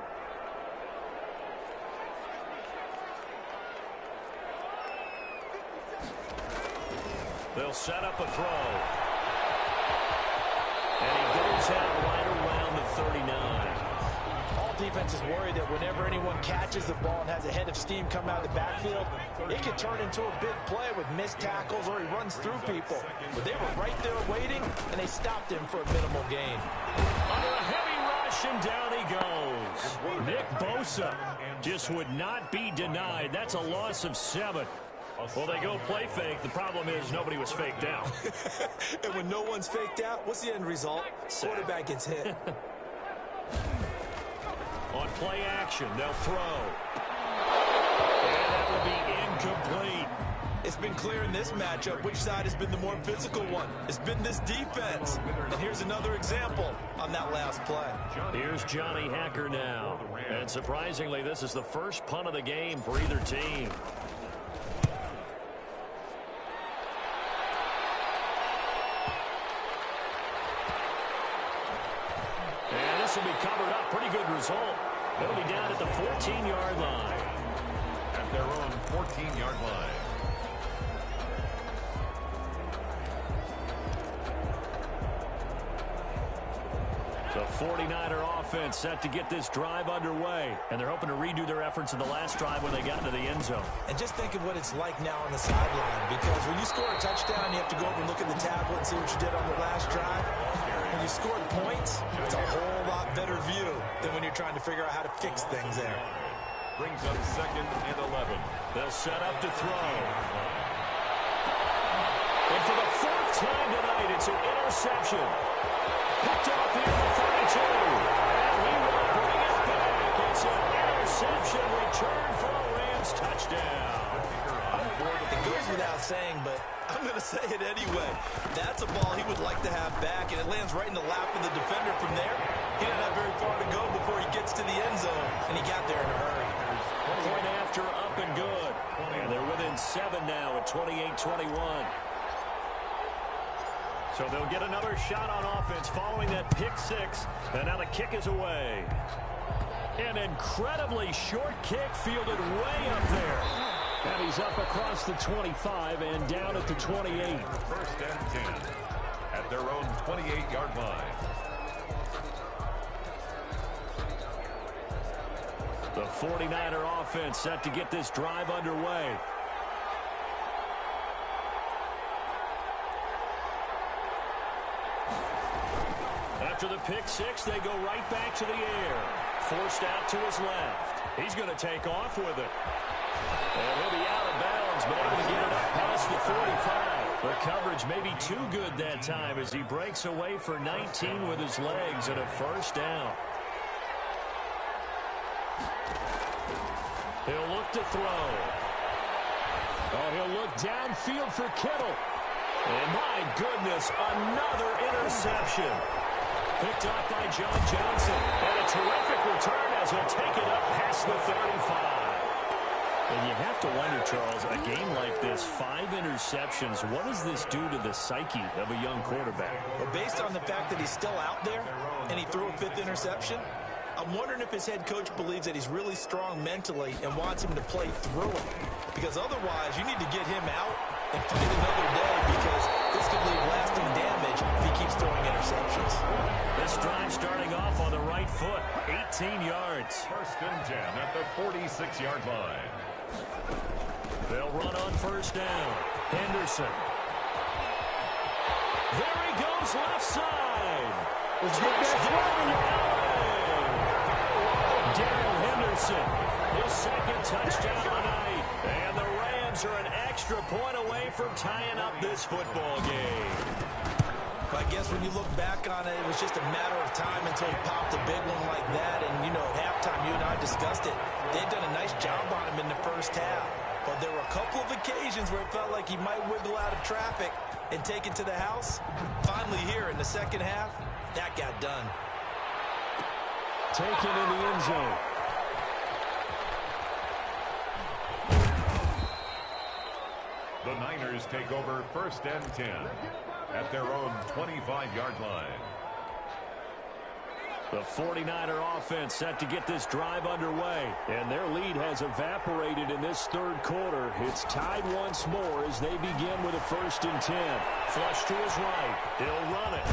They'll set up a throw. And he goes out right around the 39. All defenses worry that whenever anyone catches the ball and has a head of steam come out of the backfield, it could turn into a big play with missed tackles or he runs through people. But they were right there waiting, and they stopped him for a minimal gain. Under a heavy rush, and down he goes. Nick Bosa just would not be denied. That's a loss of 7. Well, they go play fake. The problem is nobody was faked out. And when no one's faked out, what's the end result? Quarterback gets hit. On play action, they'll throw. And that will be incomplete. It's been clear in this matchup which side has been the more physical one. It's been this defense. And here's another example on that last play. Here's Johnny Hacker now. And surprisingly, this is the first punt of the game for either team. Will be covered up. Pretty good result. They'll be down at the 14-yard line. At their own 14-yard line. The 49er offense set to get this drive underway. And they're hoping to redo their efforts in the last drive when they got into the end zone. And just think of what it's like now on the sideline. Because when you score a touchdown, you have to go over and look at the tablet and see what you did on the last drive. When you scored points, it's a whole lot better view than when you're trying to figure out how to fix things there. Brings up 2nd and 11. They'll set up to throw. And for the 4th time tonight, it's an interception. Picked off the end of 32. And he will bring it back. It's an interception return for a Rams touchdown. It goes without saying, but I'm going to say it anyway. That's a ball he would like to have back, and it lands right in the lap of the defender from there. He didn't have very far to go before he gets to the end zone, and he got there in a hurry. Point after, up and good. And they're within 7 now at 28-21. So they'll get another shot on offense following that pick 6. And now the kick is away. An incredibly short kick fielded way up there. And he's up across the 25 and down at the 28. 1st and 10 at their own 28-yard line. The 49er offense set to get this drive underway. After the pick 6, they go right back to the air. Forced out to his left. He's going to take off with it. And he'll be out of bounds, but able to get it up past the 45. The coverage may be too good that time as he breaks away for 19 with his legs and a 1st down. He'll look to throw. Oh, he'll look downfield for Kittle. And my goodness, another interception. Picked off by John Johnson. And a terrific return as he'll take it up past the 35. And you have to wonder, Charles, a game like this, 5 interceptions, what does this do to the psyche of a young quarterback? Well, based on the fact that he's still out there and he threw a 5th interception, I'm wondering if his head coach believes that he's really strong mentally and wants him to play through it. Because otherwise, you need to get him out and fight another day because this could leave lasting damage if he keeps throwing interceptions. This drive starting off on the right foot, 18 yards. 1st and 10 at the 46-yard line. They'll run on 1st down. Henderson. There he goes, left side. Darrell Henderson, his 2nd touchdown tonight. And the Rams are an extra point away from tying up this football game. But I guess when you look back on it, it was just a matter of time until he popped a big one like that. And, you know, at halftime, you and I discussed it. They'd done a nice job on him in the 1st half. But there were a couple of occasions where it felt like he might wiggle out of traffic and take it to the house. Finally here in the 2nd half, that got done. Taken in the end zone. The Niners take over 1st and 10 at their own 25-yard line. The 49er offense set to get this drive underway. And their lead has evaporated in this 3rd quarter. It's tied once more as they begin with a 1st and 10. Flush to his right. He'll run it.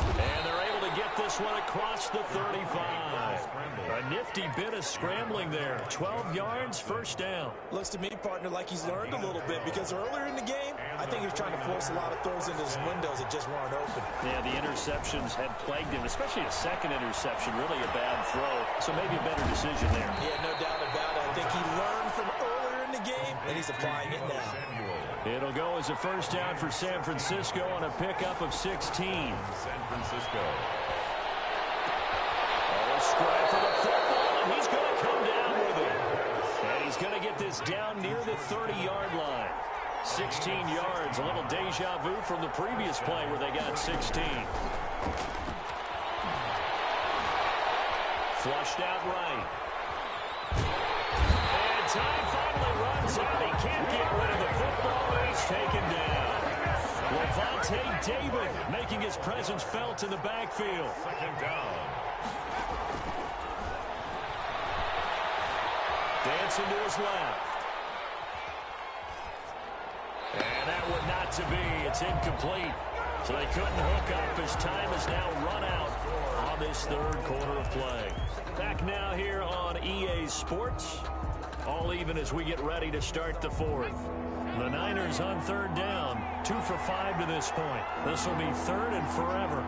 And they're able to get this one across the 35. A nifty bit of scrambling there. 12 yards, 1st down. Looks to me, partner, like he's learned a little bit because earlier in the game, I think he was trying to force a lot of throws into his windows that just weren't open. Yeah, the interceptions had plagued him, especially a 2nd interception, really a bad throw. So maybe a better decision there. Yeah, no doubt about it. I think he learned from earlier in the game, and he's applying it now. It'll go as a 1st down for San Francisco on a pickup of 16. San Francisco. Stride for the football, and he's going to come down with it. And he's going to get this down near the 30-yard line. 16 yards, a little deja vu from the previous play where they got 16. Flushed out right. And time finally runs out. He can't get rid of the football, and he's taken down. Levante David making his presence felt in the backfield. 2nd down. Dancing to his left. And that would not to be. It's incomplete. So they couldn't hook up as time has now run out on this 3rd quarter of play. Back now here on EA Sports. All even as we get ready to start the 4th. The Niners on 3rd down. 2 for 5 to this point. This will be 3rd and forever.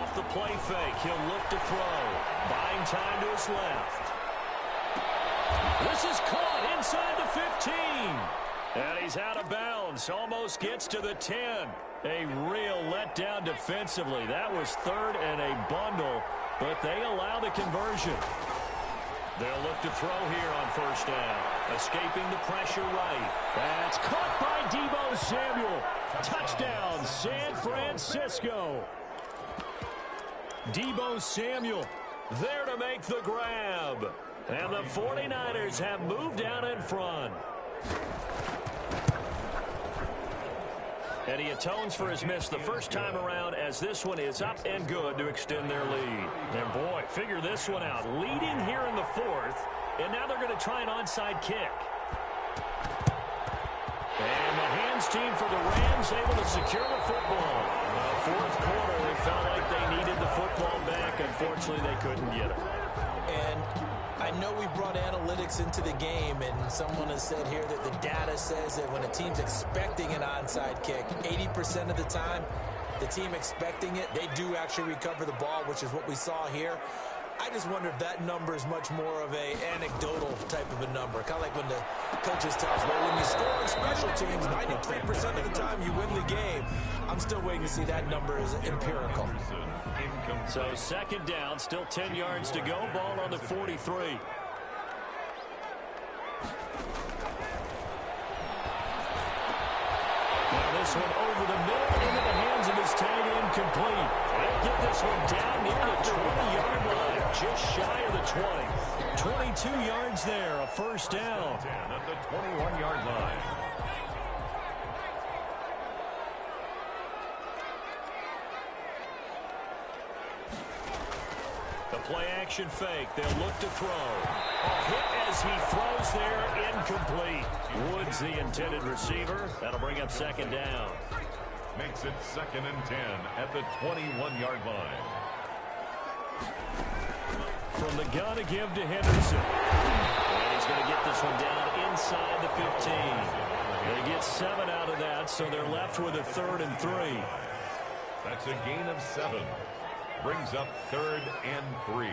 Off the play fake, he'll look to throw. Buying time to his left. This is caught inside the 15. And he's out of bounds. Almost gets to the 10. A real letdown defensively. That was third and a bundle, but they allow the conversion. They'll look to throw here on first down. Escaping the pressure right. That's caught by Deebo Samuel. Touchdown, San Francisco. Deebo Samuel there to make the grab. And the 49ers have moved out in front. And he atones for his miss the first time around as this one is up and good to extend their lead. And boy, figure this one out. Leading here in the fourth, and now they're going to try an onside kick. And the hands team for the Rams able to secure the football. Fourth quarter, they felt like they needed the football back. Unfortunately, they couldn't get it. And I know we brought analytics into the game, and someone has said here that the data says that when a team's expecting an onside kick, 80% of the time, the team expecting it, they do actually recover the ball, which is what we saw here. I just wonder if that number is much more of a anecdotal type of a number. Kind of like when the coaches tell us, well, when you score on special teams, 93% of the time you win the game. I'm still waiting to see that number as empirical. So second down, still 10 yards to go. Ball on the 43. Now this one over the middle into the hands of his tight end, complete. They'll get this one down near the 20-yard line, just shy of the 20. 22 yards there, a first down. At the 21-yard line. The play-action fake. They'll look to throw. A hit as he throws there, incomplete. Woods, the intended receiver. That'll bring up second down. Makes it 2nd and 10 at the 21-yard line. From the gun to give to Henderson. And he's going to get this one down inside the 15. They get 7 out of that, so they're left with a 3rd and 3. That's a gain of 7. Brings up 3rd and 3.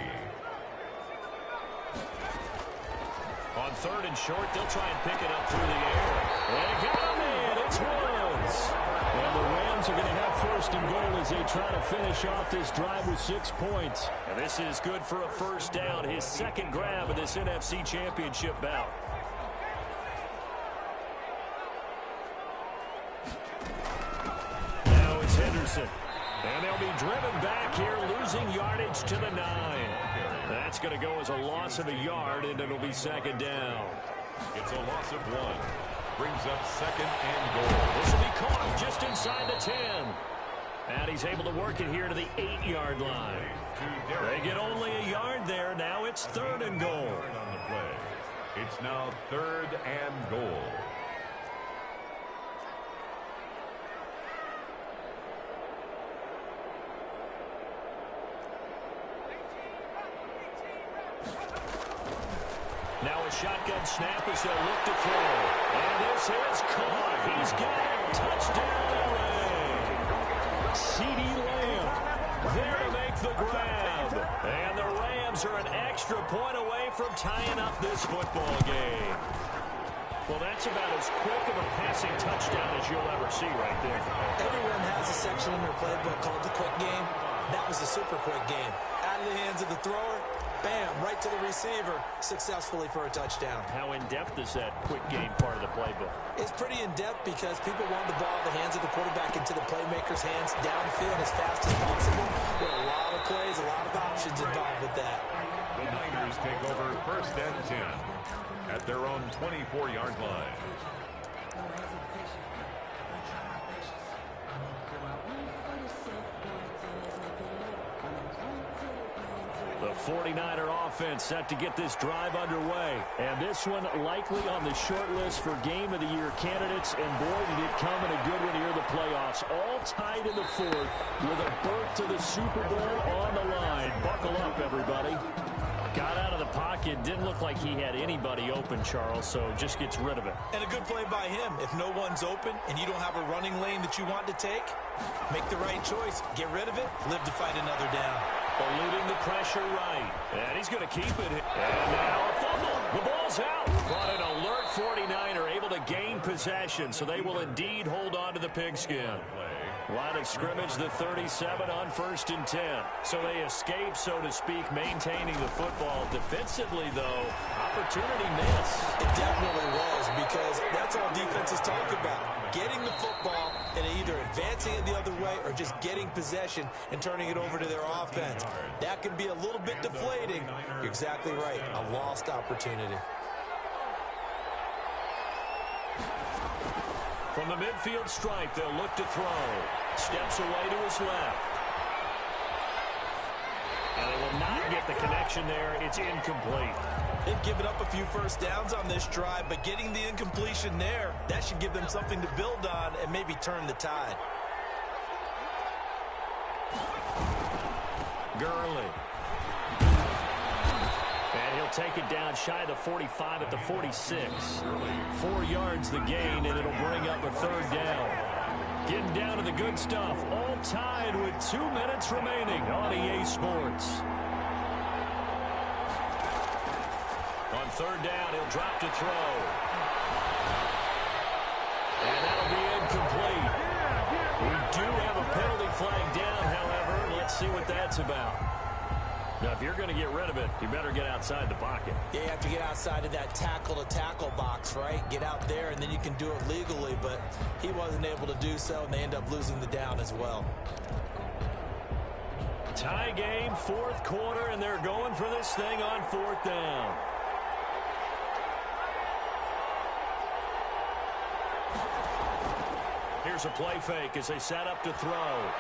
On 3rd and short, they'll try and pick it up through the air. They got him in. It's Woods. And the Rams are going to have 1st and goal as they try to finish off this drive with 6 points. And this is good for a first down. His 2nd grab of this NFC Championship bout. Now it's Henderson. And they'll be driven back here, losing yardage to the 9. That's going to go as a loss of a yard, and it'll be 2nd down. It's a loss of 1. Brings up 2nd and goal. This will be caught just inside the 10. And he's able to work it here to the 8-yard line. They get only a yard there. Now it's 3rd and goal. On the play. It's now 3rd and goal. Now a shotgun snap as they'll look to throw. And this is caught. He's got it. Touchdown, LA. C.D. Lamb there to make the grab. And the Rams are an extra point away from tying up this football game. Well, that's about as quick of a passing touchdown as you'll ever see right there. Everyone has a section in their playbook called the quick game. That was a super quick game. Out of the hands of the thrower, bam, right to the receiver, successfully for a touchdown. How in-depth is that quick game part of the playbook? It's pretty in-depth because people want the ball in the hands of the quarterback into the playmaker's hands downfield as fast as possible. There are a lot of plays, a lot of options involved with that. The Niners take over 1st and 10 at their own 24-yard line. The 49er offense set to get this drive underway. And this one likely on the short list for Game of the Year candidates. And boy, did it come in a good one here in the playoffs. All tied in the 4th with a berth to the Super Bowl on the line. Buckle up, everybody. Got out of the pocket. Didn't look like he had anybody open, Charles, so just gets rid of it. And a good play by him. If no one's open and you don't have a running lane that you want to take, make the right choice. Get rid of it. Live to fight another down. Eluding the pressure right. And he's going to keep it. And now a fumble. The ball's out. But an alert 49er able to gain possession, so they will indeed hold on to the pigskin. Line of scrimmage, the 37 on 1st and 10. So they escape, so to speak, maintaining the football. Defensively, though, opportunity miss. It definitely was, because that's all defenses talk about. Getting the football and either advancing it the other way or just getting possession and turning it over to their offense. That can be a little bit deflating. You're exactly right. A lost opportunity. From the midfield stripe, they'll look to throw. Steps away to his left. And they will not get the connection there. It's incomplete. They've given up a few first downs on this drive, but getting the incompletion there, that should give them something to build on and maybe turn the tide. Gurley. And he'll take it down shy of the 45 at the 46. 4 yards the gain, and it'll bring up a 3rd down. Getting down to the good stuff. All tied with 2 minutes remaining on EA Sports. On 3rd down, he'll drop to throw. And that'll be incomplete. We do have a penalty flag down, however. Let's see what that's about. Now, if you're going to get rid of it, you better get outside the pocket. Yeah, you have to get outside of that tackle-to-tackle box, right? Get out there, and then you can do it legally, but he wasn't able to do so, and they end up losing the down as well. Tie game, 4th quarter, and they're going for this thing on 4th down. Here's a play fake as they set up to throw.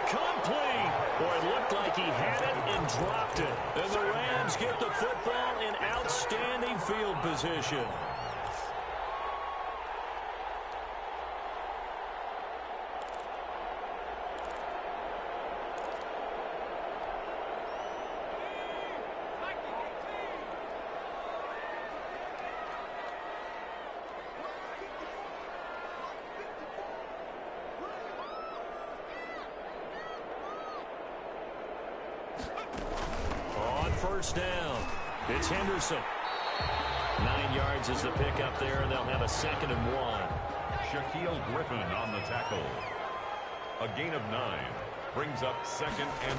Incomplete. Boy, it looked like he had it and dropped it. And the Rams get the football in outstanding field position. First down. It's Henderson. 9 yards is the pickup there, and they'll have a 2nd and 1. Shaquille Griffin on the tackle. A gain of 9 brings up 2nd and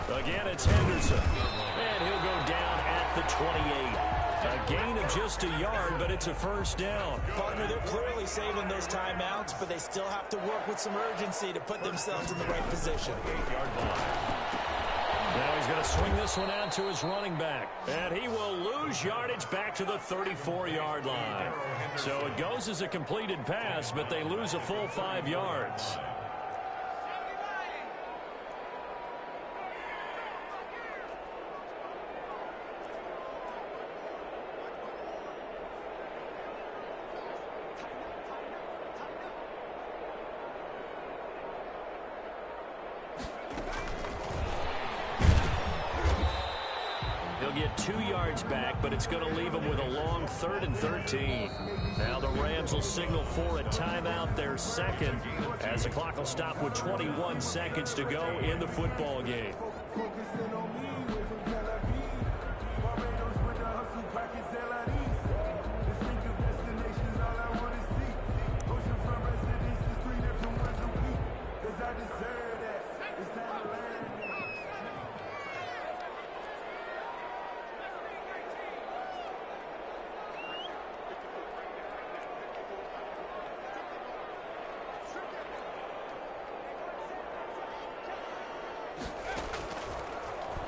1. Again, it's Henderson. And he'll go down at the 28. A gain of just a yard, but it's a first down. Partner, they're clearly saving those timeouts, but they still have to work with some urgency to put themselves in the right position. 8-yard line. Now he's going to swing this one out to his running back. And he will lose yardage back to the 34-yard line. So it goes as a completed pass, but they lose a full 5 yards. Get 2 yards back, but it's going to leave them with a long 3rd and 13. Now the Rams will signal for a timeout, their 2nd, as the clock will stop with 21 seconds to go in the football game.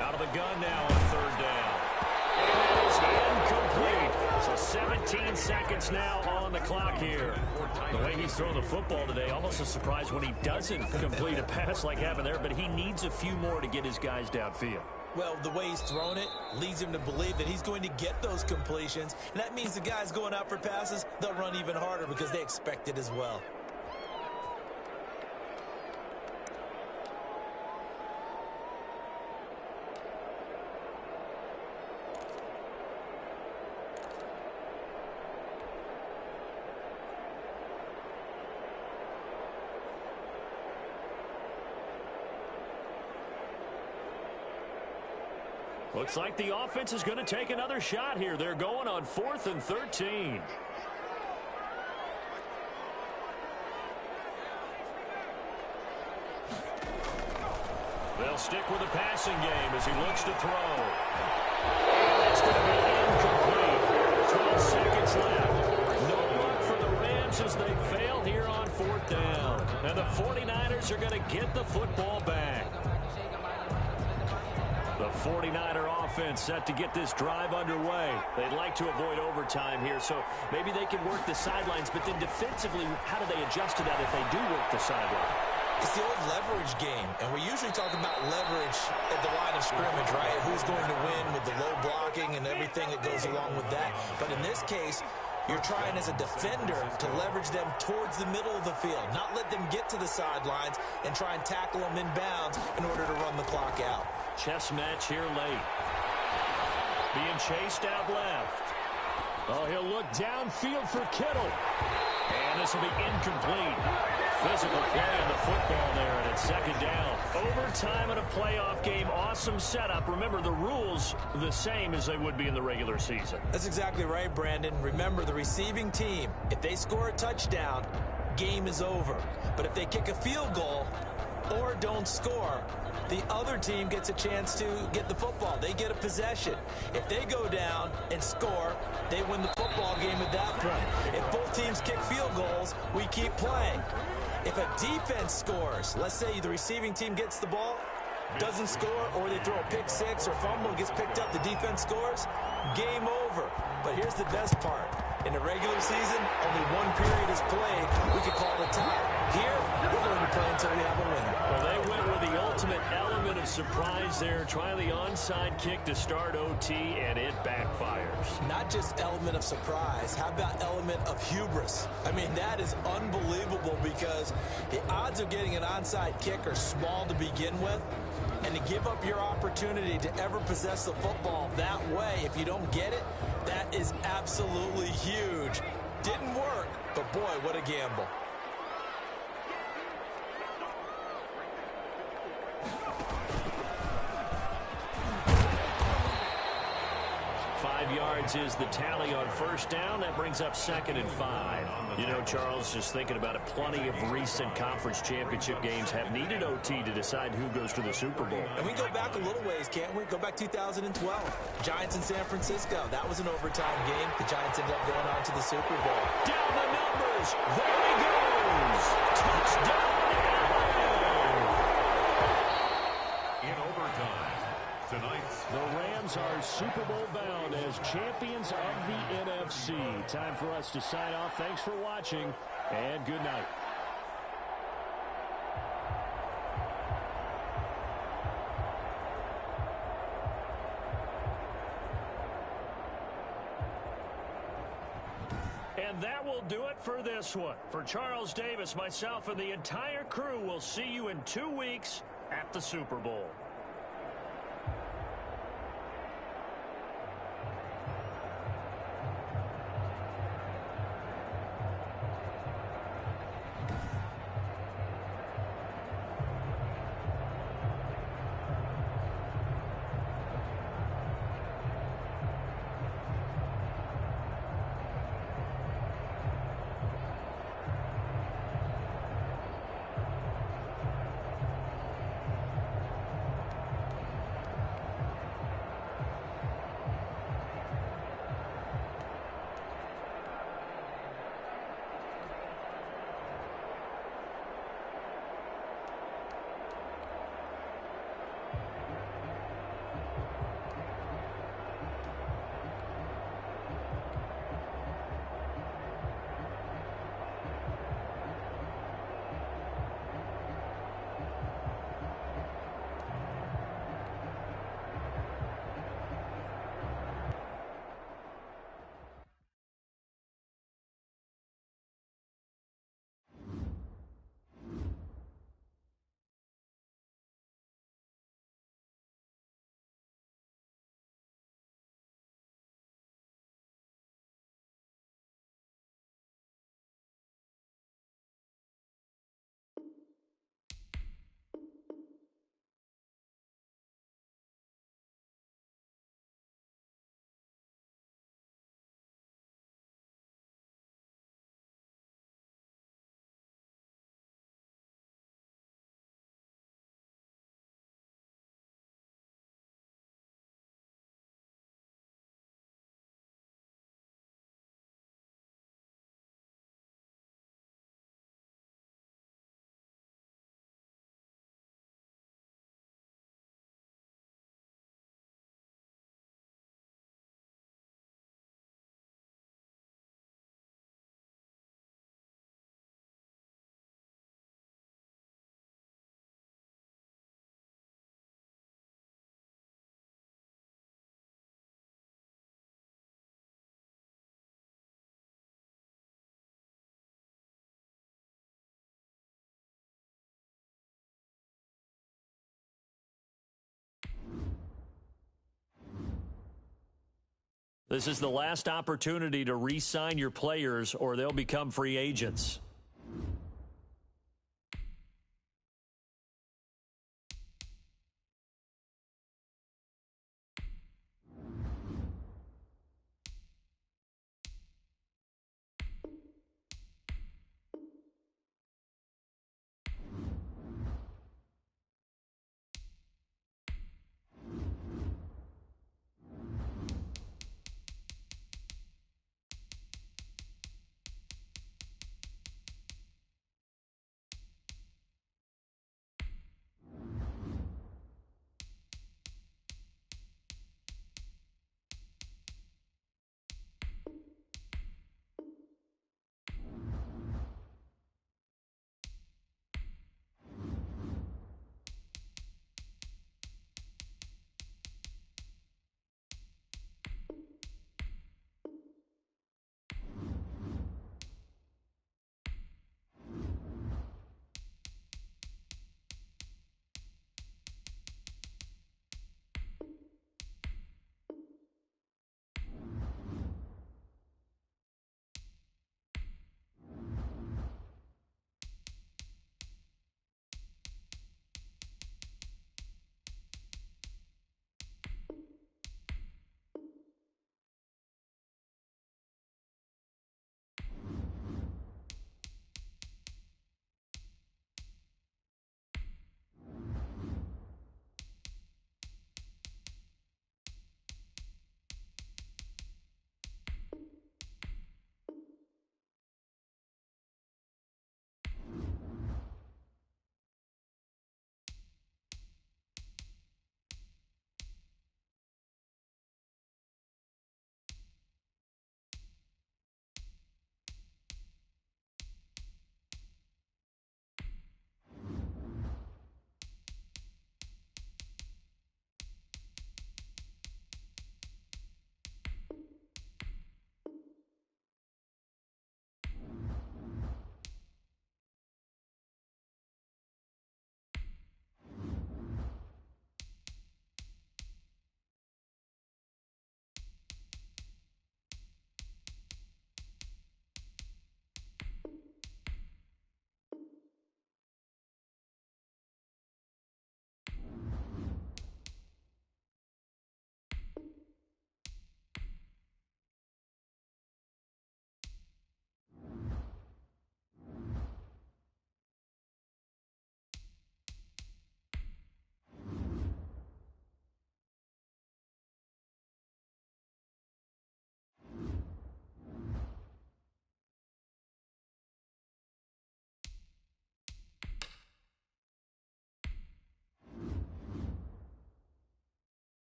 Out of the gun now on 3rd down. And it is incomplete. So 17 seconds now on the clock here. The way he's throwing the football today, almost a surprise when he doesn't complete a pass like happened there, but he needs a few more to get his guys downfield. Well, the way he's thrown it leads him to believe that he's going to get those completions, and that means the guys going out for passes, they'll run even harder because they expect it as well. Looks like the offense is going to take another shot here. They're going on 4th and 13. They'll stick with the passing game as he looks to throw. And it's going to be incomplete. 12 seconds left. No luck for the Rams as they fail here on 4th down. And the 49ers are going to get the football back. The 49er offense set to get this drive underway. They'd like to avoid overtime here, so maybe they can work the sidelines, but then defensively, how do they adjust to that if they do work the sideline? It's the old leverage game, and we usually talk about leverage at the line of scrimmage, right? Who's going to win with the low blocking and everything that goes along with that. But in this case, you're trying as a defender to leverage them towards the middle of the field, not let them get to the sidelines and try and tackle them in bounds in order to run the clock out. Chess match here late. Being chased out left. Oh, he'll look downfield for Kittle. And this will be incomplete. Physical play on the football there, and it's 2nd down. Overtime in a playoff game. Awesome setup. Remember, the rules the same as they would be in the regular season. That's exactly right, Brandon. Remember, the receiving team, if they score a touchdown, game is over. But if they kick a field goal or don't score, the other team gets a chance to get the football. They get a possession. If they go down and score, they win the football game at that point. If both teams kick field goals, we keep playing. If a defense scores, let's say the receiving team gets the ball, doesn't score, or they throw a pick six or fumble, gets picked up, the defense scores, game over. But here's the best part. In the regular season, only one period is played. We could call it a tie. Here, we're going to play until we have a winner. Well, they went with the ultimate element of surprise there. Try the onside kick to start OT, and it backfires. Not just element of surprise. How about element of hubris? I mean, that is unbelievable because the odds of getting an onside kick are small to begin with. And to give up your opportunity to ever possess the football that way, if you don't get it, that is absolutely huge. Didn't work, but boy, what a gamble. Yards is the tally on 1st down. That brings up 2nd and 5. You know, Charles, just thinking about it, plenty of recent conference championship games have needed OT to decide who goes to the Super Bowl. And we go back a little ways, can't we? Go back 2012. Giants in San Francisco. That was an overtime game. The Giants ended up going on to the Super Bowl. Down the numbers. There he goes. Touchdown, Allen. In overtime. The Rams are Super Bowl bound as champions of the NFC. Time for us to sign off. Thanks for watching, and good night. And that will do it for this one. For Charles Davis, myself, and the entire crew, will see you in 2 weeks at the Super Bowl. This is the last opportunity to re-sign your players or they'll become free agents.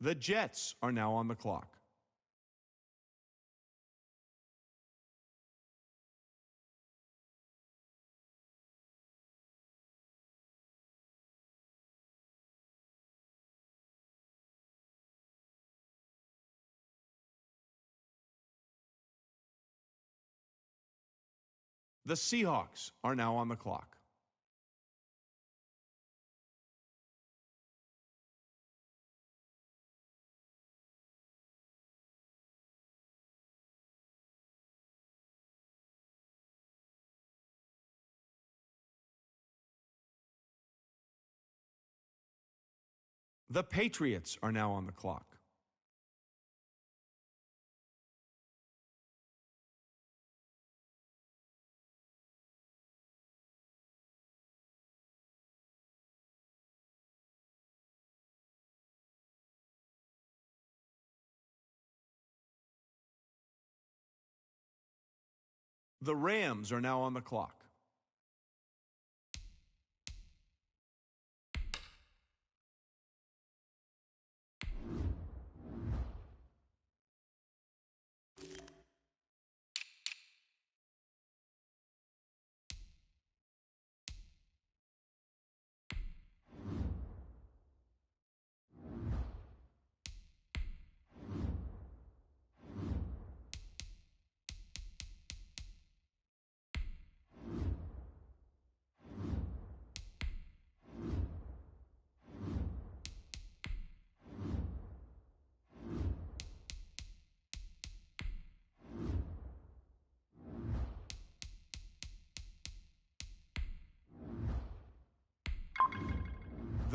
The Jets are now on the clock. The Seahawks are now on the clock. The Patriots are now on the clock. The Rams are now on the clock.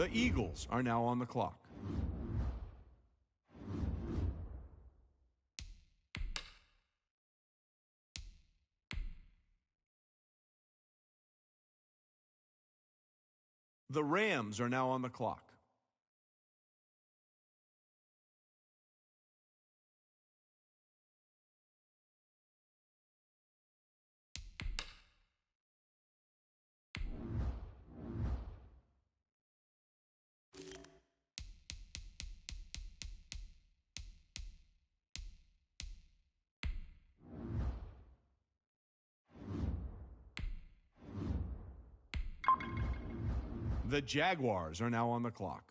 The Eagles are now on the clock. The Rams are now on the clock. The Jaguars are now on the clock.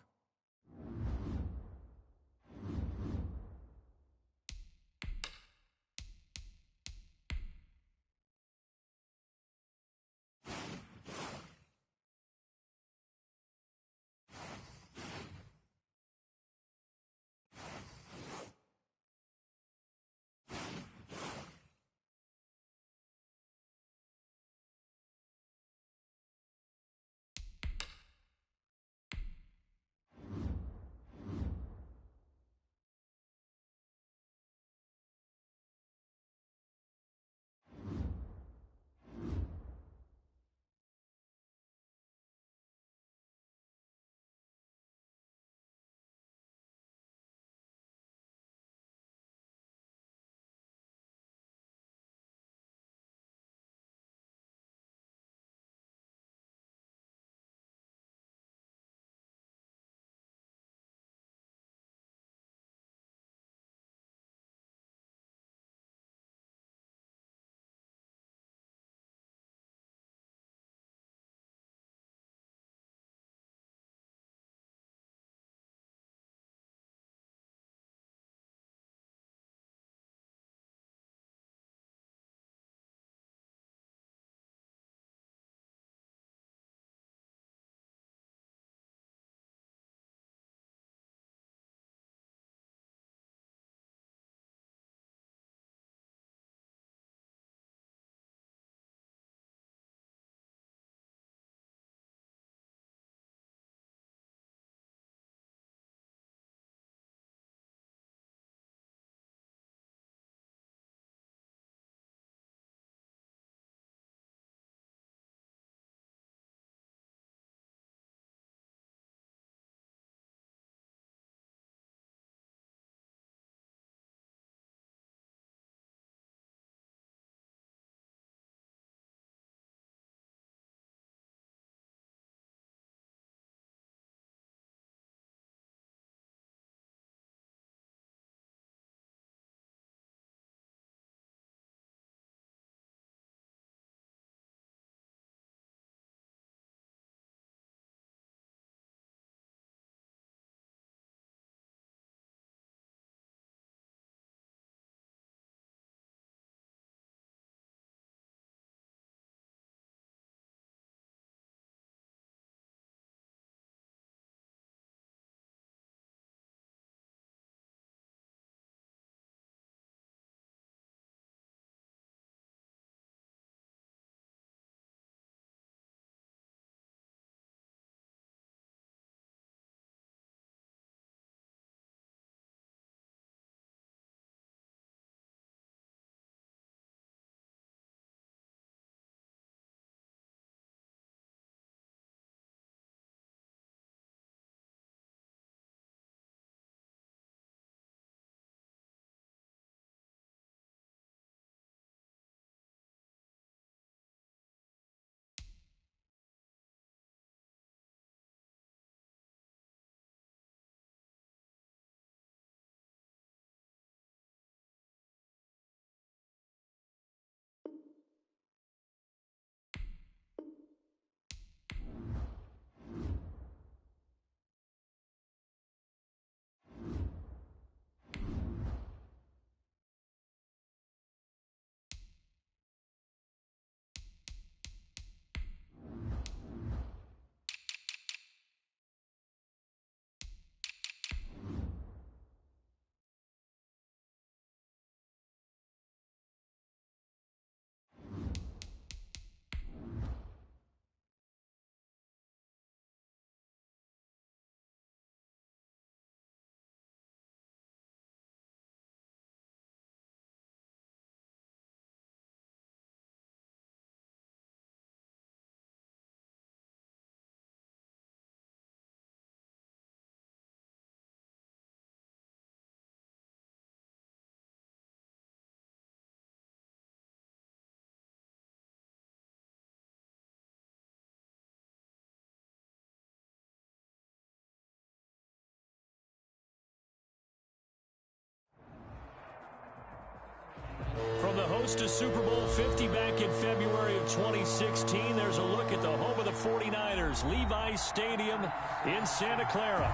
host to Super Bowl 50 back in February of 2016. There's a look at the home of the 49ers, Levi's Stadium in Santa Clara.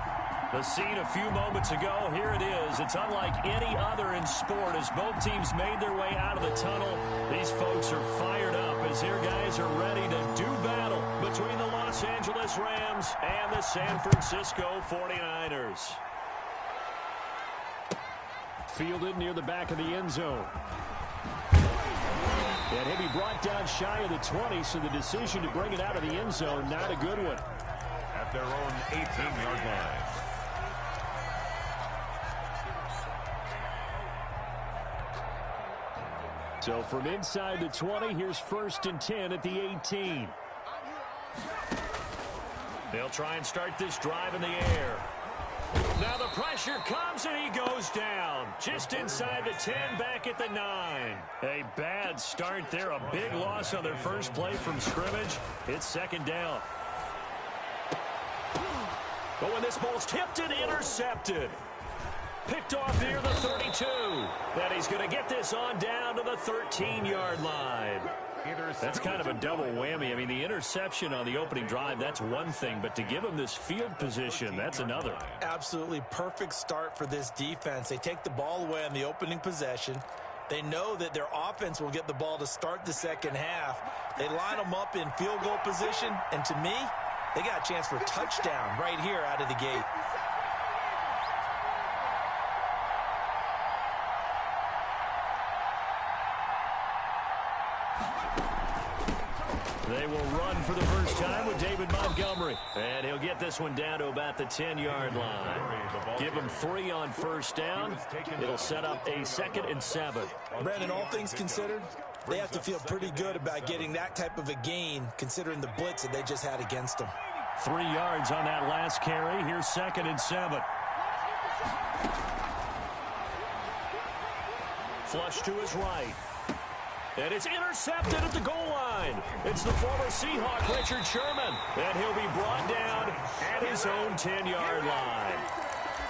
The scene a few moments ago, here it is. It's unlike any other in sport as both teams made their way out of the tunnel. These folks are fired up as their guys are ready to do battle between the Los Angeles Rams and the San Francisco 49ers. Fielded near the back of the end zone. And he'll be brought down shy of the 20, so the decision to bring it out of the end zone, not a good one. At their own 18-yard line. So from inside the 20, here's 1st and 10 at the 18. They'll try and start this drive in the air. Now the pressure comes and he goes down. Just inside the 10, back at the 9. A bad start there. A big loss on their first play from scrimmage. It's 2nd down. But when this ball's tipped and intercepted. Picked off near the 32. And he's going to get this on down to the 13-yard line. That's kind of a double whammy. I mean, the interception on the opening drive, that's one thing. But to give him this field position, that's another. Absolutely perfect start for this defense. They take the ball away on the opening possession. They know that their offense will get the ball to start the second half. They line them up in field goal position. And to me, they got a chance for a touchdown right here out of the gate. They will run for the first time with David Montgomery. And he'll get this one down to about the 10-yard line. Give him 3 on 1st down. It'll set up a 2nd and 7. Brandon, all things considered, they have to feel pretty good about getting that type of a gain considering the blitz that they just had against them. 3 yards on that last carry. Here's 2nd and 7. Flush to his right. And it's intercepted at the goal line. It's the former Seahawk, Richard Sherman. And he'll be brought down at his own 10-yard line.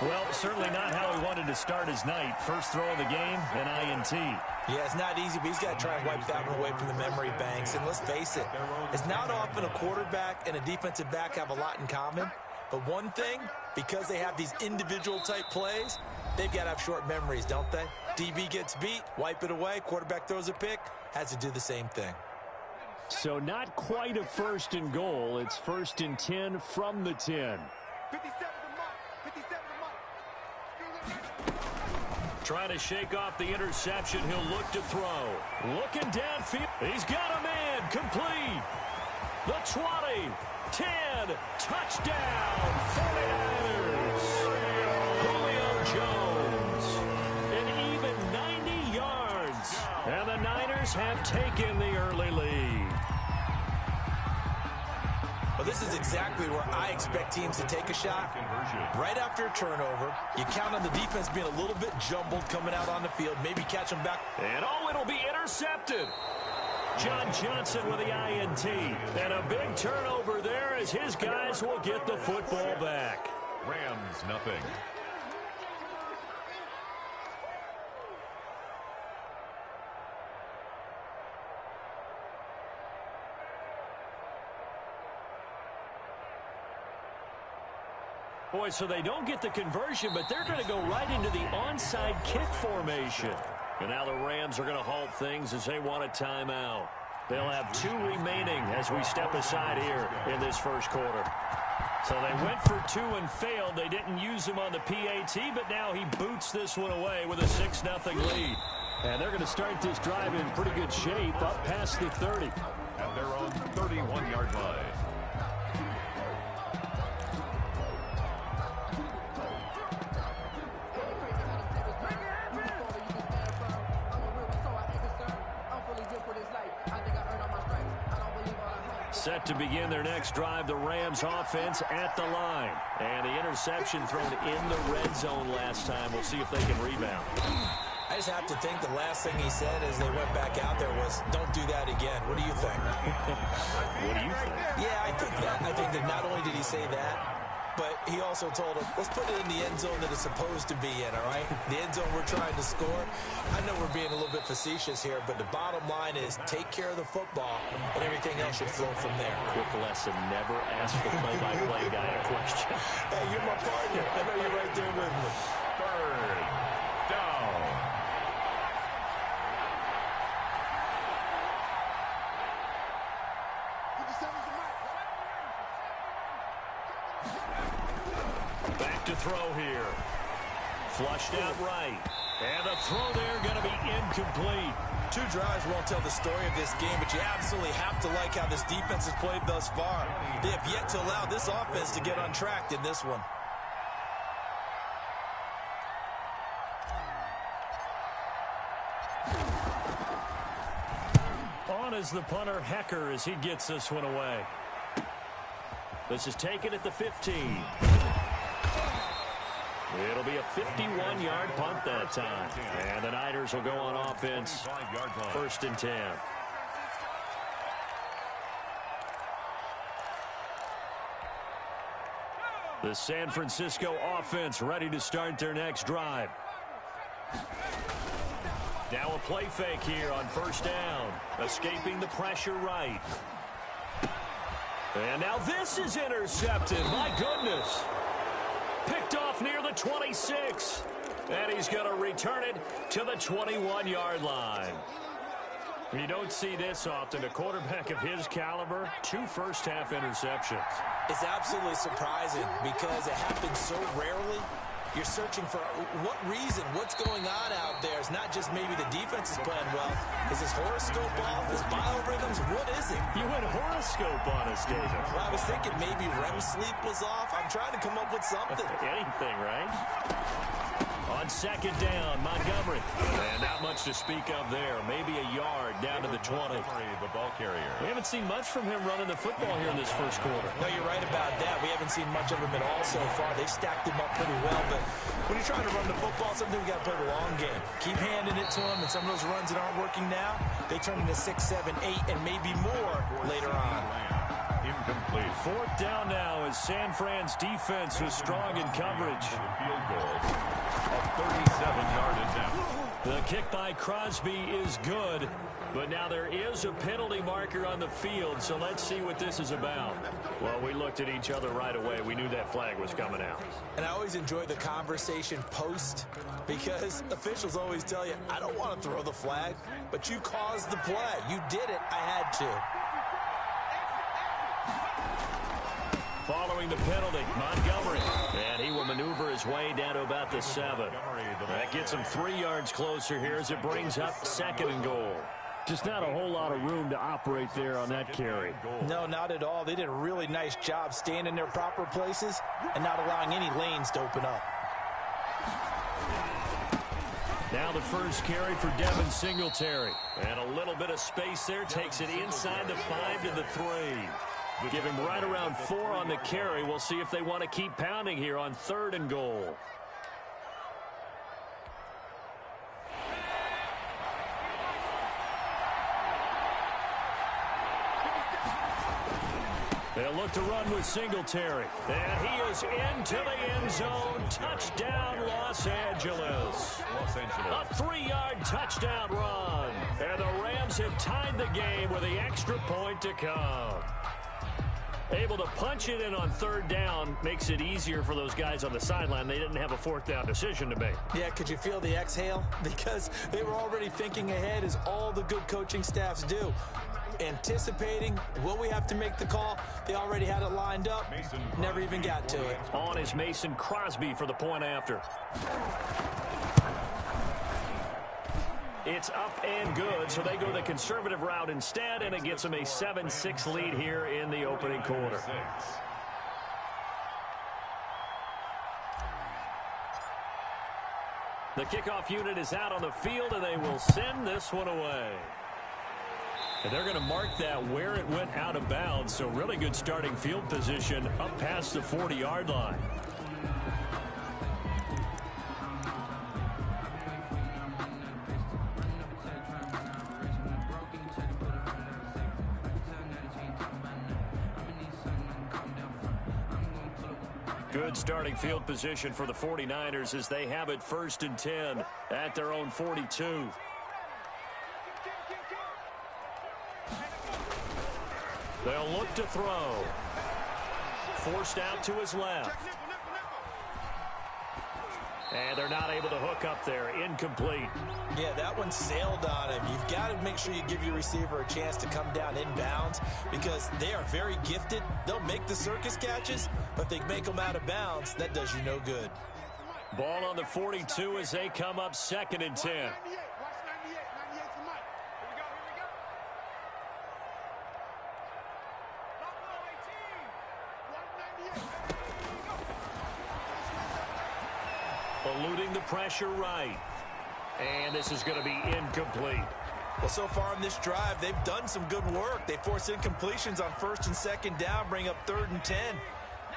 Well, certainly not how he wanted to start his night. First throw of the game, an INT. Yeah, it's not easy, but he's got to try and wipe that one away from the memory banks. And let's face it, it's not often a quarterback and a defensive back have a lot in common. But one thing, because they have these individual type plays, they've got to have short memories, don't they? DB gets beat, wipe it away, quarterback throws a pick, has to do the same thing. So not quite a 1st and goal. It's 1st and 10 from the 10. Trying to shake off the interception. He'll look to throw. Looking downfield. He's got a man. Complete. The 20. 10. Touchdown. 49ers. Julio Jones. An even 90 yards. And the Niners have taken the early lead. Well, this is exactly where I expect teams to take a shot. Right after a turnover, you count on the defense being a little bit jumbled coming out on the field, maybe catch them back. And oh, it'll be intercepted. John Johnson with the INT. And a big turnover there as his guys will get the football back. Rams, nothing. Boy, so they don't get the conversion, but they're going to go right into the onside kick formation. And now the Rams are going to halt things as they want a timeout. They'll have 2 remaining as we step aside here in this first quarter. So they went for 2 and failed. They didn't use him on the PAT, but now he boots this one away with a 6-0 lead. And they're going to start this drive in pretty good shape up past the 30. At their own 31-yard line. Set to begin their next drive, the Rams offense at the line. And the interception thrown in the red zone last time. We'll see if they can rebound. I just have to think the last thing he said as they went back out there was, don't do that again. What do you think? What do you think? Yeah, I think that. I think that not only did he say that, but he also told him, let's put it in the end zone that it's supposed to be in, all right? The end zone we're trying to score. I know we're being a little bit facetious here, but the bottom line is take care of the football, and everything else should flow from there. Quick lesson, never ask the play-by-play guy a question. Hey, you're my partner. I know you're right there with me. Third down. Back to throw here. Flushed out right. And the throw there going to be incomplete. 2 drives won't tell the story of this game, but you absolutely have to like how this defense has played thus far. They have yet to allow this offense to get untracked in this one. On is the punter, Hecker, as he gets this one away. This is taken at the 15. It'll be a 51-yard punt that time. And the Niners will go on offense. 1st and 10. The San Francisco offense ready to start their next drive. Now a play fake here on 1st down. Escaping the pressure right. And now this is intercepted. My goodness. Picked off near the 26. And he's going to return it to the 21-yard line. You don't see this often. A quarterback of his caliber, 2 first-half interceptions. It's absolutely surprising because it happens so rarely. You're searching for what reason, what's going on out there. It's not just maybe the defense is playing well. Is his horoscope off? His biorhythms? What is it? You went horoscope on us, David. Well, I was thinking maybe REM sleep was off. I'm trying to come up with something. Anything, right? On 2nd down, Montgomery. And not much to speak of there. Maybe a yard down to the 20. The ball carrier. We haven't seen much from him running the football here in this first quarter. No, you're right about that. We haven't seen much of him at all so far. They've stacked him up pretty well, but when you're trying to run the football, something we got to play the long game. Keep handing it to him, and some of those runs that aren't working now, they turn into 6, 7, 8, and maybe more later on. Incomplete. 4th down now as San Fran's defense was strong in coverage. Field goal of 37-yard attempt. The kick by Crosby is good, but now there is a penalty marker on the field, so let's see what this is about. Well, we looked at each other right away. We knew that flag was coming out. And I always enjoy the conversation post because officials always tell you, I don't want to throw the flag, but you caused the play. You did it. I had to. Following the penalty, Montgomery. And he will maneuver his way down to about the 7. That gets him 3 yards closer here as it brings up 2nd and goal. Just not a whole lot of room to operate there on that carry. No, not at all. They did a really nice job staying in their proper places and not allowing any lanes to open up. Now the first carry for Devin Singletary. And a little bit of space there. Takes it inside the 5 to the 3. Give him right around 4 on the carry. We'll see if they want to keep pounding here on 3rd and goal. They'll look to run with Singletary. And he is into the end zone. Touchdown, Los Angeles. A 3-yard touchdown run. And the Rams have tied the game with the extra point to come. Able to punch it in on 3rd down makes it easier for those guys on the sideline. They didn't have a 4th down decision to make. Yeah, could you feel the exhale? Because they were already thinking ahead, as all the good coaching staffs do. Anticipating, will we have to make the call? They already had it lined up. Never even got to it. On is Mason Crosby for the point after. It's up and good, so they go the conservative route instead, and it gets them a 7-6 lead here in the opening quarter. The kickoff unit is out on the field, and they will send this one away. And they're going to mark that where it went out of bounds, so really good starting field position up past the 40-yard line. Good starting field position for the 49ers as they have it 1st and 10 at their own 42. They'll look to throw. Forced out to his left. And they're not able to hook up there. Incomplete. Yeah, that one sailed on him. You've got to make sure you give your receiver a chance to come down inbounds because they are very gifted. They'll make the circus catches, but if they make them out of bounds, that does you no good. Ball on the 42 as they come up 2nd and 10. Eluding the pressure right. And this is going to be incomplete. Well, so far in this drive, they've done some good work. They force incompletions on 1st and 2nd down, bring up 3rd and 10.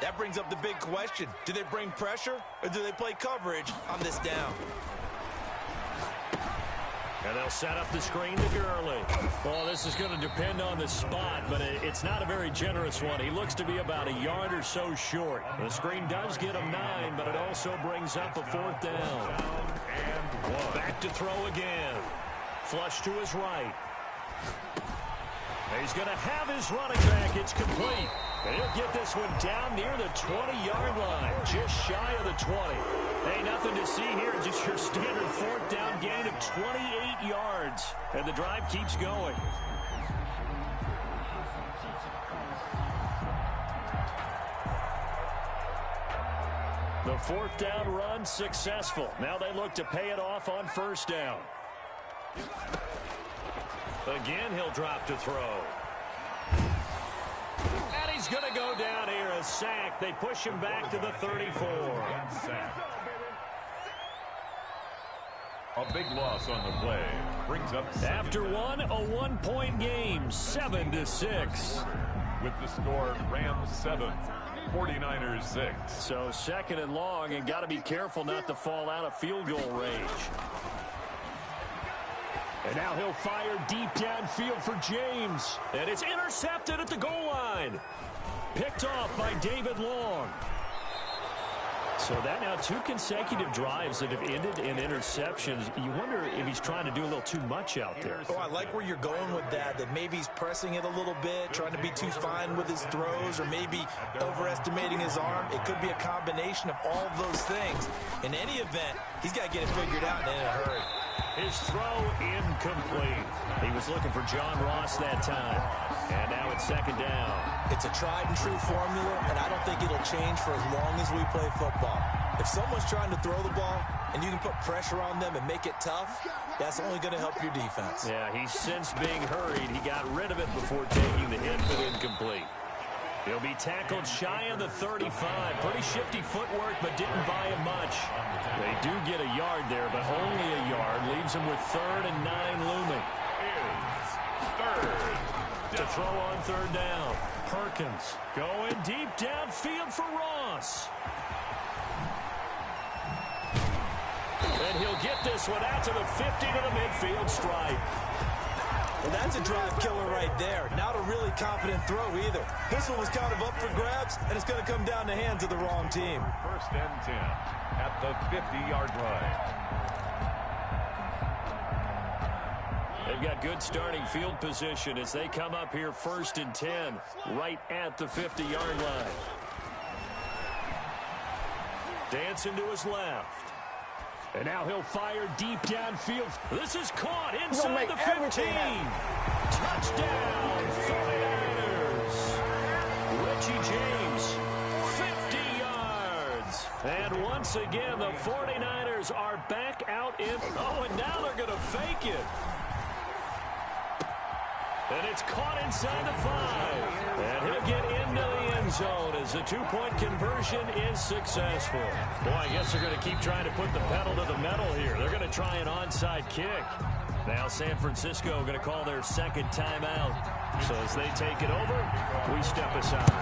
That brings up the big question. Do they bring pressure or do they play coverage on this down? And they'll set up the screen to Gurley. Well, this is going to depend on the spot, but it's not a very generous one. He looks to be about a yard or so short. The screen does get him 9, but it also brings up a 4th down. And back to throw again. Flush to his right. He's going to have his running back. It's complete. And he'll get this one down near the 20-yard line, just shy of the 20. Hey, nothing to see here, just your standard 4th down gain of 28 yards. And the drive keeps going. The 4th down run successful. Now they look to pay it off on 1st down. Again, he'll drop to throw. And he's going to go down here, a sack. They push him back to the 34. A big loss on the play. Brings up after one, a 1-point game, 7-6. With the score, Rams 7, 49ers 6. So 2nd and long, and got to be careful not to fall out of field goal range. And now he'll fire deep downfield for James. And it's intercepted at the goal line. Picked off by David Long. So that now 2 consecutive drives that have ended in interceptions. You wonder if he's trying to do a little too much out there. Oh, I like where you're going with that maybe he's pressing it a little bit, trying to be too fine with his throws, or maybe overestimating his arm. It could be a combination of all of those things. In any event, he's got to get it figured out and in a hurry. His throw incomplete. He was looking for John Ross that time. And now it's 2nd down. It's a tried and true formula, and I don't think it'll change for as long as we play football. If someone's trying to throw the ball and you can put pressure on them and make it tough, that's only going to help your defense. Yeah, he's since being hurried. He got rid of it before taking the hit, but incomplete. He'll be tackled shy of the 35. Pretty shifty footwork, but didn't buy him much. They do get a yard there, but only a yard. Leaves him with 3rd and 9 looming. Is 3rd. To throw on 3rd down. Perkins going deep downfield for Ross. And he'll get this one out to the 50 to the midfield stripe. Well, that's a drive killer right there. Not a really confident throw either. This one was kind of up for grabs, and it's going to come down the hands of the wrong team. 1st and 10 at the 50-yard line. They've got good starting field position as they come up here 1st and 10, right at the 50-yard line. Dancing to his left. And now he'll fire deep downfield. This is caught inside the 15. Touchdown, 49ers. Richie James, 50 yards. And once again, the 49ers are back out in. Oh, and now they're going to fake it. And it's caught inside the 5. And he'll get into the end zone as the 2-point conversion is successful. Boy, I guess they're going to keep trying to put the pedal to the metal here. They're going to try an onside kick. Now San Francisco going to call their 2nd timeout. So as they take it over, we step aside.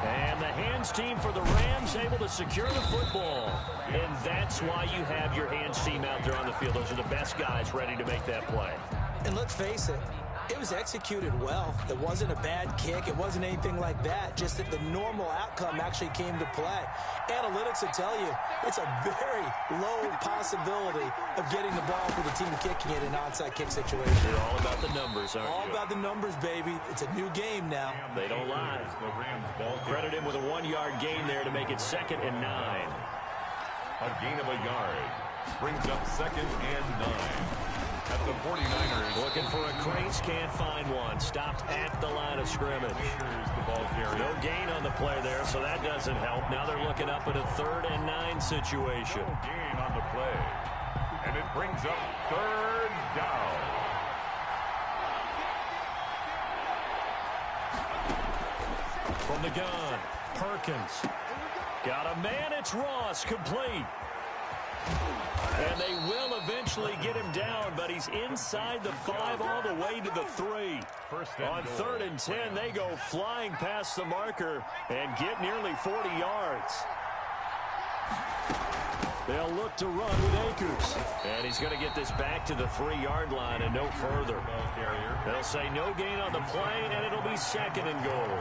And the hands team for the Rams able to secure the football. And that's why you have your hands team out there on the field. Those are the best guys ready to make that play. And let's face it, It was executed well. It wasn't a bad kick. It wasn't anything like that. Just that the normal outcome actually came to play. Analytics will tell you it's a very low possibility of getting the ball for the team kicking it in an onside kick situation. They're all about the numbers, aren't All you? about the numbers, baby. It's a new game now. They don't lie. Credit him with a 1-yard gain there to make it 2nd and 9. A gain of a yard brings up 2nd and 9. At the 49ers. Looking for a crease, can't find one. Stopped at the line of scrimmage. Here's the ball carrier. No gain on the play there, so that doesn't help. Now they're looking up at a 3rd and 9 situation. No gain on the play. And it brings up 3rd down. From the gun, Perkins. Got a man, it's Ross, complete. And they will eventually get him down, but he's inside the 5 all the way to the 3. On 3rd and 10, they go flying past the marker and get nearly 40 yards. They'll look to run with Akers. And he's going to get this back to the 3-yard line and no further. They'll say no gain on the play, and it'll be 2nd and goal.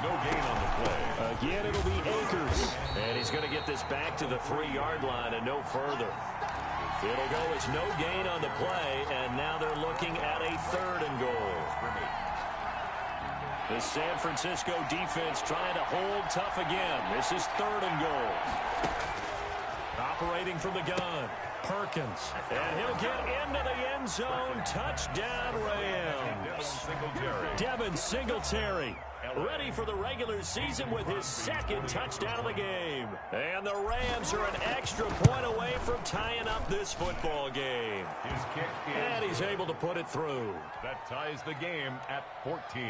No gain on the play. Again, it'll be Akers. And he's going to get this back to the 3-yard line and no further. It'll go as no gain on the play, and now they're looking at a 3rd and goal. The San Francisco defense trying to hold tough again. This is 3rd and goal. Operating from the gun, Perkins. And he'll get into the end zone. Touchdown, Rams. Devin Singletary. Ready for the regular season with his 2nd touchdown of the game. And the Rams are an extra point away from tying up this football game. His kick is And he's able to put it through. That ties the game at 14.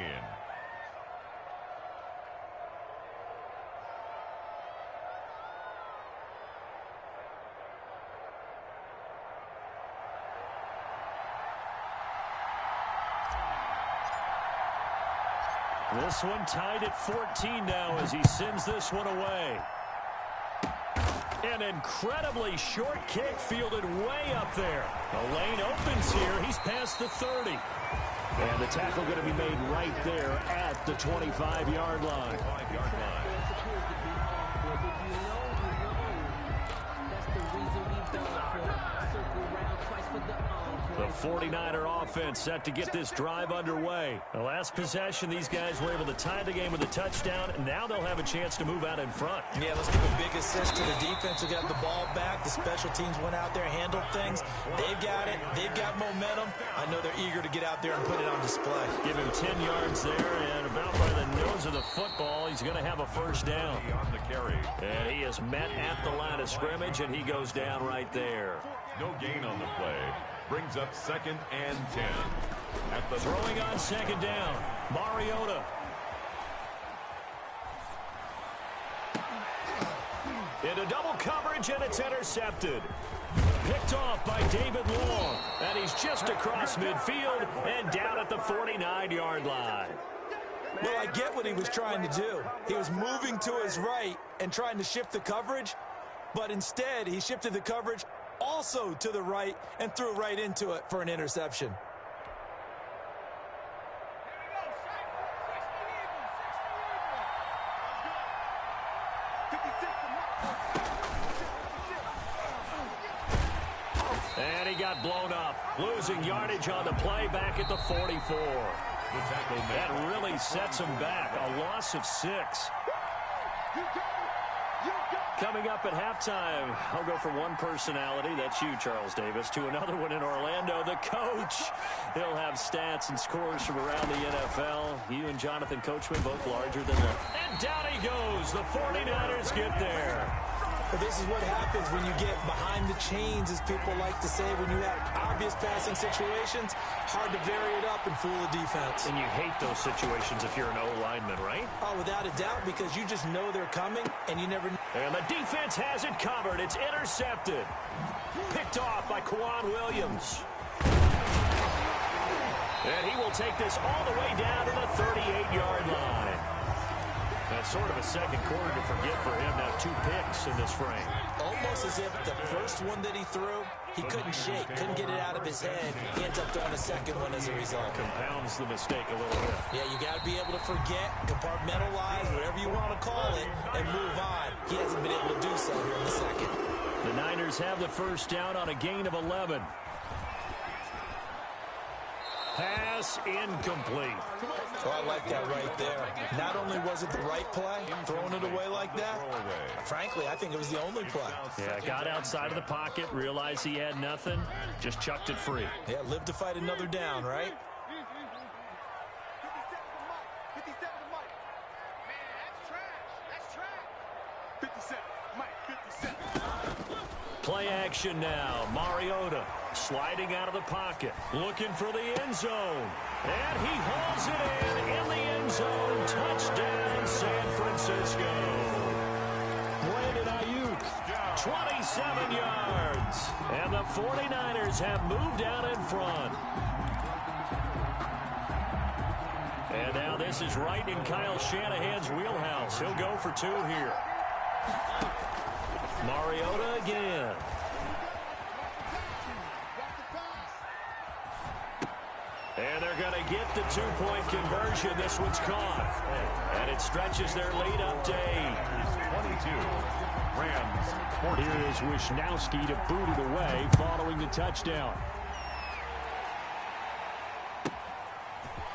This one tied at 14 now as he sends this one away. An incredibly short kick fielded way up there. The lane opens here. He's past the 30. And the tackle going to be made right there at the 25-yard line. The 49er offense set to get this drive underway. The last possession, these guys were able to tie the game with a touchdown, and now they'll have a chance to move out in front. Yeah, let's give a big assist to the defense who got the ball back. The special teams went out there, handled things. They've got it. They've got momentum. I know they're eager to get out there and put it on display. Give him 10 yards there, and about by the nose of the football, he's going to have a 1st down. On the carry. And he is met at the line of scrimmage, and he goes down right there. No gain on the play. Brings up 2nd and 10. At the Throwing on 2nd down, Mariota. Into double coverage, and it's intercepted. Picked off by David Long, and he's just across midfield and down at the 49-yard line. Well, I get what he was trying to do. He was moving to his right and trying to shift the coverage, but instead he shifted the coverage also to the right and threw right into it for an interception. And he got blown up, losing yardage on the play back at the 44. That really sets him back, a loss of 6. Coming up at halftime, I'll go from one personality, that's you, Charles Davis, to another one in Orlando, the coach. He'll have stats and scores from around the NFL. You and Jonathan Coachman, both larger than life. And down he goes. The 49ers get there. But this is what happens when you get behind the chains, as people like to say. When you have obvious passing situations, hard to vary it up and fool the defense. And you hate those situations if you're an O-lineman, right? Oh, without a doubt, because you just know they're coming, and you never know. And the defense has it covered. It's intercepted. Picked off by Kwan Williams. And he will take this all the way down to the 38-yard line. That's sort of a second quarter to forget for him. Now 2 picks in this frame. Almost as if the first one that he threw, he couldn't shake, couldn't get it out of his head. He ends up throwing a second one as a result. Compounds the mistake a little bit. Yeah, you got to be able to forget, compartmentalize, whatever you want to call it, and move on. He hasn't been able to do so here in the second. The Niners have the first down on a gain of 11. Pass incomplete. Oh, I like that right there. Not only was it the right play, throwing it away like that, frankly, I think it was the only play. Yeah, got outside of the pocket, realized he had nothing, just chucked it free. Yeah, live to fight another down, right? Play action now. Mariota sliding out of the pocket, looking for the end zone. And he hauls it in the end zone. Touchdown, San Francisco. Brandon Ayuk, 27 yards. And the 49ers have moved out in front. And now this is right in Kyle Shanahan's wheelhouse. He'll go for 2 here. Mariota again. And they're going to get the 2-point conversion. This one's caught. And it stretches their lead up to 8. 22. Rams 14. Here is Wisnowski to boot it away following the touchdown.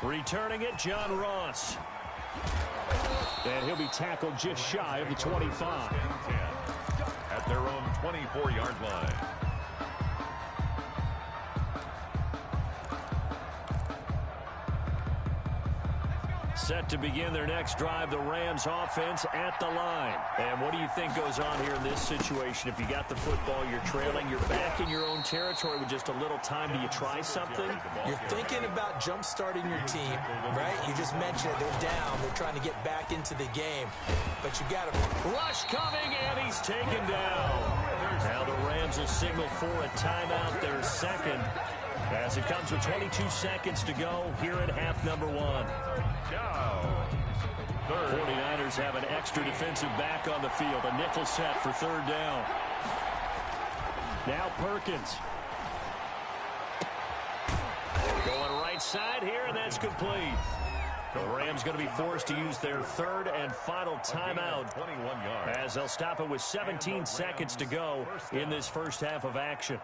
Returning it, John Ross. And he'll be tackled just shy of the 25. At their own 24-yard line. Set to begin their next drive, the Rams offense at the line. And what do you think goes on here in this situation? If you got the football, you're trailing, you're back in your own territory with just a little time. Do you try something? You're thinking about jump-starting your team, right? You just mentioned it. They're down. They're trying to get back into the game. But you got to... Rush coming, and he's taken down. Now the Rams will signal for a timeout, their second, as it comes with 22 seconds to go here at half number 1. 49ers have an extra defensive back on the field. A nickel set for 3rd down. Now Perkins. Going right side here, and that's complete. The Rams going to be forced to use their 3rd and final timeout 21 yards. as they'll stop it with 17 seconds to go in this first half of action.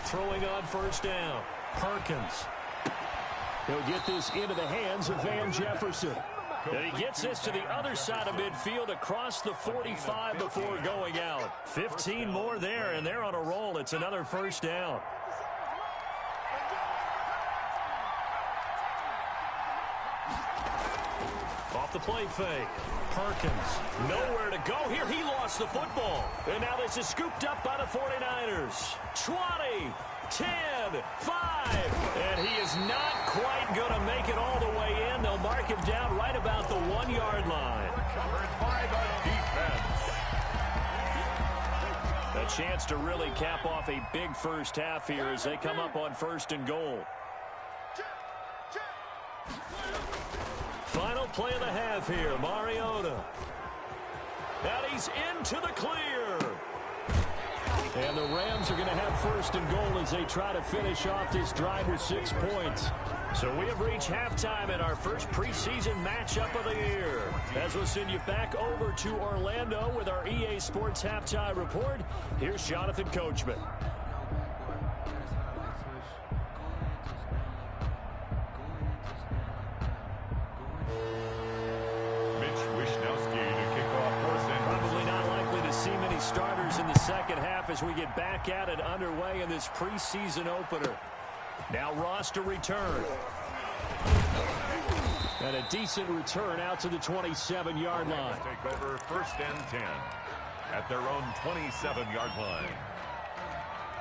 Throwing on 1st down. Perkins. He'll get this into the hands of Van Jefferson. And he gets this to the other side of midfield across the 45 before going out. 15 more there, and they're on a roll. It's another 1st down. Off the play fake. Perkins. Nowhere to go here. He lost the football. And now this is scooped up by the 49ers. 20, 10, 5. And he is not quite going to make it all the way in. They'll mark him down right about the 1-yard line. Covered by the defense. A chance to really cap off a big first half here as they come up on 1st and goal. Final play of the half here, Mariota. And he's into the clear. And the Rams are going to have 1st and goal as they try to finish off this drive with 6 points. So we have reached halftime in our first preseason matchup of the year. As we'll send you back over to Orlando with our EA Sports Halftime Report, here's Jonathan Coachman. Starters in the second half as we get back at it underway in this preseason opener. Now Ross to return. And a decent return out to the 27-yard line. Take over 1st and 10 at their own 27-yard line.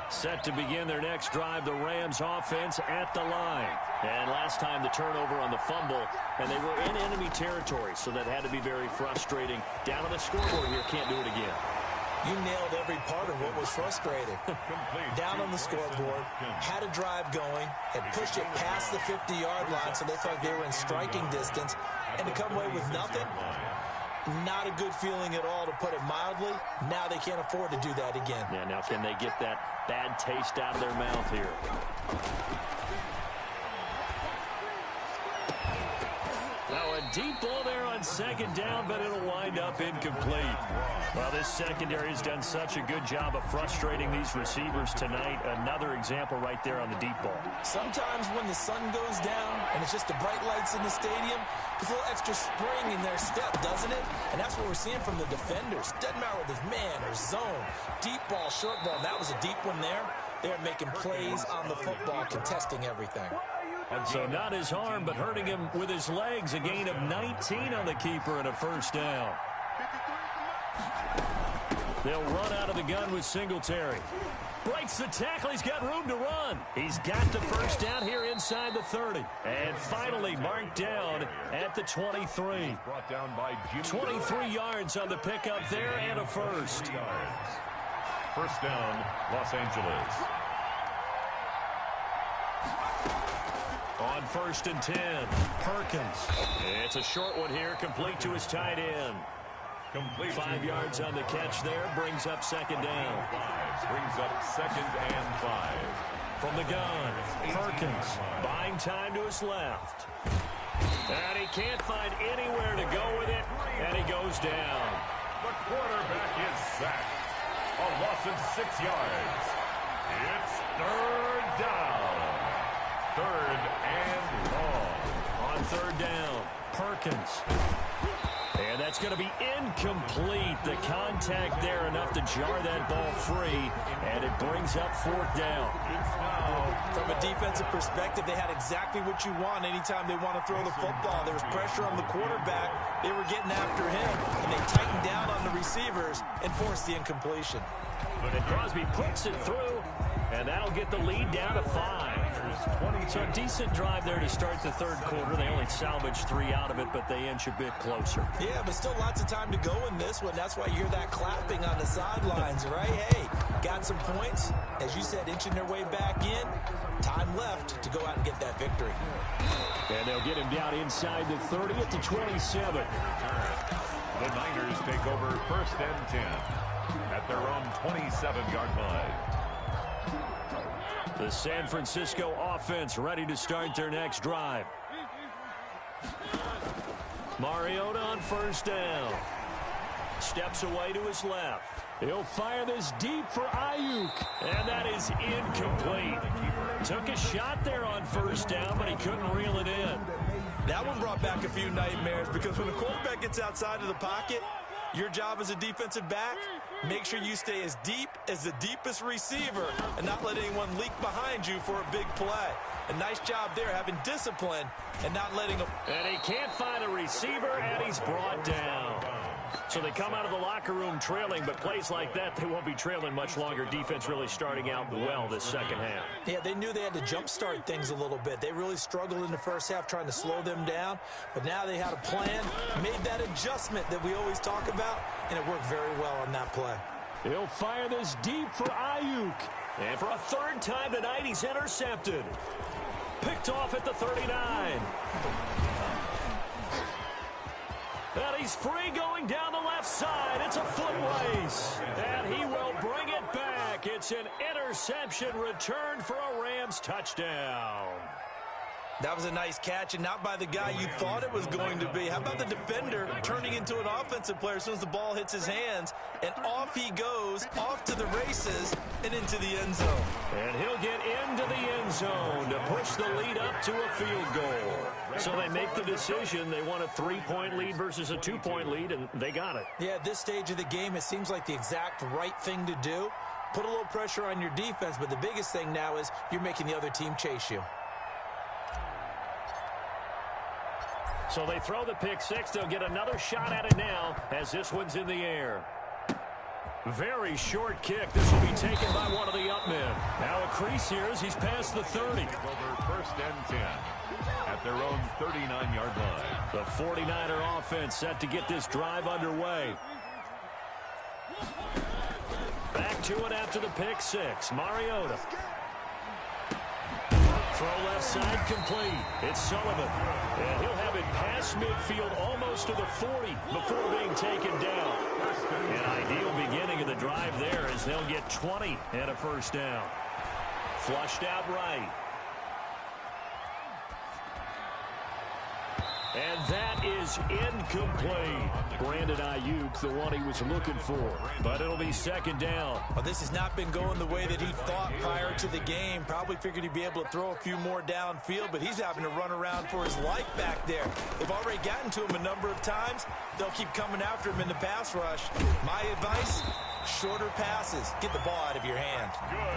Set to begin their next drive, the Rams offense at the line. And last time the turnover on the fumble, and they were in enemy territory, so that had to be very frustrating. Down on the scoreboard here, can't do it again. You nailed every part of what was frustrating. Down on the scoreboard, had a drive going, had pushed it past the 50-yard line so they thought they were in striking distance, and to come away with nothing, not a good feeling at all, to put it mildly. Now they can't afford to do that again. Yeah, now can they get that bad taste out of their mouth here? Now a deep ball there on second down, but it'll wind up incomplete. Well, this secondary has done such a good job of frustrating these receivers tonight. Another example right there on the deep ball. Sometimes when the sun goes down and it's just the bright lights in the stadium, there's a little extra spring in their step, doesn't it? And that's what we're seeing from the defenders. Doesn't matter whether it's man or zone, deep ball, short ball. That was a deep one there. They're making plays on the football, contesting everything. So not his arm, but hurting him with his legs. A gain of 19 on the keeper and a first down. They'll run out of the gun with Singletary. Breaks the tackle. He's got room to run. He's got the first down here inside the 30. And finally marked down at the 23. 23 yards on the pickup there and a first. First down, Los Angeles. On first and 10, Perkins. It's a short one here, complete to his tight end. 5 yards on the catch there, brings up second down. Brings up second and 5. From the gun, Perkins buying time to his left. And he can't find anywhere to go with it, and he goes down. The quarterback is sacked. A loss of 6 yards. It's third down. Third and long. On third down, Perkins. And that's going to be incomplete. The contact there enough to jar that ball free, and it brings up fourth down. From a defensive perspective, they had exactly what you want anytime they want to throw the football. There was pressure on the quarterback. They were getting after him, and they tightened down on the receivers and forced the incompletion. And Crosby puts it through, and that'll get the lead down to 5. So a decent drive there to start the third quarter. They only salvaged 3 out of it, but they inch a bit closer. Yeah, but still lots of time to go in this one. That's why you hear that clapping on the sidelines, right? Hey, got some points. As you said, inching their way back in. Time left to go out and get that victory. And they'll get him down inside the 30 at the 27. The Niners take over first and 10 at their own 27-yard line. The San Francisco offense ready to start their next drive. Mariota on first down. Steps away to his left. He'll fire this deep for Ayuk. And that is incomplete. Took a shot there on first down, but he couldn't reel it in. That one brought back a few nightmares because when the quarterback gets outside of the pocket, your job as a defensive back, make sure you stay as deep as the deepest receiver and not let anyone leak behind you for a big play. A nice job there, having discipline and not letting him. And he can't find a receiver, and he's brought down. So they come out of the locker room trailing, but plays like that, they won't be trailing much longer. Defense really starting out well this second half. Yeah, they knew they had to jumpstart things a little bit. They really struggled in the first half trying to slow them down, but now they had a plan, made that adjustment that we always talk about, and it worked very well on that play. He'll fire this deep for Ayuk. And for a third time tonight, he's intercepted. Picked off at the 39. And he's free going down the left side. It's a foot race. And he will bring it back. It's an interception returned for a Rams touchdown. That was a nice catch, and not by the guy you thought it was going to be. How about the defender turning into an offensive player as soon as the ball hits his hands, and off he goes, off to the races, and into the end zone. And he'll get into the end zone to push the lead up to a field goal. So they make the decision. They want a 3-point lead versus a 2-point lead, and they got it. Yeah, at this stage of the game, it seems like the exact right thing to do. Put a little pressure on your defense, but the biggest thing now is you're making the other team chase you. So they throw the pick six. They'll get another shot at it now as this one's in the air. Very short kick. This will be taken by one of the up men. Now a crease here as he's past the 30. Over first and 10 at their own 39-yard line. The 49er offense set to get this drive underway. to it after the pick six. Mariota. Throw left side complete. It's Sullivan. And he'll have it past midfield almost to the 40 before being taken down. An ideal beginning of the drive there as they'll get 20 and a first down. Flushed out right. And that is incomplete. Brandon Ayuk, the one he was looking for. But it'll be second down. Well, this has not been going the way that he thought prior to the game. Probably figured he'd be able to throw a few more downfield, but he's having to run around for his life back there. They've already gotten to him a number of times. They'll keep coming after him in the pass rush. My advice, shorter passes. Get the ball out of your hand.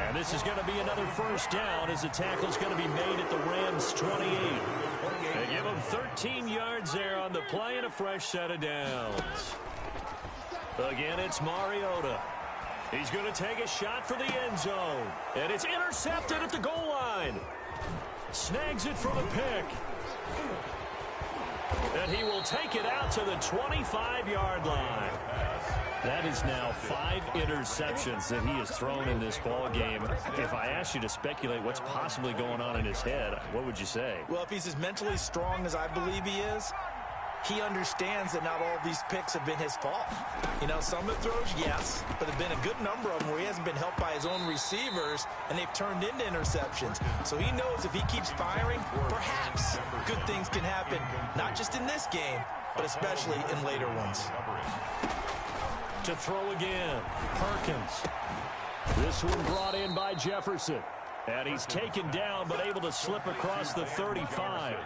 And this is going to be another first down as the tackle's going to be made at the Rams' 28. They give him 13 yards there on the play and a fresh set of downs. Again, it's Mariota. He's going to take a shot for the end zone. And it's intercepted at the goal line. Snags it for the pick. And he will take it out to the 25-yard line. That is now 5 interceptions that he has thrown in this ball game. If I asked you to speculate what's possibly going on in his head, what would you say? Well, if he's as mentally strong as I believe he is, he understands that not all of these picks have been his fault. You know, some of the throws, yes, but there have been a good number of them where he hasn't been helped by his own receivers, and they've turned into interceptions. So he knows if he keeps firing, perhaps good things can happen, not just in this game, but especially in later ones. To throw again, Perkins. This one brought in by Jefferson. And he's taken down but able to slip across the 35.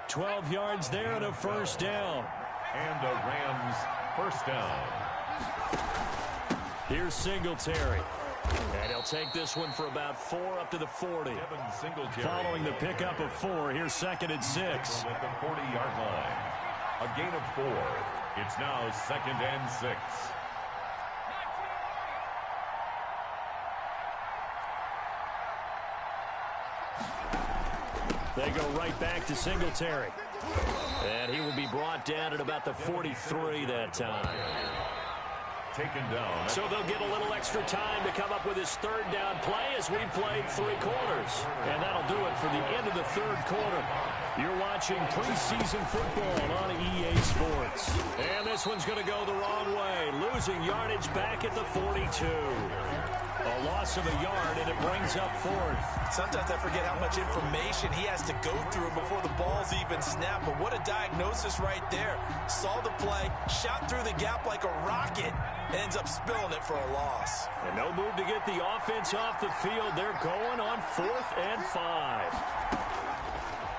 12 yards there and a first down. And a Rams first down. Here's Singletary. And he'll take this one for about 4 up to the 40. Following the pickup of 4, here's 2nd and 6. At the 40-yard line. A gain of 4. It's now 2nd and 6. They go right back to Singletary. And he will be brought down at about the 43 that time. Taken down. So they'll get a little extra time to come up with his 3rd down play as we played 3 quarters. And that'll do it for the end of the 3rd quarter. You're watching preseason football on EA Sports. And this one's going to go the wrong way. Losing yardage back at the 42. A loss of a yard, and it brings up 4th. Sometimes I forget how much information he has to go through before the ball's even snapped. But what a diagnosis right there. Saw the play, shot through the gap like a rocket, and ends up spilling it for a loss. And no move to get the offense off the field. They're going on 4th and 5.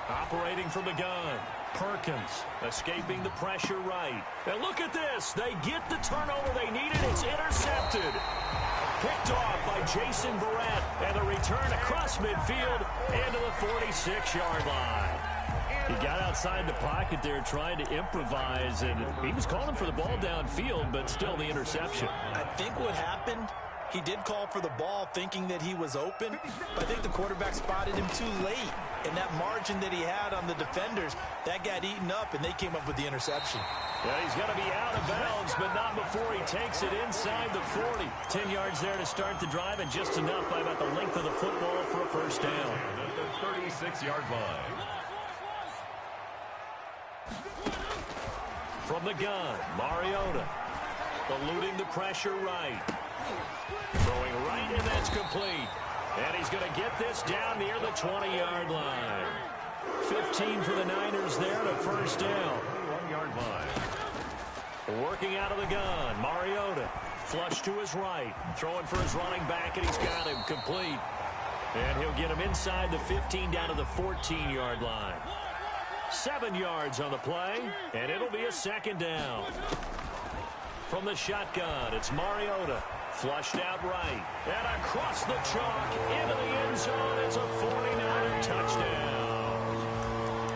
Operating from the gun. Perkins escaping the pressure right. And look at this. They get the turnover they needed. It's intercepted. Picked off by Jason Barrett, and the return across midfield into the 46-yard line. He got outside the pocket there trying to improvise, and he was calling for the ball downfield, but still the interception. I think what happened, he did call for the ball thinking that he was open, but I think the quarterback spotted him too late. And that margin that he had on the defenders, that got eaten up, and they came up with the interception. Yeah, he's going to be out of bounds, but not before he takes it inside the 40. 10 yards there to start the drive, and just enough by about the length of the football for a first down. At the 36-yard line. From the gun, Mariota. Eluding the pressure right. Throwing right, and that's complete. And he's going to get this down near the 20-yard line. 15 for the Niners there to first down. 1-yard line. Working out of the gun, Mariota. Flush to his right. Throwing for his running back, and he's got him complete. And he'll get him inside the 15 down to the 14-yard line. 7 yards on the play, and it'll be a second down. From the shotgun, it's Mariota. Flushed out right. And across the chalk into the end zone. It's a 49er touchdown.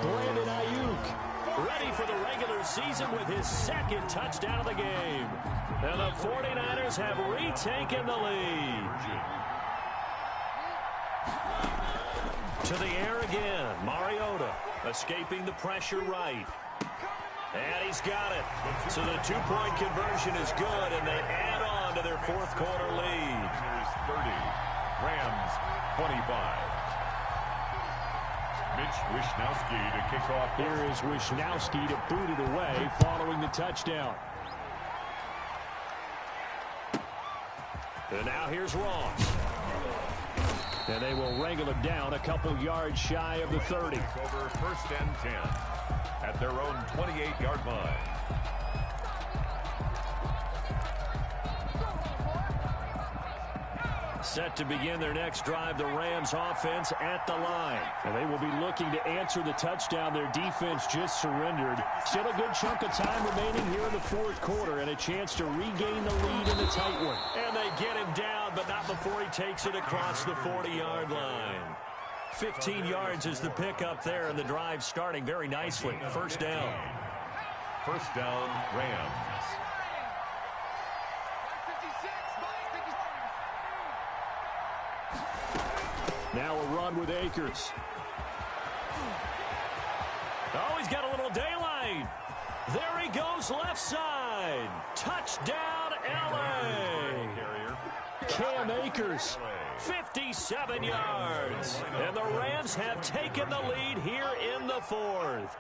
Brandon Ayuk ready for the regular season with his 2nd touchdown of the game. And the 49ers have retaken the lead. To the air again. Mariota escaping the pressure right. And he's got it. So the 2-point conversion is good, and they add on on to their fourth quarter lead. 30, Rams 25. Mitch Wishnowsky to kick off. Here is Wishnowsky to boot it away following the touchdown. And now here's Ross. And they will wrangle it down a couple yards shy of the 30. Over 1st and 10 at their own 28-yard line. Set to begin their next drive, the Rams offense at the line. And they will be looking to answer the touchdown their defense just surrendered. Still a good chunk of time remaining here in the fourth quarter and a chance to regain the lead in the tight one. And they get him down, but not before he takes it across the 40-yard line. 15 yards is the pickup there, and the drive starting very nicely. First down. First down, Rams. Now a run with Akers. Oh, he's got a little daylight. There he goes left side. Touchdown, L.A. Cam Akers, 57 yards. And the Rams have taken the lead here in the fourth.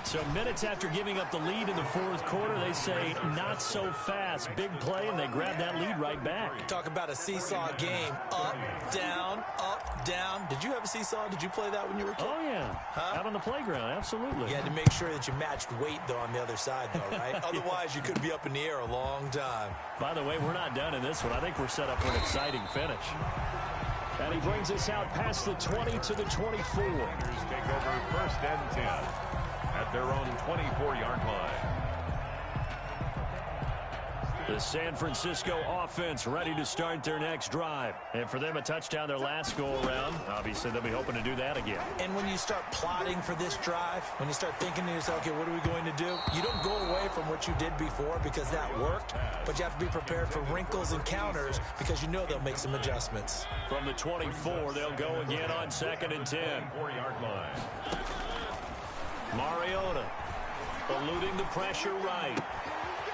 So minutes after giving up the lead in the fourth quarter, they say not so fast. Big play, and they grab that lead right back. Talk about a seesaw game. Up, down, up, down. Did you have a seesaw? Did you play that when you were a kid? Oh, yeah. Out on the playground, absolutely. You had to make sure that you matched weight, though, on the other side, though, right? Otherwise, you could be up in the air a long time. By the way, we're not done in this one. I think we're set up for an exciting finish. And he brings us out past the 20 to the 24. Take over 1st and 10. At their own 24-yard line. The San Francisco offense ready to start their next drive. And for them, a touchdown their last go-around. Obviously, they'll be hoping to do that again. And when you start plotting for this drive, when you start thinking to yourself, okay, what are we going to do? You don't go away from what you did before because that worked, but you have to be prepared for wrinkles and counters because you know they'll make some adjustments. From the 24, they'll go again on 2nd and 10. 4-yard line. Mariota eluding the pressure right.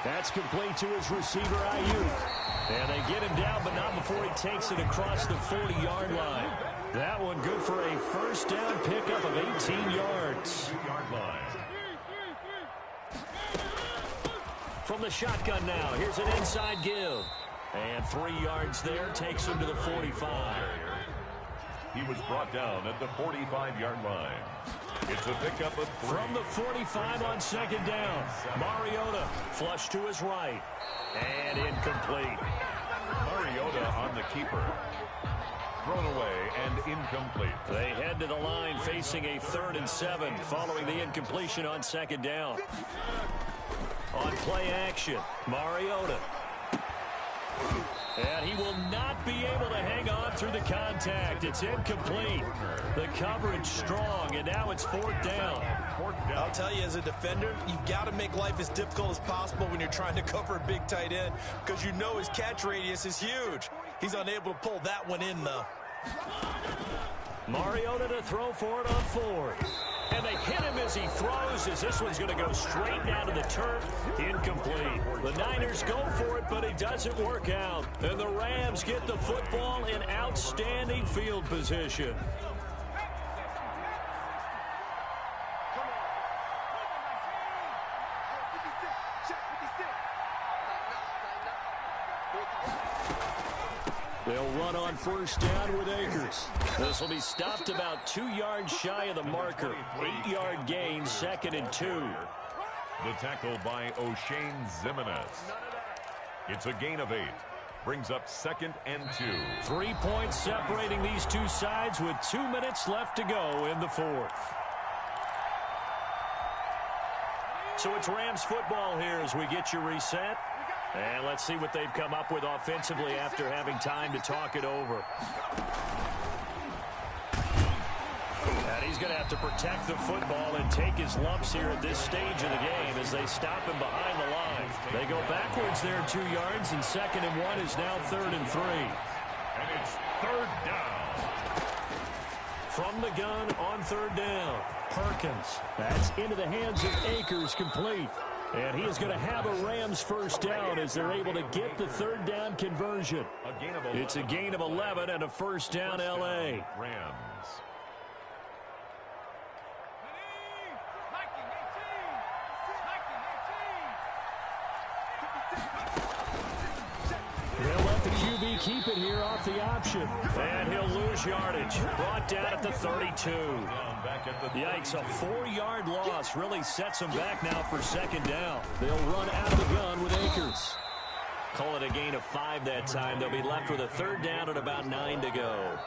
That's complete to his receiver, Ayuk. And they get him down, but not before he takes it across the 40-yard line. That one good for a first down pickup of 18 yards. From the shotgun now, here's an inside give. And 3 yards there, takes him to the 45. He was brought down at the 45-yard line. It's a pickup of 3. From the 45 on 2nd down. Mariota flush to his right. And incomplete. Mariota on the keeper. Thrown away and incomplete. They head to the line facing a 3rd and 7 following the incompletion on 2nd down. On play action, Mariota. And he will not be able to hang on through the contact. It's incomplete. The coverage strong, and now it's 4th down. I'll tell you, as a defender, you've got to make life as difficult as possible when you're trying to cover a big tight end because you know his catch radius is huge. He's unable to pull that one in, though. Mariota to throw for it on 4th. And they hit him as he throws, as this one's going to go straight down to the turf. Incomplete. The Niners go for it, but it doesn't work out. And the Rams get the football in outstanding field position. They'll run on 1st down with Akers. This will be stopped about 2 yards shy of the marker. 8-yard gain, 2nd and 2. The tackle by O'Shane Zimenez. It's a gain of 8. Brings up 2nd and 2. 3 points separating these two sides with 2 minutes left to go in the fourth. So it's Rams football here as we get you reset. And let's see what they've come up with offensively after having time to talk it over. And he's going to have to protect the football and take his lumps here at this stage of the game as they stop him behind the line. They go backwards there 2 yards, and 2nd and 1 is now 3rd and 3. And it's 3rd down. From the gun on 3rd down, Perkins. That's into the hands of Akers, complete. And he is going to have a Rams first down as they're able to get the third down conversion. It's a gain of 11 and a first down, L.A. Rams. They'll let the QB keep it here off the option. And he'll lose yardage. Brought down at the 32. Yikes, a 4-yard loss really sets them back now for second down. They'll run out of the gun with Akers. Call it a gain of 5 that time. They'll be left with a third down and about 9 to go.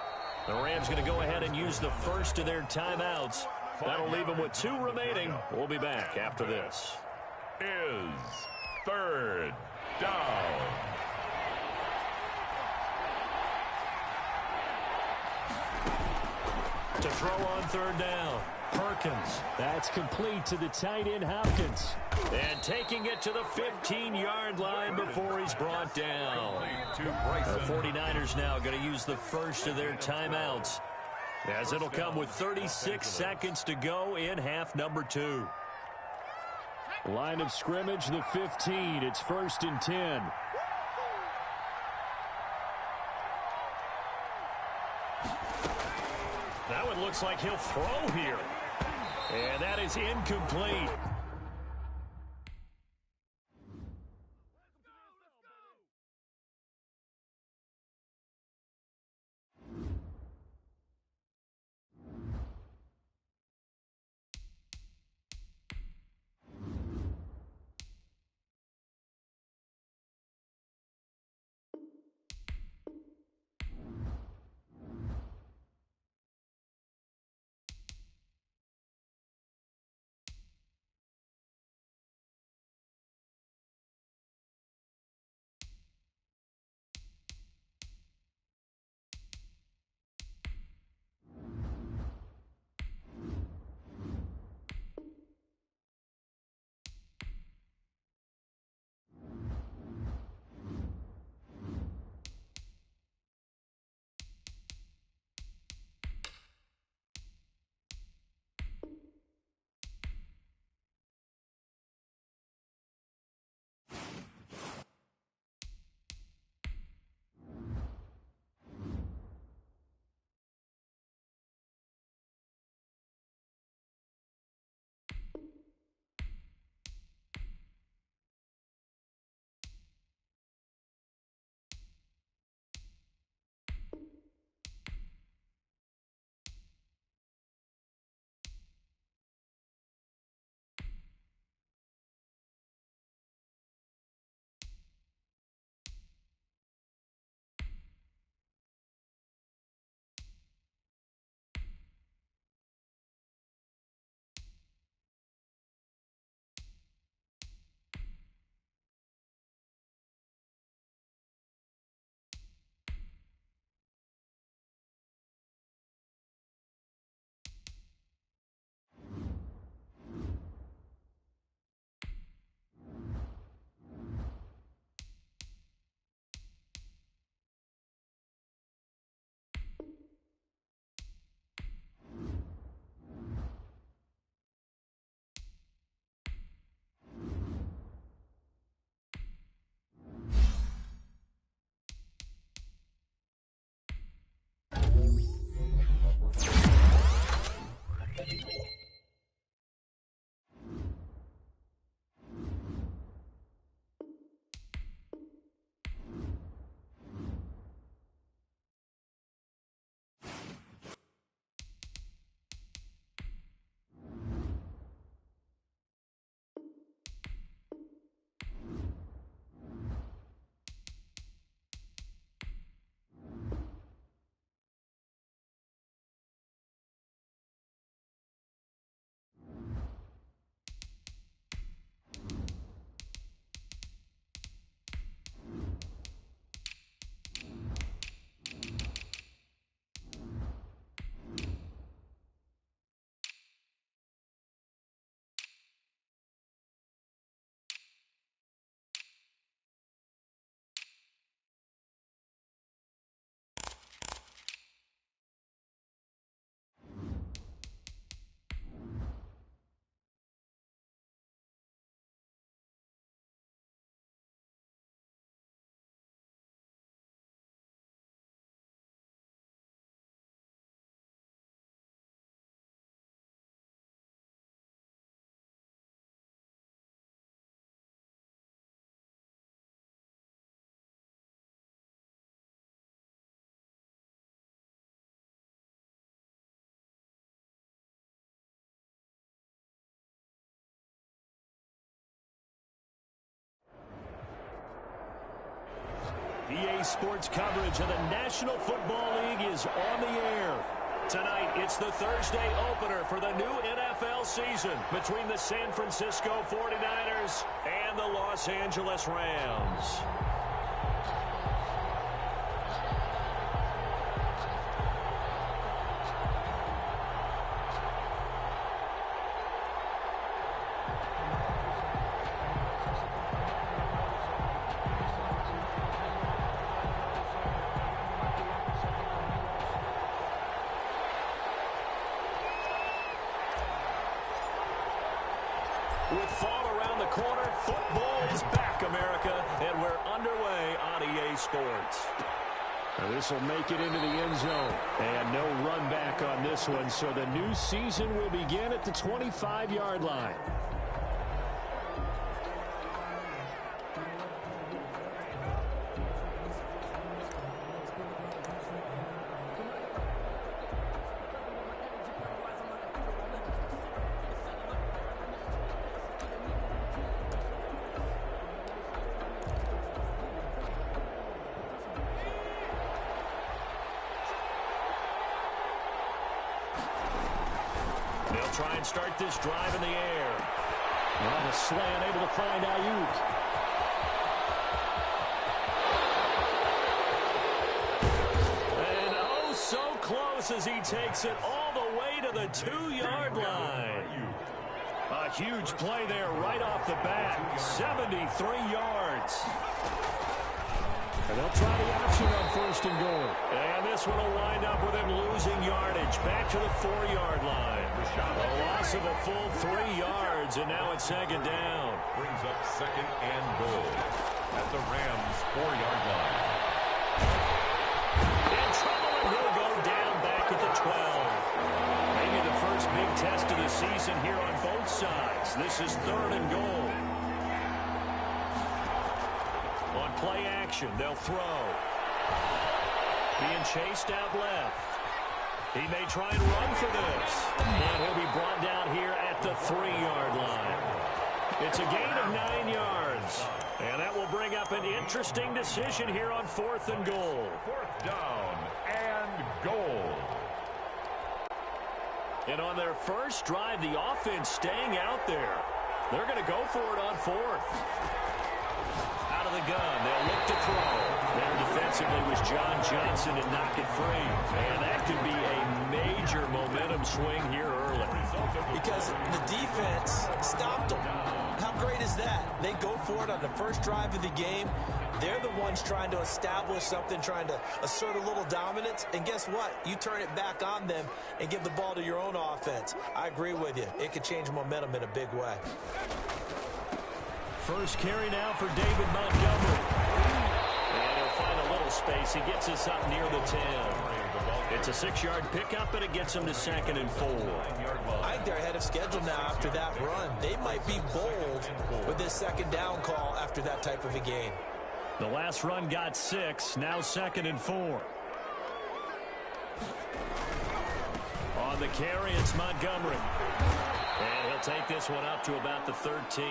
The Rams going to go ahead and use the first of their timeouts. That'll leave them with 2 remaining. We'll be back after this. Is third down. To throw on third down, Perkins. That's complete to the tight end, Hopkins. And taking it to the 15-yard line before he's brought down. The 49ers now going to use the first of their timeouts, as it'll come with 36 seconds to go in half number 2. Line of scrimmage, the 15. It's 1st and 10. That one looks like he'll throw here. And that is incomplete. EA Sports coverage of the National Football League is on the air. Tonight, it's the Thursday opener for the new NFL season between the San Francisco 49ers and the Los Angeles Rams. With fall around the corner, football is back, America, and we're underway on EA Sports. This will make it into the end zone. And no run back on this one, so the new season will begin at the 25-yard line. They'll try and start this drive in the air. On the slant, able to find Ayuk. And oh, so close as he takes it all the way to the 2-yard line. A huge play there right off the bat. 73 yards. And they'll try the option on first and goal. And this one will wind up with him losing yardage back to the 4-yard line. A loss of a full 3 yards, and now it's second down. Brings up second and goal at the Rams' 4-yard line. In trouble, and he'll go down back at the 12. Maybe the first big test of the season here on both sides. This is third and goal. On play action, they'll throw. Being chased out left. He may try and run for this. And he'll be brought down here at the 3-yard line. It's a gain of 9 yards. And that will bring up an interesting decision here on fourth and goal. Fourth down and goal. And on their first drive, the offense staying out there. They're going to go for it on fourth. Out of the gun, they'll look to throw. There defensively was John Johnson to knock it free. And that could be a major momentum swing here early. Because the defense stopped them. How great is that? They go for it on the first drive of the game. They're the ones trying to establish something, trying to assert a little dominance. And guess what? You turn it back on them and give the ball to your own offense. I agree with you. It could change momentum in a big way. First carry now for David Montgomery. And he'll find a little space. He gets us up near the 10. It's a 6-yard pickup, and it gets him to second and 4. I think they're ahead of schedule now after that run. They might be bold with this second down call after that type of a game. The last run got 6, now second and 4. On the carry, it's Montgomery. And he'll take this one up to about the 13.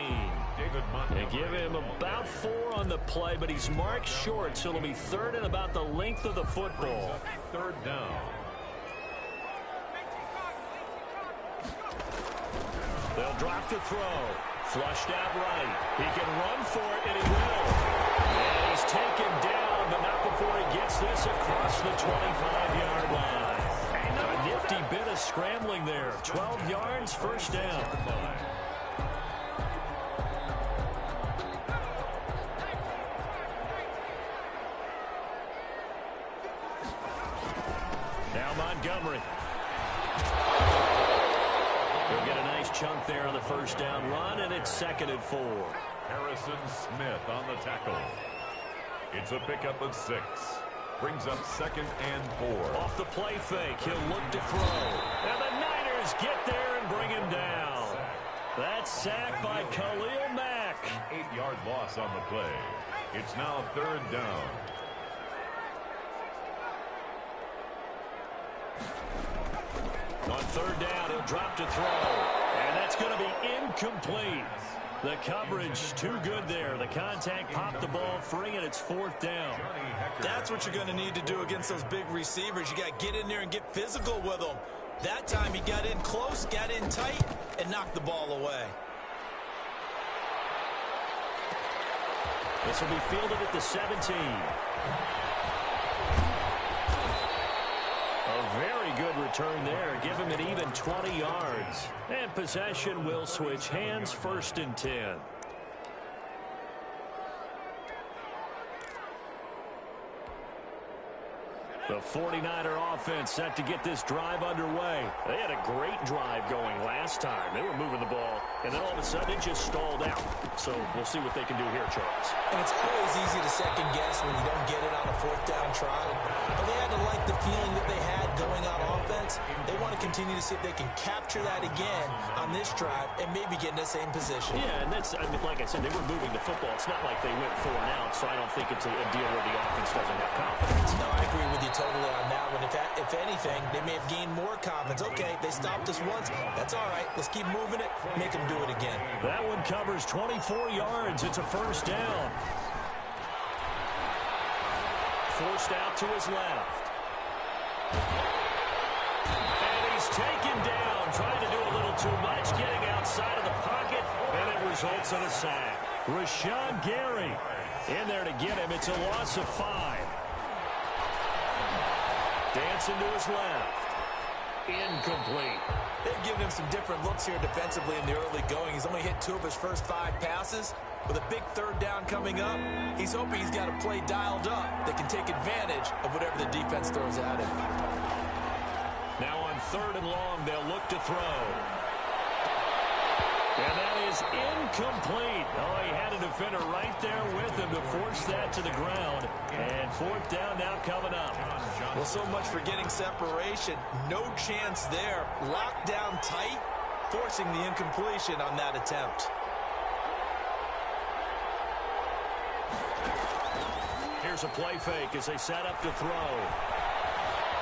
They give him about 4 on the play, but he's marked short, so it'll be third and about the length of the football. Third down. They'll drop to throw. Flushed out right. He can run for it, and he will. And he's taken down, but not before he gets this across the 25-yard line. A nifty bit of scrambling there. 12 yards, first down. Now Montgomery. He'll get a nice chunk there on the first down run, and it's second and 4. Harrison Smith on the tackle. It's a pickup of 6. Brings up second and 4. Off the play fake, he'll look to throw. And the Niners get there and bring him down. That's sacked by Khalil Mack. 8-yard loss on the play. It's now third down. On third down, he'll drop to throw. And that's going to be incomplete. The coverage too good there. The contact popped the ball free, and it's 4th down. That's what you're going to need to do against those big receivers. You got to get in there and get physical with them. That time he got in close, got in tight, and knocked the ball away. This will be fielded at the 17. A very good return there. Give him an even 20 yards. And possession will switch hands, 1st and 10. The 49er offense set to get this drive underway. They had a great drive going last time. They were moving the ball, and then all of a sudden it just stalled out. So we'll see what they can do here, Charles. And it's always easy to second guess when you don't get it on a 4th down try. But they had to like the feeling that they had going on offense. They want to continue to see if they can capture that again on this drive and maybe get in the same position. Yeah, and that's, I mean, like I said, they were moving the football. It's not like they went 4 and out, so I don't think it's a deal where the offense doesn't have confidence. No, I agree with you totally on that one. If anything, they may have gained more confidence. Okay, they stopped us once. That's all right. Let's keep moving it. Make them do it again. That one covers 24 yards. It's a 1st down. Forced out to his left. And he's taken down, trying to do a little too much, getting outside of the pocket, and it results in a sack. Rashawn Gary in there to get him. It's a loss of 5. Dancing to his left. Incomplete. They've given him some different looks here defensively in the early going. He's only hit 2 of his first 5 passes. With a big 3rd down coming up, he's hoping he's got a play dialed up that can take advantage of whatever the defense throws at him. Now on 3rd and long, they'll look to throw. And that is incomplete. Oh, he had a defender right there with him to force that to the ground. And 4th down now coming up. Well, so much for getting separation. No chance there. Locked down tight, forcing the incompletion on that attempt. Here's a play fake as they set up to throw.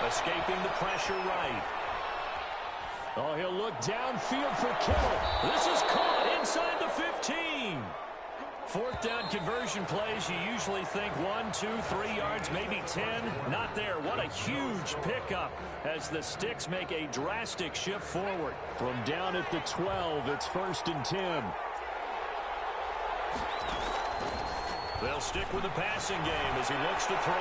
Escaping the pressure right. Oh, he'll look downfield for Kittle. This is caught inside the 15. 4th down conversion plays, you usually think 1, 2, 3 yards, maybe 10. Not there. What a huge pickup as the Sticks make a drastic shift forward. From down at the 12, it's 1st and 10. They'll stick with the passing game as he looks to throw.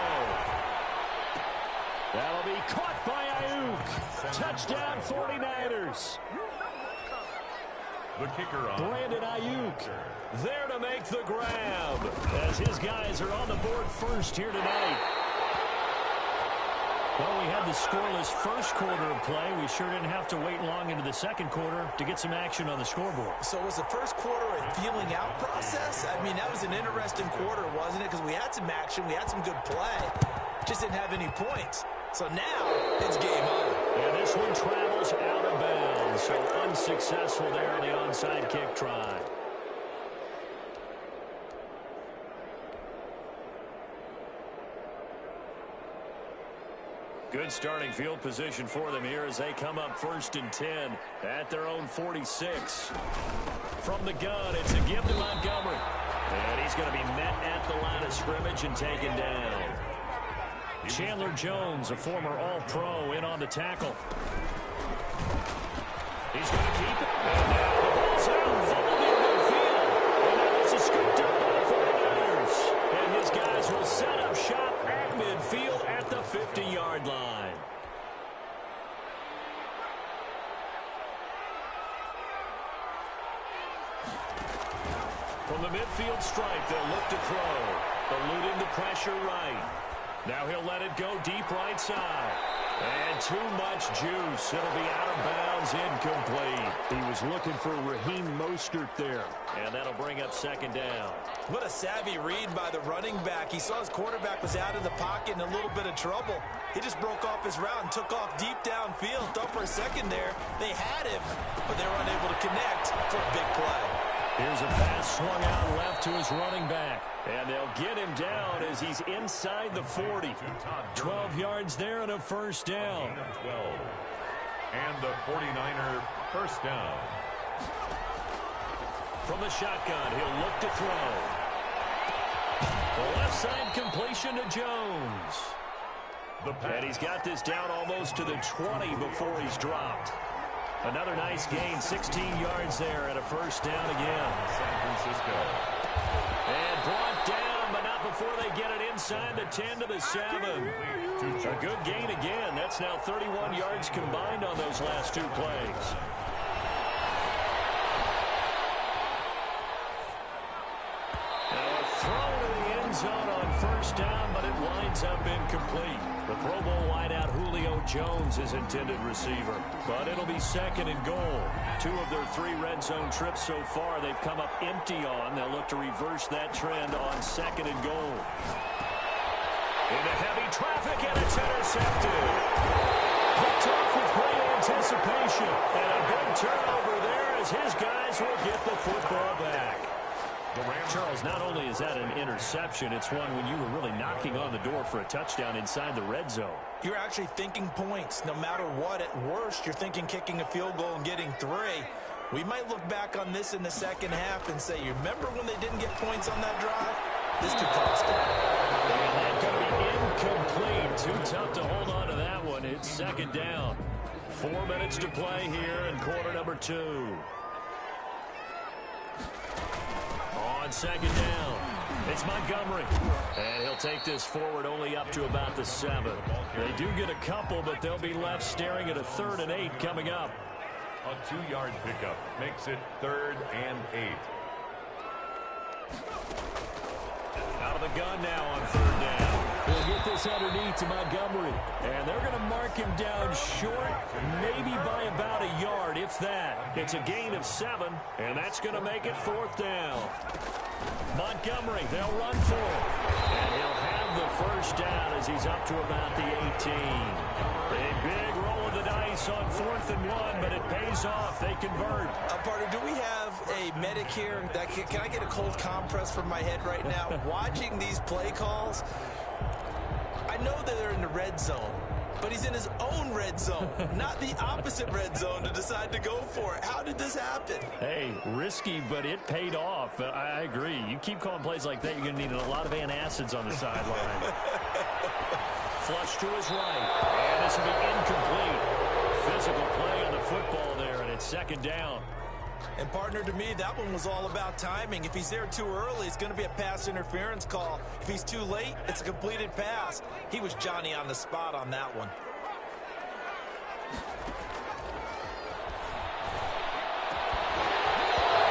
That'll be caught by Ayuk. Touchdown 49ers. The kicker on Brandon Ayuk there to make the grab as his guys are on the board first here tonight. Well, we had the scoreless first quarter of play. We sure didn't have to wait long into the second quarter to get some action on the scoreboard. So was the first quarter a feeling out process? I mean, that was an interesting quarter, wasn't it? Because we had some action, we had some good play, just didn't have any points. So now it's game on. And this one travels out of bounds, so unsuccessful there on the onside kick try. Good starting field position for them here as they come up 1st and 10 at their own 46. From the gun, it's a give to Montgomery. And he's going to be met at the line of scrimmage and taken down. Chandler Jones, a former All-Pro, in on the tackle. He's going to keep it. And now the ball's out, fumbled in midfield. And now this is scooped up by the 49ers. And his guys will set up shop at midfield at the 50-yard line. From the midfield stripe, they'll look to throw. Eluding the pressure right. Now he'll let it go deep right side. And too much juice. It'll be out of bounds, incomplete. He was looking for Raheem Mostert there. And that'll bring up 2nd down. What a savvy read by the running back. He saw his quarterback was out of the pocket in a little bit of trouble. He just broke off his route and took off deep downfield. Thought for a second there they had him, but they were unable to connect for a big play. Here's a pass swung out left to his running back. And they'll get him down as he's inside the 40. 12 yards there and a 1st down. 12. And the 49er 1st down. From the shotgun, he'll look to throw. The left side completion to Jones. And he's got this down almost to the 20 before he's dropped. Another nice gain, 16 yards there and a first down again. San Francisco. And brought down, but not before they get it inside the 10 to the 7. A good gain again. That's now 31 yards combined on those last 2 plays. Now a throw to the end zone on first down, but it winds up incomplete. The Pro Bowl wideout Julio Jones is intended receiver, but it'll be second and goal. 2 of their 3 red zone trips so far they've come up empty on. They'll look to reverse that trend on second and goal. Into heavy traffic, and it's intercepted. Picked off with great anticipation, and a big turnover there as his guys will get the football back. Charles, not only is that an interception, it's one when you were really knocking on the door for a touchdown inside the red zone. You're actually thinking points. No matter what, at worst, you're thinking kicking a field goal and getting 3. We might look back on this in the second half and say, you remember when they didn't get points on that drive? This too costly. And that's going to be incomplete. Too tough to hold on to that one. It's second down. 4 minutes to play here in quarter number 2. On second down, it's Montgomery. And he'll take this forward only up to about the 7. They do get a couple, but they'll be left staring at a 3rd and 8 coming up. A 2-yard pickup makes it 3rd and 8. Out of the gun now on 3rd down. They'll get this underneath to Montgomery. And they're going to mark him down short, maybe by about a yard, if that. It's a gain of 7, and that's going to make it 4th down. Montgomery, they'll run for it. And he'll have the first down as he's up to about the 18. A big roll of the dice on 4th and 1, but it pays off. They convert. Partner, do we have a medic here? Can I get a cold compress from my head right now? Watching these play calls, I know that they're in the red zone, but he's in his own red zone, not the opposite red zone to decide to go for it. How did this happen? Hey, risky, but it paid off. I agree. You keep calling plays like that, you're going to need a lot of antacids on the sideline. Flush to his right, and this will be incomplete. Physical play on the football there, and it's second down. And, partner, to me, that one was all about timing. If he's there too early, it's going to be a pass interference call. If he's too late, it's a completed pass. He was Johnny on the spot on that one.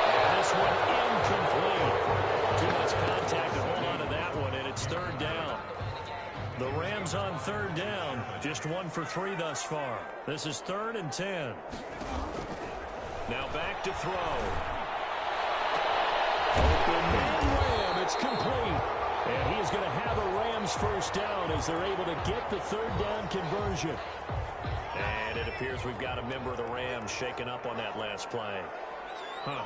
And this one incomplete. Too much contact to hold on to that one, and it's 3rd down. The Rams on 3rd down, just 1 for 3 thus far. This is 3rd and 10. Now back to throw. Open man Ram, it's complete. And he is going to have a Rams first down as they're able to get the 3rd down conversion. And it appears we've got a member of the Rams shaken up on that last play.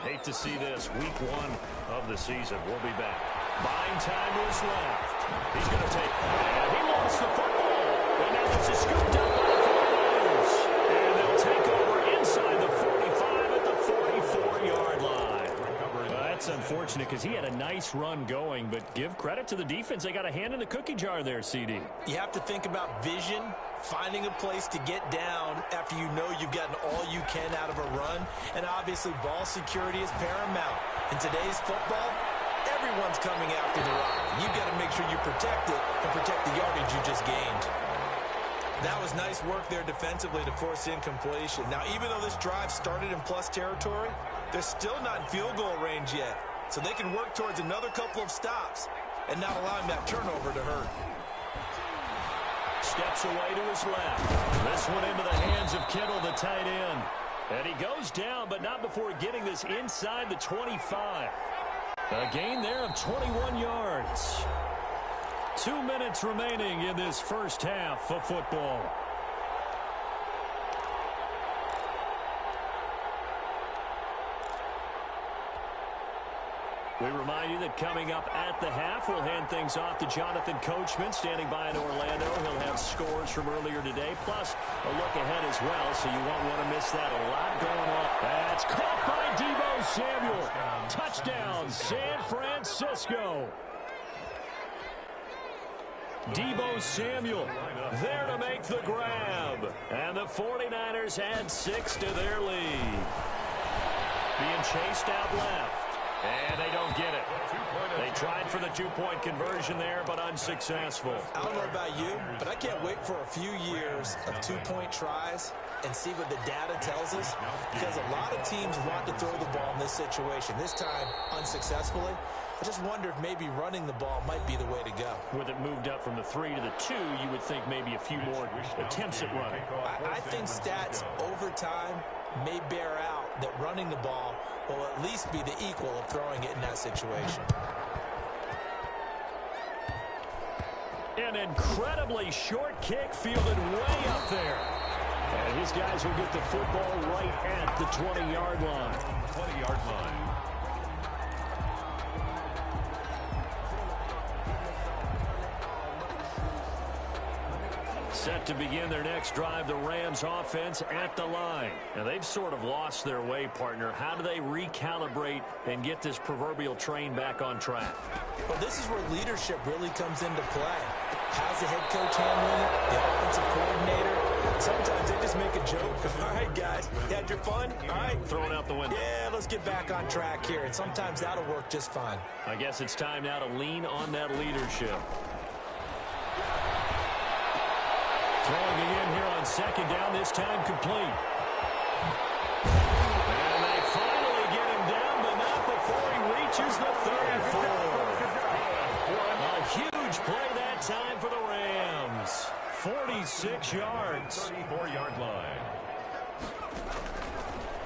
Hate to see this. Week 1 of the season. We'll be back. Buying time to his left. He's going to take, and he lost the football. And now this is scooped up by the Flyers. And they'll take over inside the 45 at the 44-yard line. That's unfortunate because he had a nice run going, but give credit to the defense. They got a hand in the cookie jar there, CD. You have to think about vision, finding a place to get down after you know you've gotten all you can out of a run, and obviously ball security is paramount. In today's football, everyone's coming after the rock. You've got to make sure you protect it and protect the yardage you just gained. That was nice work there defensively to force incompletion. Now, even though this drive started in plus territory, they're still not in field goal range yet. So they can work towards another couple of stops and not allowing that turnover to hurt. Steps away to his left. This one into the hands of Kittle, the tight end. And he goes down, but not before getting this inside the 25. A gain there of 21 yards. 2 minutes remaining in this first half of football. We remind you that coming up at the half. We'll hand things off to Jonathan Coachman, standing by in Orlando. He'll have scores from earlier today, plus a look ahead as well, so you won't want to miss that. A lot going on. That's caught by Deebo Samuel. Touchdown, San Francisco. Deebo Samuel there to make the grab. And the 49ers add 6 to their lead. Being chased out left. And they don't get it. They tried for the two-point conversion there, but unsuccessful. I don't know about you, but I can't wait for a few years of two-point tries and see what the data tells us, because a lot of teams want to throw the ball in this situation. This time, unsuccessfully. I just wonder if maybe running the ball might be the way to go. With it moved up from the 3 to the 2, you would think maybe a few more attempts at running. I think stats over time may bear out that running the ball will at least be the equal of throwing it in that situation. An incredibly short kick fielded way up there. And his guys will get the football right at the 20-yard line. 20-yard line. Set to begin their next drive, the Rams offense at the line. Now, they've sort of lost their way, partner. How do they recalibrate and get this proverbial train back on track? Well, this is where leadership really comes into play. How's the head coach handling it? The offensive coordinator? Sometimes they just make a joke. All right, guys, you had your fun? All right. Throw it out the window. Yeah, let's get back on track here. And sometimes that'll work just fine. I guess it's time now to lean on that leadership. Throwing it in here on second down, this time complete. And they finally get him down, but not before he reaches the 34. A huge play that time for the Rams. 46 yards. 34-yard line.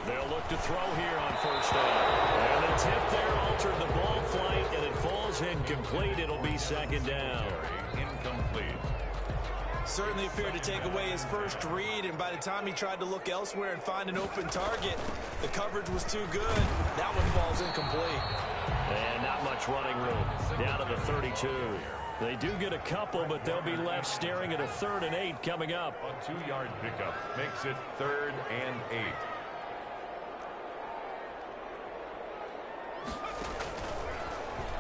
They'll look to throw here on first down. And the tip there altered the ball flight, and it falls incomplete. It'll be second down. Incomplete. Certainly appeared to take away his first read, and by the time he tried to look elsewhere and find an open target, the coverage was too good. That one falls incomplete. And not much running room. Down to the 32. They do get a couple, but they'll be left staring at a 3rd and 8 coming up. A 2-yard pickup makes it 3rd and 8.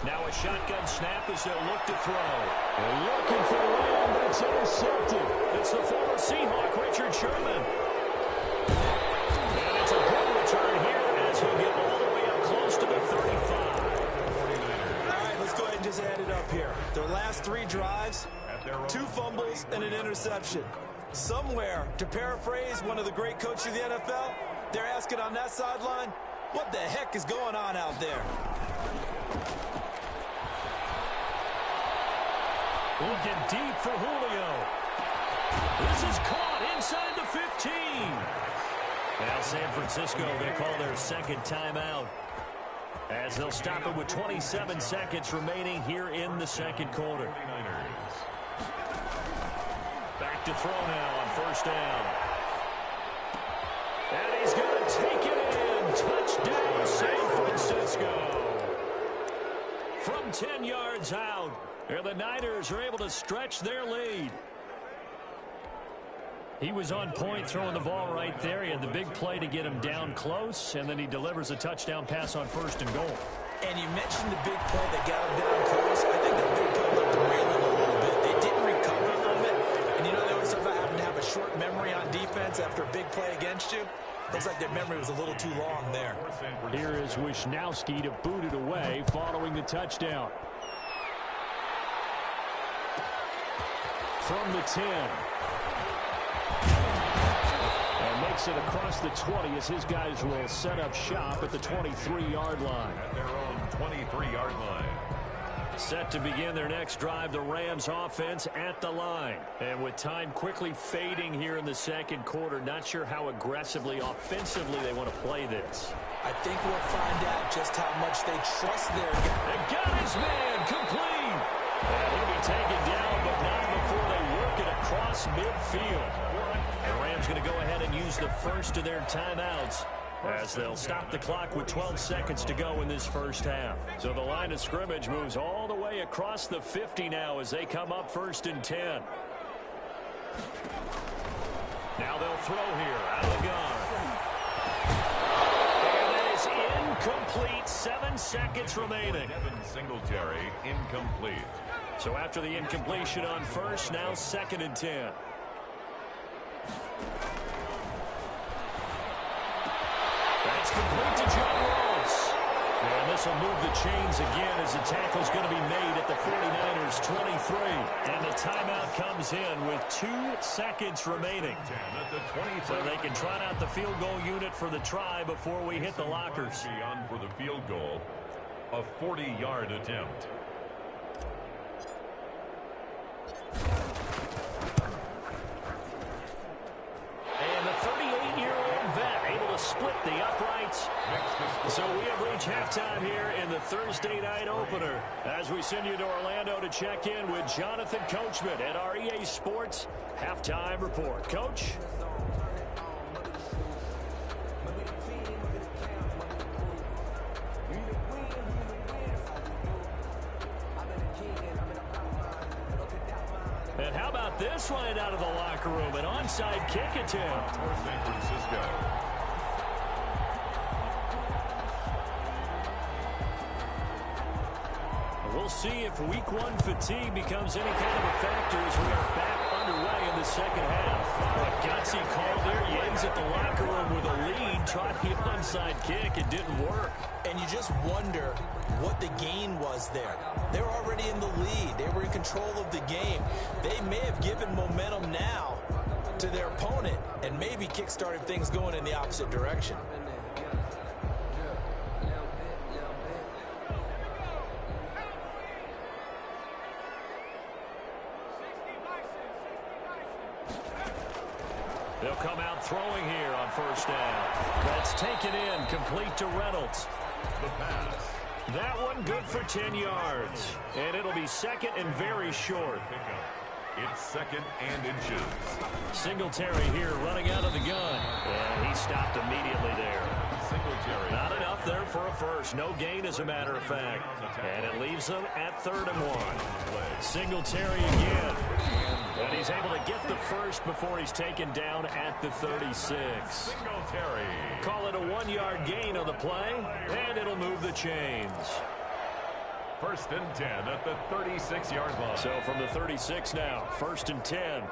Now a shotgun snap as they'll look to throw. They're looking for Lamb, but it's intercepted. It's the former Seahawk, Richard Sherman. And it's a good return here as he'll get all the way up close to the 35. All right, let's go ahead and just add it up here. Their last 3 drives, 2 fumbles and an interception. Somewhere, to paraphrase one of the great coaches of the NFL, they're asking on that sideline, what the heck is going on out there? Looking deep for Julio. This is caught inside the 15. Now San Francisco going to call their second timeout as they'll stop it with 27 seconds remaining here in the second quarter. Back to throw now on first down. And he's going to take it in. Touchdown, San Francisco. From 10 yards out. And the Niners are able to stretch their lead. He was on point throwing the ball right there. He had the big play to get him down close, and then he delivers a touchdown pass on 1st and goal. And you mentioned the big play that got him down close. I think that big play looked railing a little bit. They didn't recover from it. And you know they always talk about having to have a short memory on defense after a big play against you. Looks like their memory was a little too long there. Here is Wisnowski to boot it away following the touchdown. From the 10. And makes it across the 20 as his guys will set up shop at the 23-yard line. At their own 23-yard line. Set to begin their next drive, the Rams offense at the line. And with time quickly fading here in the second quarter, not sure how aggressively, offensively they want to play this. I think we'll find out just how much they trust their guy. They got his man complete. And he'll be taken down, but not before they work it across midfield. The Rams going to go ahead and use the first of their timeouts as they'll stop the clock with 12 seconds to go in this first half. So the line of scrimmage moves all the way across the 50 now as they come up 1st and 10. Now they'll throw here out of the gun. And that is incomplete. 7 seconds remaining. Devin Singletary, incomplete. So after the incompletion on first, now 2nd and 10. That's complete to John Ross. And this will move the chains again as the tackle's going to be made at the 49ers 23. And the timeout comes in with 2 seconds remaining. So they can trot out the field goal unit for the try before we hit the lockers. On for the field goal, a 40-yard attempt. And the 38-year-old vet able to split the uprights. So we have reached halftime here in the Thursday night opener as we send you to Orlando to check in with Jonathan Coachman at our EA Sports Halftime Report. Coach? And how about this right out of the locker room? An onside kick attempt. For San Francisco. We'll see if week 1 fatigue becomes any kind of a factor as we are back underway in the second half. A gutsy call there. You exit the locker room with a lead. Tried the onside kick. It didn't work. And you just wonder what the gain was there. They were already in the lead. They were in control of the game. They may have given momentum now to their opponent and maybe kick-started things going in the opposite direction. They'll come out throwing here on first down. That's taken in, complete to Reynolds. The pass. That one good for 10 yards. And it'll be 2nd and very short. It's 2nd and inches. Singletary here running out of the gun. And he stopped immediately there. Singletary. Not enough there for a first. No gain, as a matter of fact. And it leaves them at 3rd and 1. Singletary again. And he's able to get the first before he's taken down at the 36. Singletary. Call it a 1-yard gain on the play, and it'll move the chains. 1st and 10 at the 36-yard line. So from the 36 now, 1st and 10.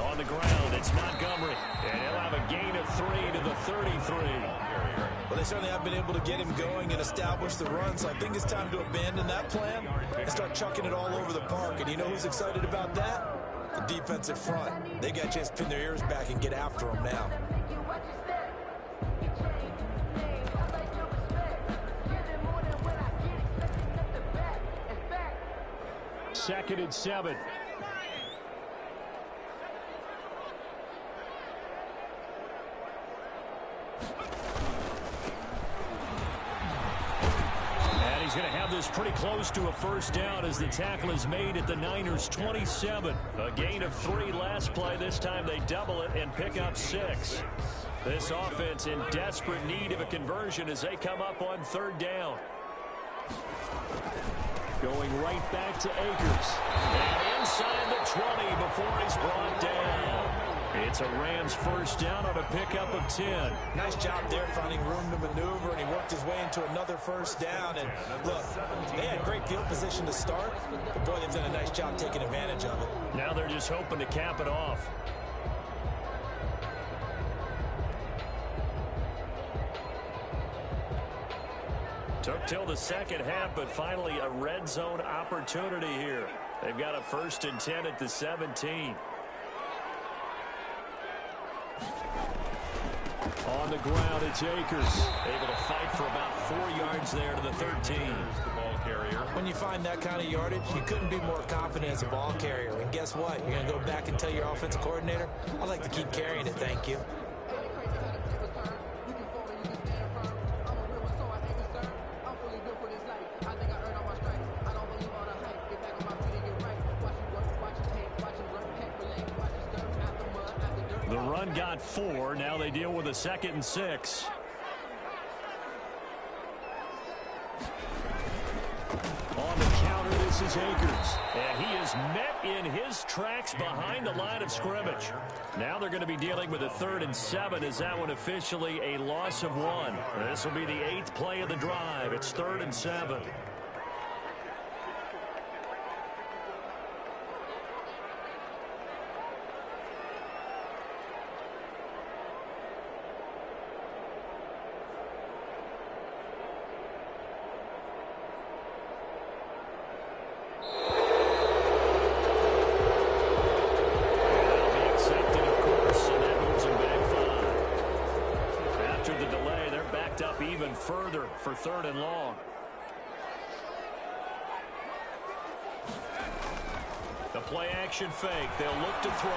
On the ground, it's Montgomery. And he'll have a gain of 3 to the 33. Well, they certainly have been able to get him going and establish the run, so I think it's time to abandon that plan and start chucking it all over the park. And you know who's excited about that? The defensive front. They got a chance to pin their ears back and get after him now. 2nd and 7. He's going to have this pretty close to a first down as the tackle is made at the Niners 27. A gain of 3 last play. This time they double it and pick up 6. This offense in desperate need of a conversion as they come up on 3rd down. Going right back to Akers. And inside the 20 before he's brought down. It's a Rams first down on a pickup of 10. Nice job there finding room to maneuver, and he worked his way into another first down. And look, they had great field position to start, but boy, they've done a nice job taking advantage of it. Now they're just hoping to cap it off. Took till the second half, but finally a red zone opportunity here. They've got a 1st and 10 at the 17. On the ground, it's Akers. Able to fight for about 4 yards there to the 13. The ball carrier. When you find that kind of yardage, you couldn't be more confident as a ball carrier. And guess what? You're going to go back and tell your offensive coordinator, I'd like to keep carrying it, thank you. run got 4. Now they deal with a 2nd and 6. On the counter, this is Akers. And he is met in his tracks behind the line of scrimmage. Now they're going to be dealing with a 3rd and 7. Is that one officially a loss of 1? This will be the 8th play of the drive. It's 3rd and 7. Further for 3rd and long. The play action fake. They'll look to throw.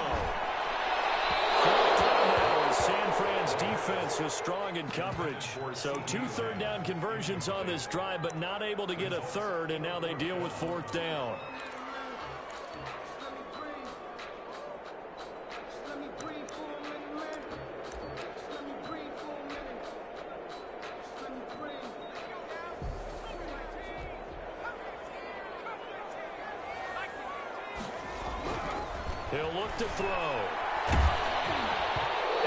4th down now as San Fran's defense was strong in coverage. So 2 3rd down conversions on this drive, but not able to get a 3rd, and now they deal with 4th down. He'll look to throw.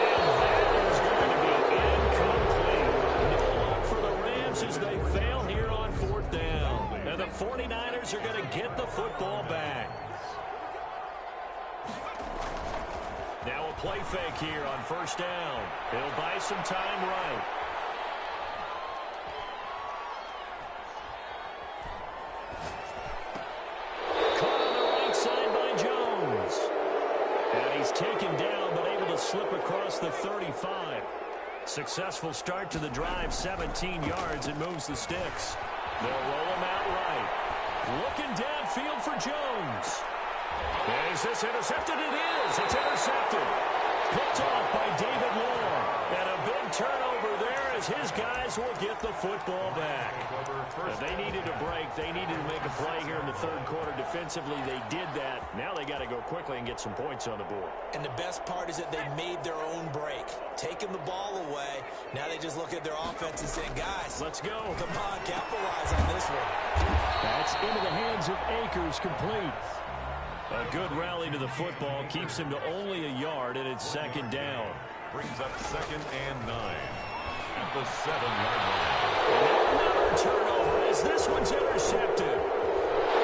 And that is going to be incomplete. No luck for the Rams as they fail here on 4th down. And the 49ers are going to get the football back. Now a play fake here on 1st down. He'll buy some time right. Taken down, but able to slip across the 35. Successful start to the drive, 17 yards, and moves the sticks. They'll roll him out right. Looking downfield for Jones. Is this intercepted? It is. It's intercepted. Picked off by David Long. And a big turnover there as his guys will get the football back. They needed a break. They needed to make a play here in the 3rd quarter. Defensively, they did that. Now they got to go quickly and get some points on the board. And the best part is that they made their own break. Taking the ball away. Now they just look at their offense and say, guys, let's go. Come on, capitalize on this one. That's into the hands of Akers, complete. A good rally to the football keeps him to only a yard, and it's 2nd down. Brings up 2nd and 9 at the 7-yard line. Another turnover as this one's intercepted.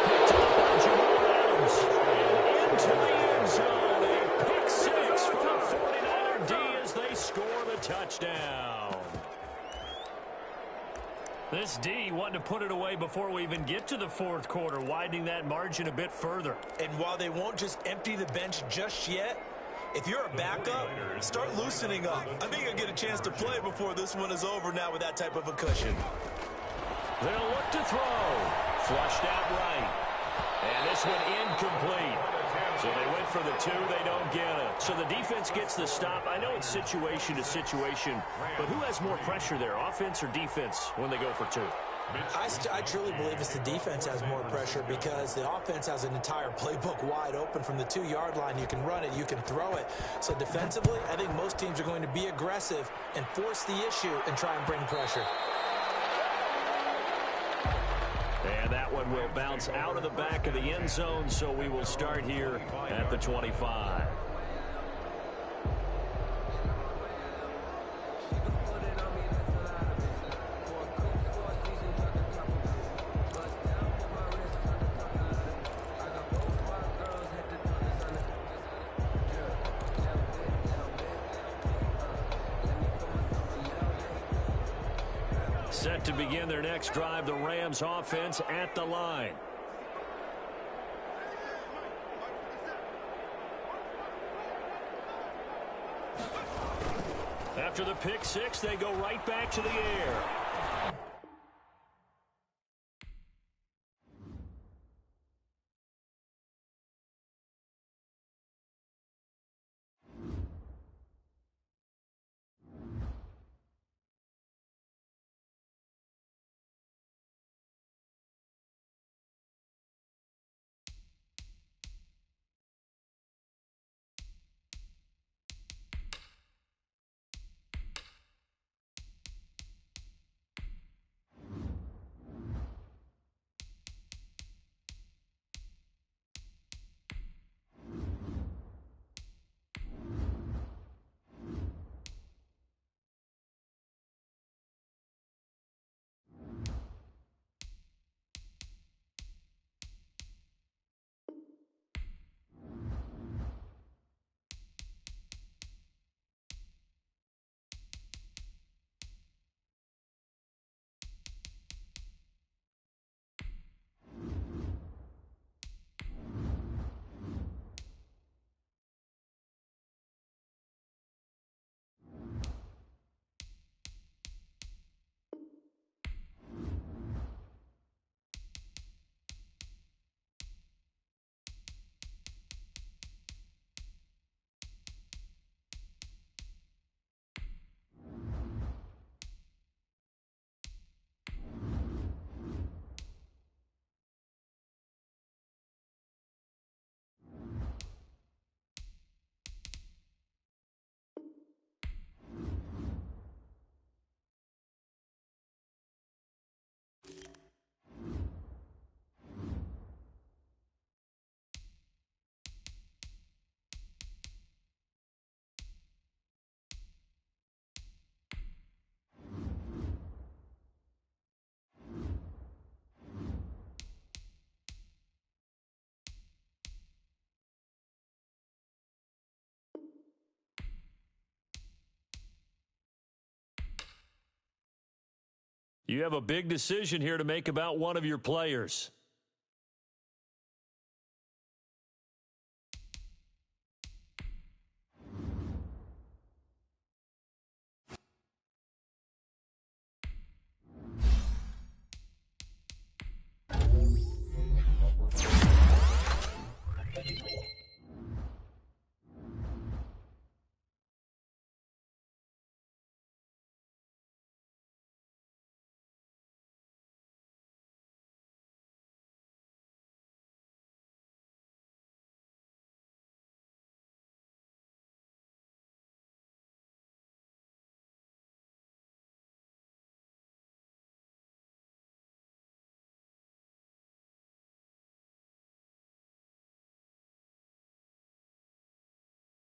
Picked up by Jamal Adams. And into the end zone. A pick 6 for the 49er D as they score the touchdown. This D wanting to put it away before we even get to the 4th quarter, widening that margin a bit further. And while they won't just empty the bench just yet, if you're a backup, start loosening up. I think you'll get a chance to play before this one is over now with that type of a cushion. They'll look to throw. Flushed out right. And this one incomplete. So they went for the 2. They don't get it. So the defense gets the stop. I know it's situation to situation, but who has more pressure there, offense or defense, when they go for 2? I truly believe it's the defense has more pressure because the offense has an entire playbook wide open from the 2-yard line. You can run it, you can throw it. So defensively, I think most teams are going to be aggressive and force the issue and try and bring pressure. And that one will bounce out of the back of the end zone, so we will start here at the 25. Set to begin their next drive, the Rams offense at the line. After the pick 6, they go right back to the air. You have a big decision here to make about one of your players.